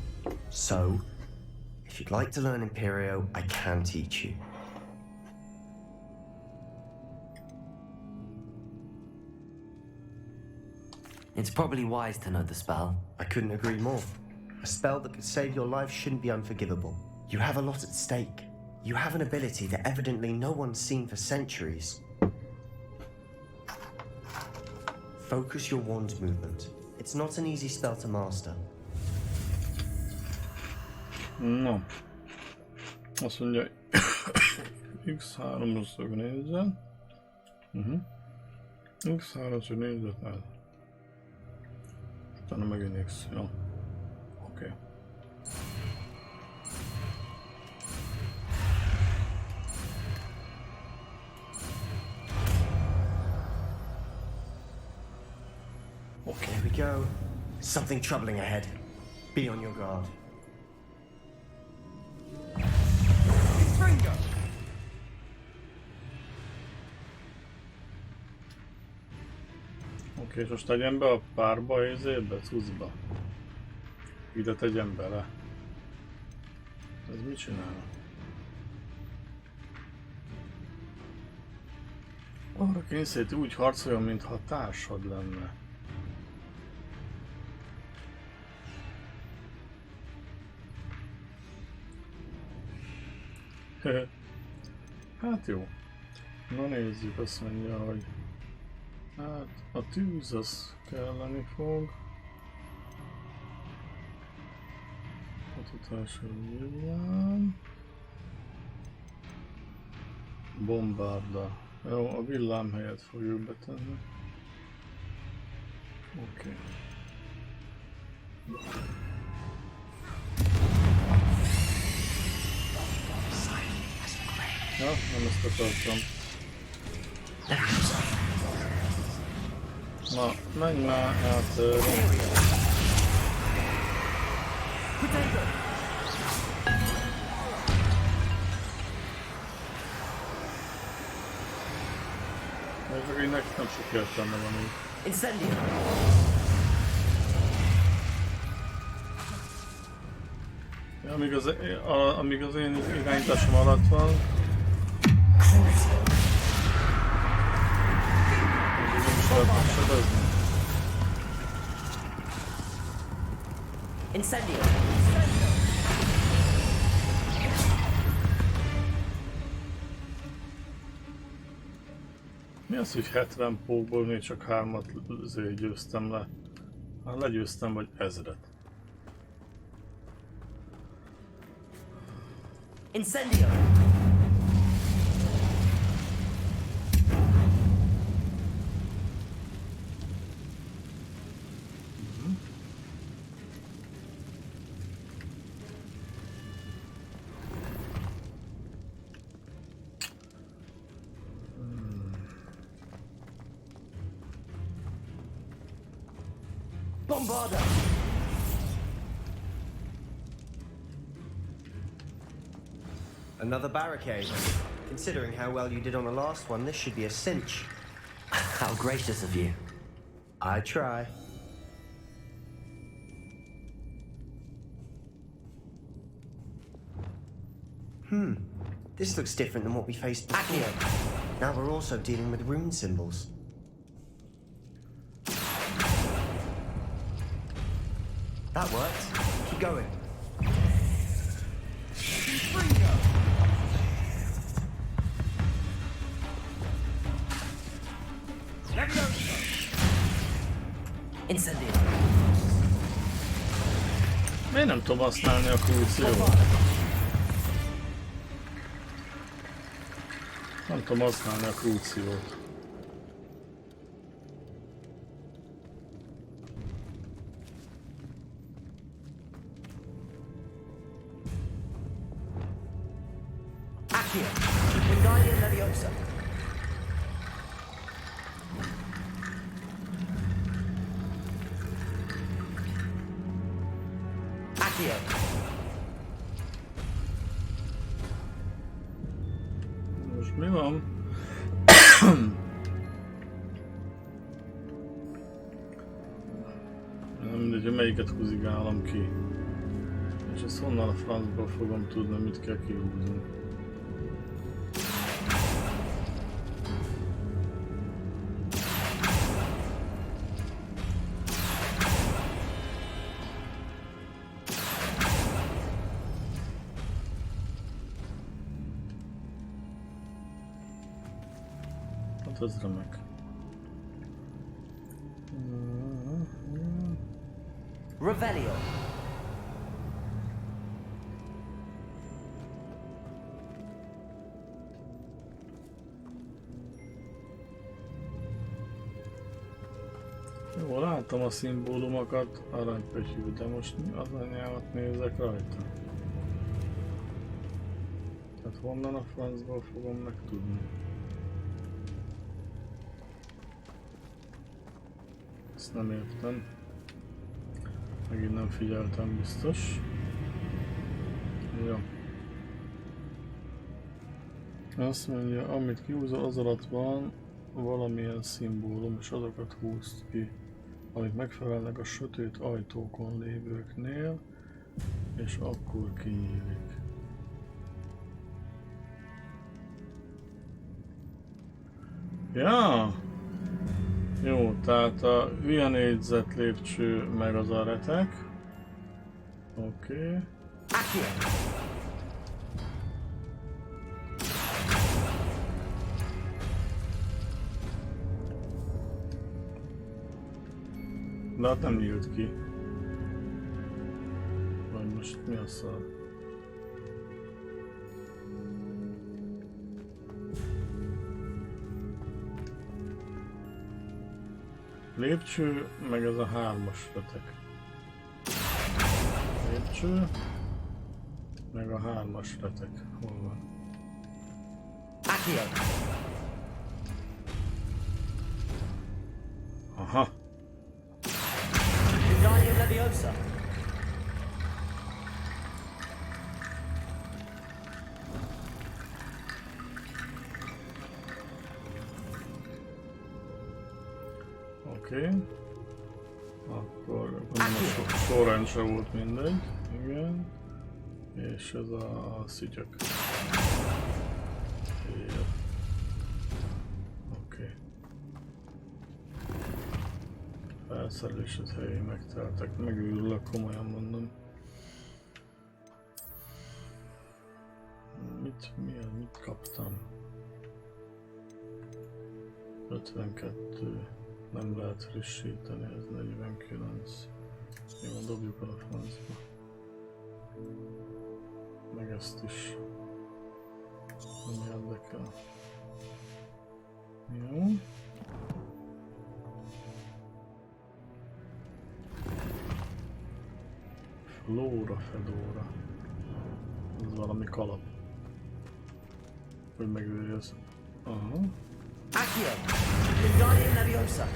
So, if you'd like to learn Imperio, I can teach you. It's probably wise to know the spell. I couldn't agree more. A spell that could save your life shouldn't be unforgivable. You have a lot at stake. You have an ability that evidently no one's seen for centuries. Focus your wand's movement. It's not an easy spell to master. No. Azt mondja, X3 szög nézzen. X3 szög nézett el. Utána megint X, jó. Oké. Okay, here we go. Something troubling ahead. Be on your guard. Oké, és most tegyem be a párba, ézébe, cuccba. Ide tegyem bele. Ez mit csinál? Arra kényszeríti, úgy harcoljon, mintha társad lenne. Hát jó. Na nézzük, azt mondja, hogy hát a tűz az kelleni fog. Hatotású villám. Bombárda. Jó, a villám helyett fogjuk betenni. Oké. Ja, nem ezt akartam. Na, menj már át. Mert csak ennek nem sok értelme van így. Incendio! Ja, amíg az én irányításom alatt van, addig nem is lehet megsebezni. Incendio! Mi az, hogy 70 pókból még csak 3-at győztem le? Hát legyőztem vagy 1000-et. Incendio! Bombarda! Another barricade. Considering how well you did on the last one, this should be a cinch. How gracious of you. I try. This looks different than what we faced before. Now we're also dealing with rune symbols. That worked. Keep going. Incendio! Miért nem tudom használni a krúciót? Nem tudom használni a krúciót. Accio! Wingardium Leviosa! Accio! Most mi van? Nem mindegy, hogy melyiket húzigálom ki. És ezt honnan a francból fogom tudni, mit kell kihúzni. Hát ez remek. Revelio! Jó, látom a szimbólumokat, aranypötyű, de most mi az anyámat nézek rajta? Tehát honnan a francból fogom megtudni? Ezt nem értem. Megint nem figyeltem biztos. Ja. Azt mondja, amit kihúzol, az alatt van valamilyen szimbólum, és azokat húzd ki, amik megfelelnek a sötét ajtókon lévőknél, és akkor kinyílik. Ja! Jó, tehát a hülye négyzet lépcső meg az a retek. Oké. De hát nem nyílt ki. Vagy most mi a szar? Lépcső, meg ez a 3-as retek. Lépcső, meg a 3-as retek. Hol van? Aha. Wingardium Leviosa! Oké. Akkor a sorrend se volt mindegy. Igen. És ez a szütyök. Oké. Felszerelésed helyén megteltek. Megőrülök, komolyan mondom. Mit kaptam? 52. Nem lehet frissíteni, ez 49. Jó, dobjuk a francba. Meg ezt is. Nem érdekel. Jó. Flóra, fedóra. Ez valami kalap. Hogy megőri ezt. Aha. Accio! Wingardium Leviosa!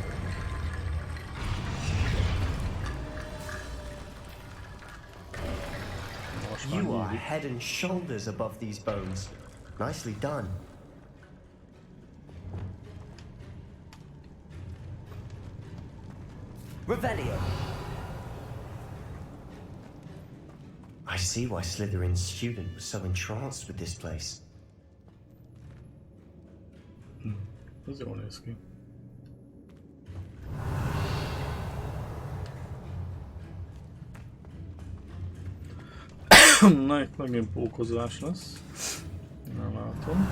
You are head and shoulders above these bones. Nicely done. Revelio! I see why Slytherin's student was so entranced with this place. Ez jól néz ki. Na, itt megint pókozás lesz. Nem látom.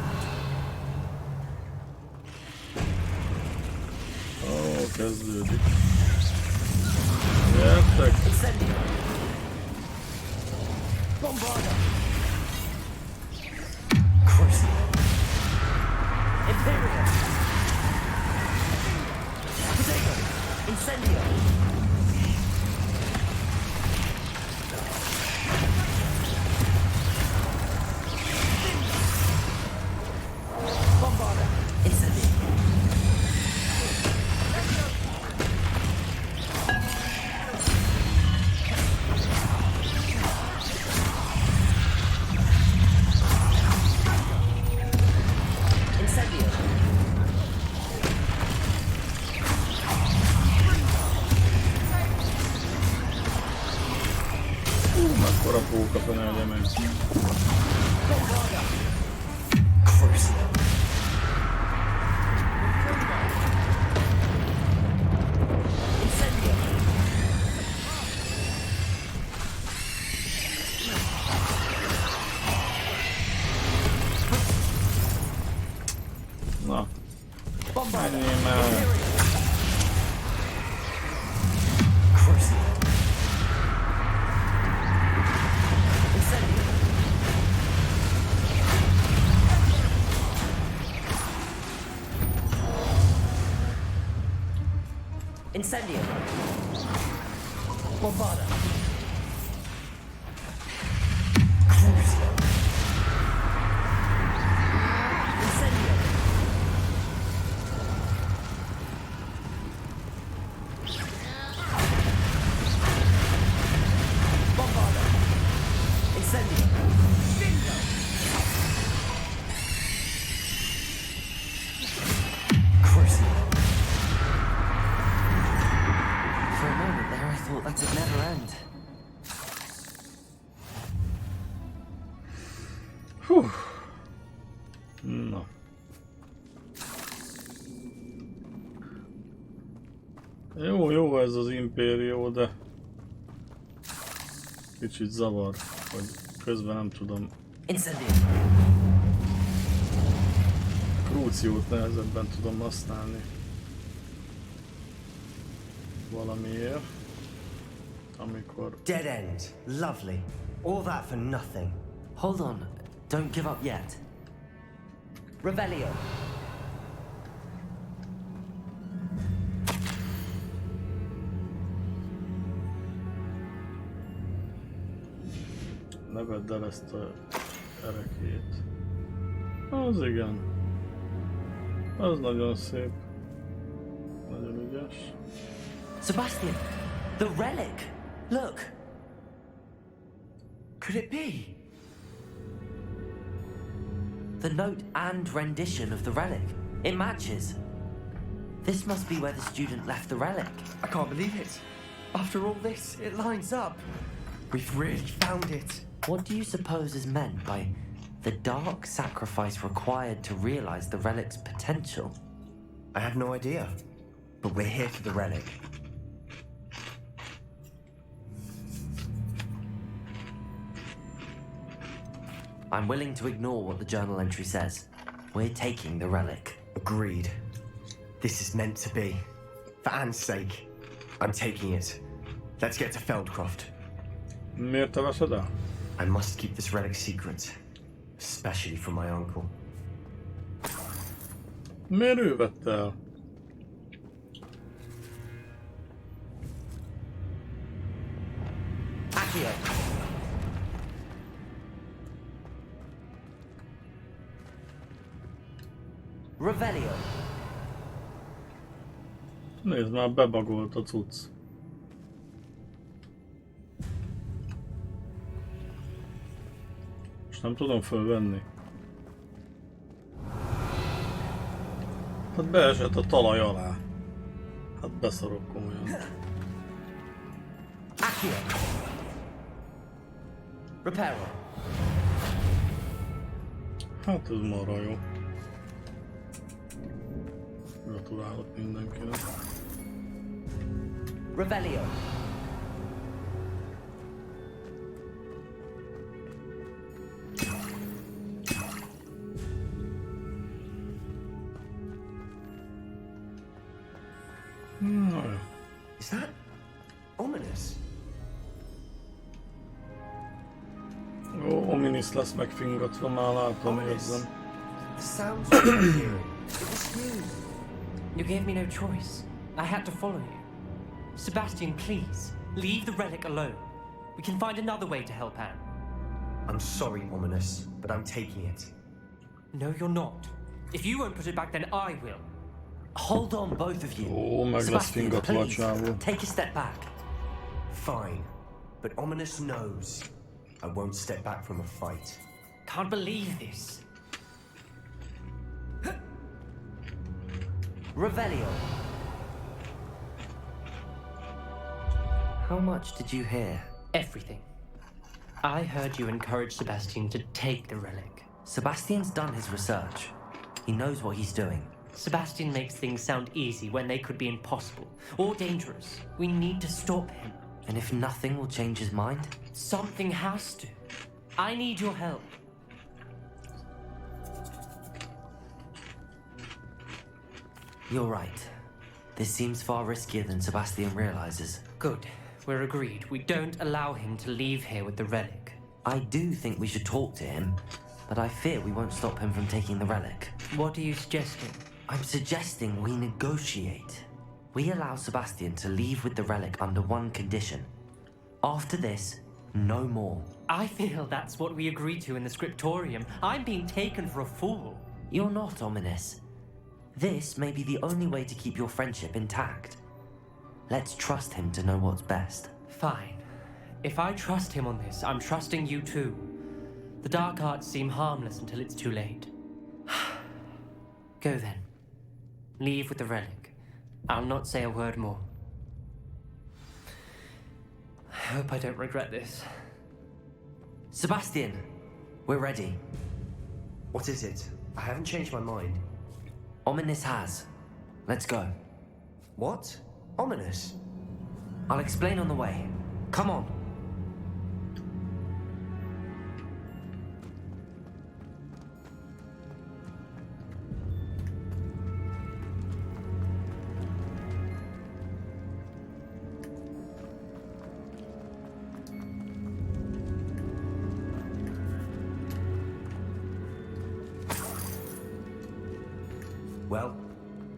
Ó, kezdődik. Gyertek! Bombarda! Crucible! Imperial! Potato! Incendio! Bombarda! Incendio! Mekkora pókapenelje meg. Na. Menjél már. Incendio! Bombarda! Crucio! Incendio! Bombarda! Incendio! Bingo! Crucio! For a moment there, I thought that would never end. Hú. Na. Jó ez az impérió, de kicsit zavar, hogy közben nem tudom. Krúciót nehezebben tudom használni. Valamiért. Amikor... Dead end. Lovely. All that for nothing. Hold on. Don't give up yet. Revelio! Ne vedd el ezt a erekét. Az igen. Az nagyon szép. Nagyon ügyes. Sebastian! The relic! Look! Could it be? The note and rendition of the relic. It matches. This must be where the student left the relic. I can't believe it. After all this, it lines up. We've really found it. What do you suppose is meant by the dark sacrifice required to realize the relic's potential? I have no idea. But we're here for the relic. I'm willing to ignore what the journal entry says. We're taking the relic. Agreed. This is meant to be. For Anne's sake, I'm taking it. Let's get to Feldcroft. Miért te veszed el? I must keep this relic secret. Especially from my uncle. Miért ő vette el? Accio! Revelio! Nézd már, bebagolt a cucc. Most nem tudom fölvenni. Hát beesett a talaj alá. Hát beszarok komolyan. Accio! Reparo! Hát ez marha jó. Gratulálok mindenkinek. Revelio! No. Is that ominous? Ó, ominous lesz megfingatva, már látom, érzem. The sounds we were hearing. It was you. You gave me no choice. I had to follow you. Sebastian, please, leave the relic alone. We can find another way to help Anne. I'm sorry, Ominous, but I'm taking it. No, you're not. If you won't put it back, then I will. Hold on, both of you. Ó, meg lesz fingatva a csávó. Take a step back. Fine, but Ominous knows I won't step back from a fight. Can't believe this. Revelio. How much did you hear? Everything. I heard you encourage Sebastian to take the relic. Sebastian's done his research. He knows what he's doing. Sebastian makes things sound easy when they could be impossible or dangerous. We need to stop him. And if nothing will change his mind? Something has to. I need your help. You're right. This seems far riskier than Sebastian realizes. Good. We're agreed. We don't allow him to leave here with the relic. I do think we should talk to him, but I fear we won't stop him from taking the relic. What are you suggesting? I'm suggesting we negotiate. We allow Sebastian to leave with the relic under one condition. After this, no more. I feel that's what we agreed to in the scriptorium. I'm being taken for a fool. You're not, Ominous. This may be the only way to keep your friendship intact. Let's trust him to know what's best. Fine. If I trust him on this, I'm trusting you too. The dark arts seem harmless until it's too late. Go then. Leave with the relic. I'll not say a word more. I hope I don't regret this. Sebastian, we're ready. What is it? I haven't changed my mind. Ominous has. Let's go. What? Ominous? I'll explain on the way. Come on. Well,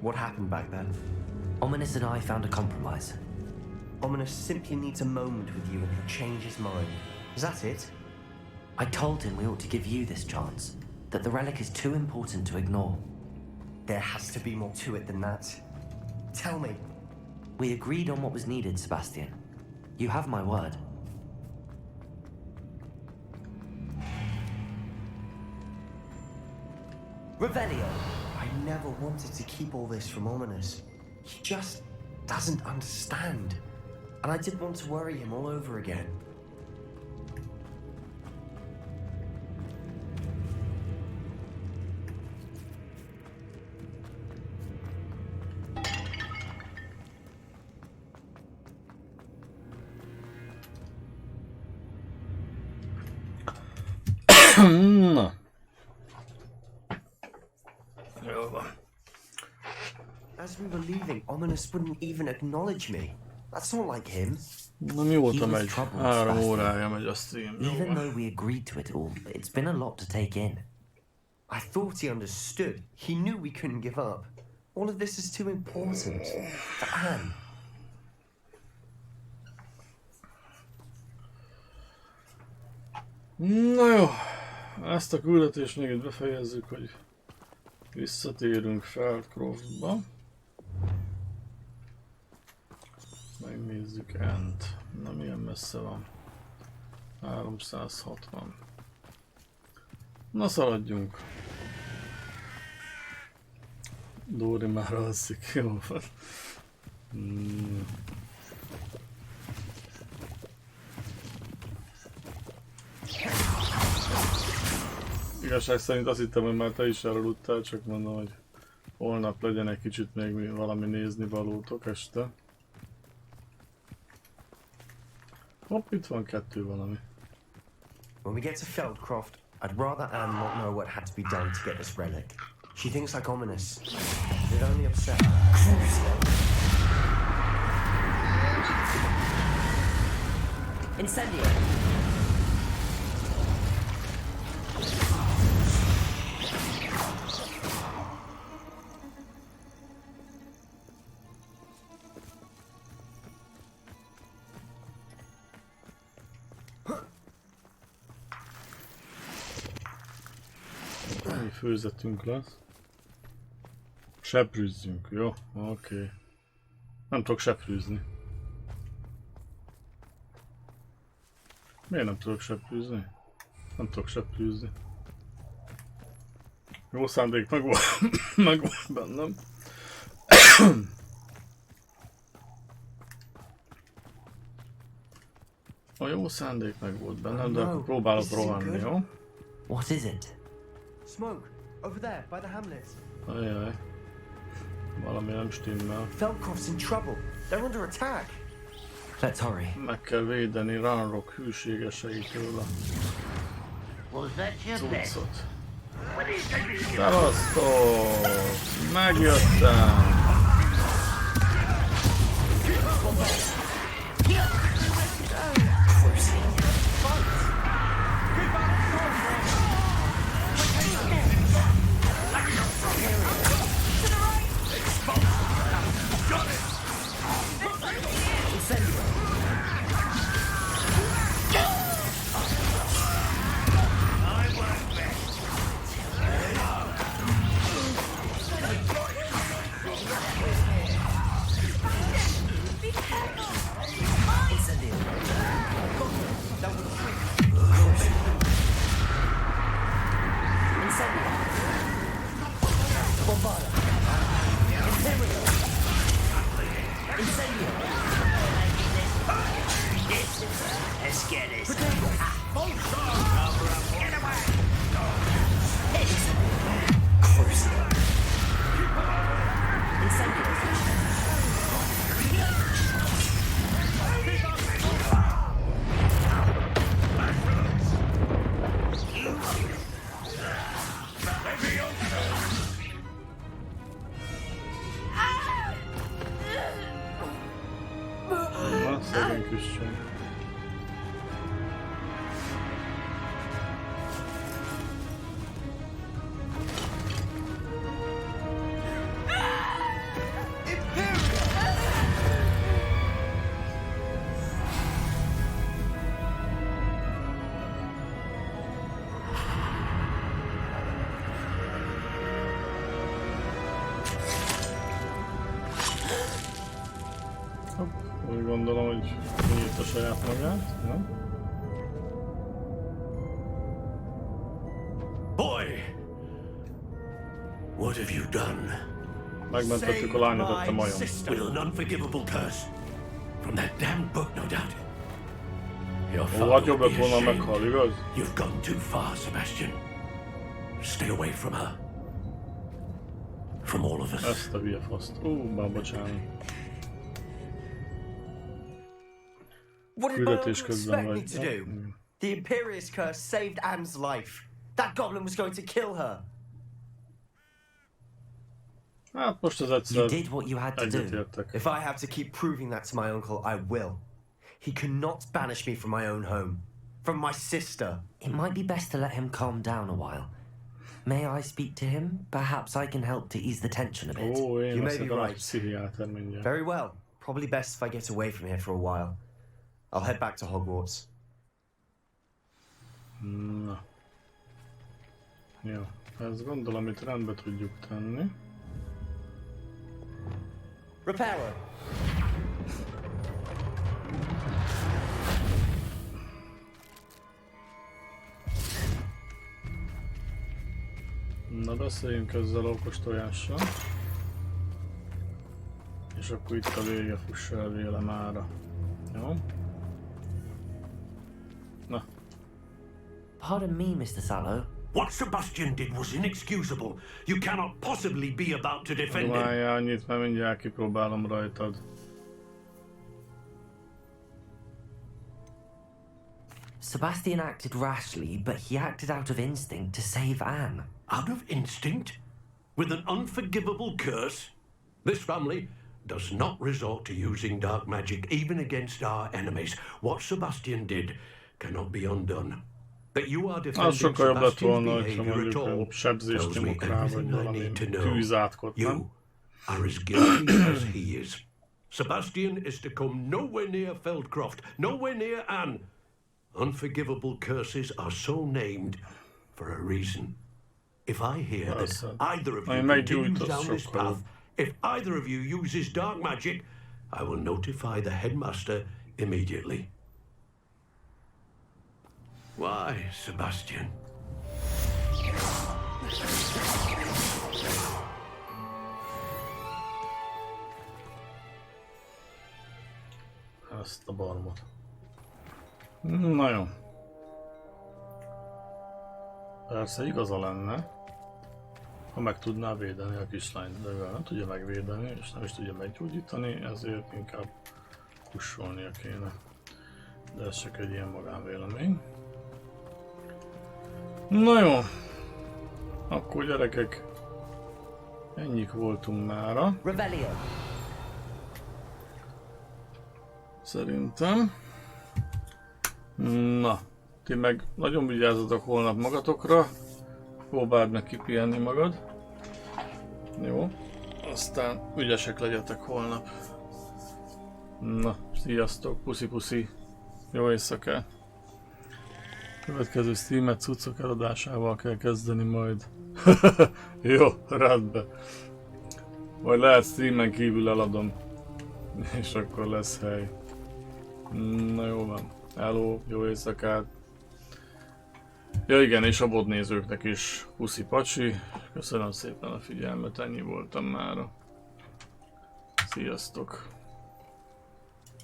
what happened back then? Ominous and I found a compromise. Ominous simply needs a moment with you and he'll change his mind. Is that it? I told him we ought to give you this chance, that the relic is too important to ignore. There has to be more to it than that. Tell me. We agreed on what was needed, Sebastian. You have my word. Revelio. I never wanted to keep all this from Ominous. He just doesn't understand. And I didn't want to worry him all over again. Na. Jó van. As we were leaving, Ominous wouldn't even acknowledge me. That's not like him. Na mióta megy? 3 órája megy a stream. Even though we agreed to it all, it's been a lot to take in. I thought he understood. He knew we couldn't give up. All of this is too important for Anne. Na jó, ezt a küldetést még itt befejezzük, hogy visszatérünk Feldcroftba. Megnézzük Ent. Na milyen messze van? 360. Na szaladjunk. Dóri már alszik, jó van. Igazság szerint azt hittem, hogy már te is elaludtál, csak mondom, hogy holnap legyen egy kicsit még valami nézni valótok este. Hopp, itt van 2 valami. When we get to Feldcroft, I'd rather Anne not know what had to be done to get this relic. She thinks like Ominous. It'd only upset her. Incendio. Főzetünk lesz. Seprűzzünk, jó? Oké. Nem tudok seprűzni. Miért nem tudok seprűzni? Nem tudok seprűzni. Jó szándék meg volt bennem. A jó szándék meg volt bennem, de akkor próbálok rohanni, jó? What is it? Smoke, over there, by the hamlet. Ajaj. Valami nem stimmel. Feldcroft's in trouble. They're under attack. Let's hurry. Meg kell védeni Ranrock hűségeseitől a cuccot. Szevasztok! Megjöttem! Úgy gondolom, hogy kinyit a saját magát, nem? Boy! What have you done? Megmentettük a lányot ott a majom. With an unforgivable curse. From that damned book, no doubt. Your father Hát jobb will lett be volna ashamed. meghal, igaz? You've gone too far, Sebastian. Stay away from her. From all of us. Ezt a hülye faszt. Már bocsánat. What did my uncle Küldetés közben expect me vagy. to do? The Imperious curse saved Anne's life. That goblin was going to kill her. Hát most az egyszer You did what you had to do. egyetértek. If I have to keep proving that to my uncle, I will. He cannot banish me from my own home. From my sister. It might be best to let him calm down a while. May I speak to him? Perhaps I can help to ease the tension a bit. Ó, én You may leszek be a right. pszichiáter mindjárt. Very well. Probably best if I get away from here for a while. I'll head back to Hogwarts. Na. Jó, ezt gondolom itt rendbe tudjuk tenni. Repairer! Na beszéljünk ezzel a okos tojással. És akkor itt a vége, fuss el vélem ára. Jó? Na. Pardon me, Mr. Sallow. What Sebastian did was inexcusable. You cannot possibly be about to defend him. Dumálja annyit, mert mindjárt kipróbálom rajtad. Sebastian acted rashly, but he acted out of instinct to save Anne. Out of instinct? With an unforgivable curse? This family does not resort to using dark magic even against our enemies. What Sebastian did cannot be undone. That you are defending sokkal jobb lett Sebastian's volna, hogyha behavior at mondjuk all sebzést tells me nyomok rá, vagy everything I valami need to know. tűzátkot, nem? You are as guilty as he is. Sebastian is to come nowhere near Feldcroft, nowhere near Anne. Unforgivable curses are so named for a reason. If I hear that either of you continues down this path, if either of you uses dark magic, I will notify the headmaster immediately. Why, Sebastian? Ezt a barmot. Na jó. Persze igaza lenne, ha meg tudná védeni a kislányt, de mivel nem tudja megvédeni, és nem is tudja meggyógyítani, ezért inkább kussolnia kéne. De ez csak egy ilyen magánvélemény. Na jó. Akkor gyerekek, ennyik voltunk mára. Revelio. Szerintem. Na, ti meg nagyon vigyázzatok holnap magatokra. Próbáld meg kipihenni magad. Jó. Aztán ügyesek legyetek holnap. Na, sziasztok, puszi-puszi. Jó éjszakát. Következő streamet cuccok eladásával kell kezdeni majd. Jó, rendben. Majd lehet streamen kívül eladom. És akkor lesz hely. Na jó van. Hello, jó éjszakát. Ja igen, és a bot nézőknek is puszi pacsi. Köszönöm szépen a figyelmet, ennyi voltam mára. Sziasztok.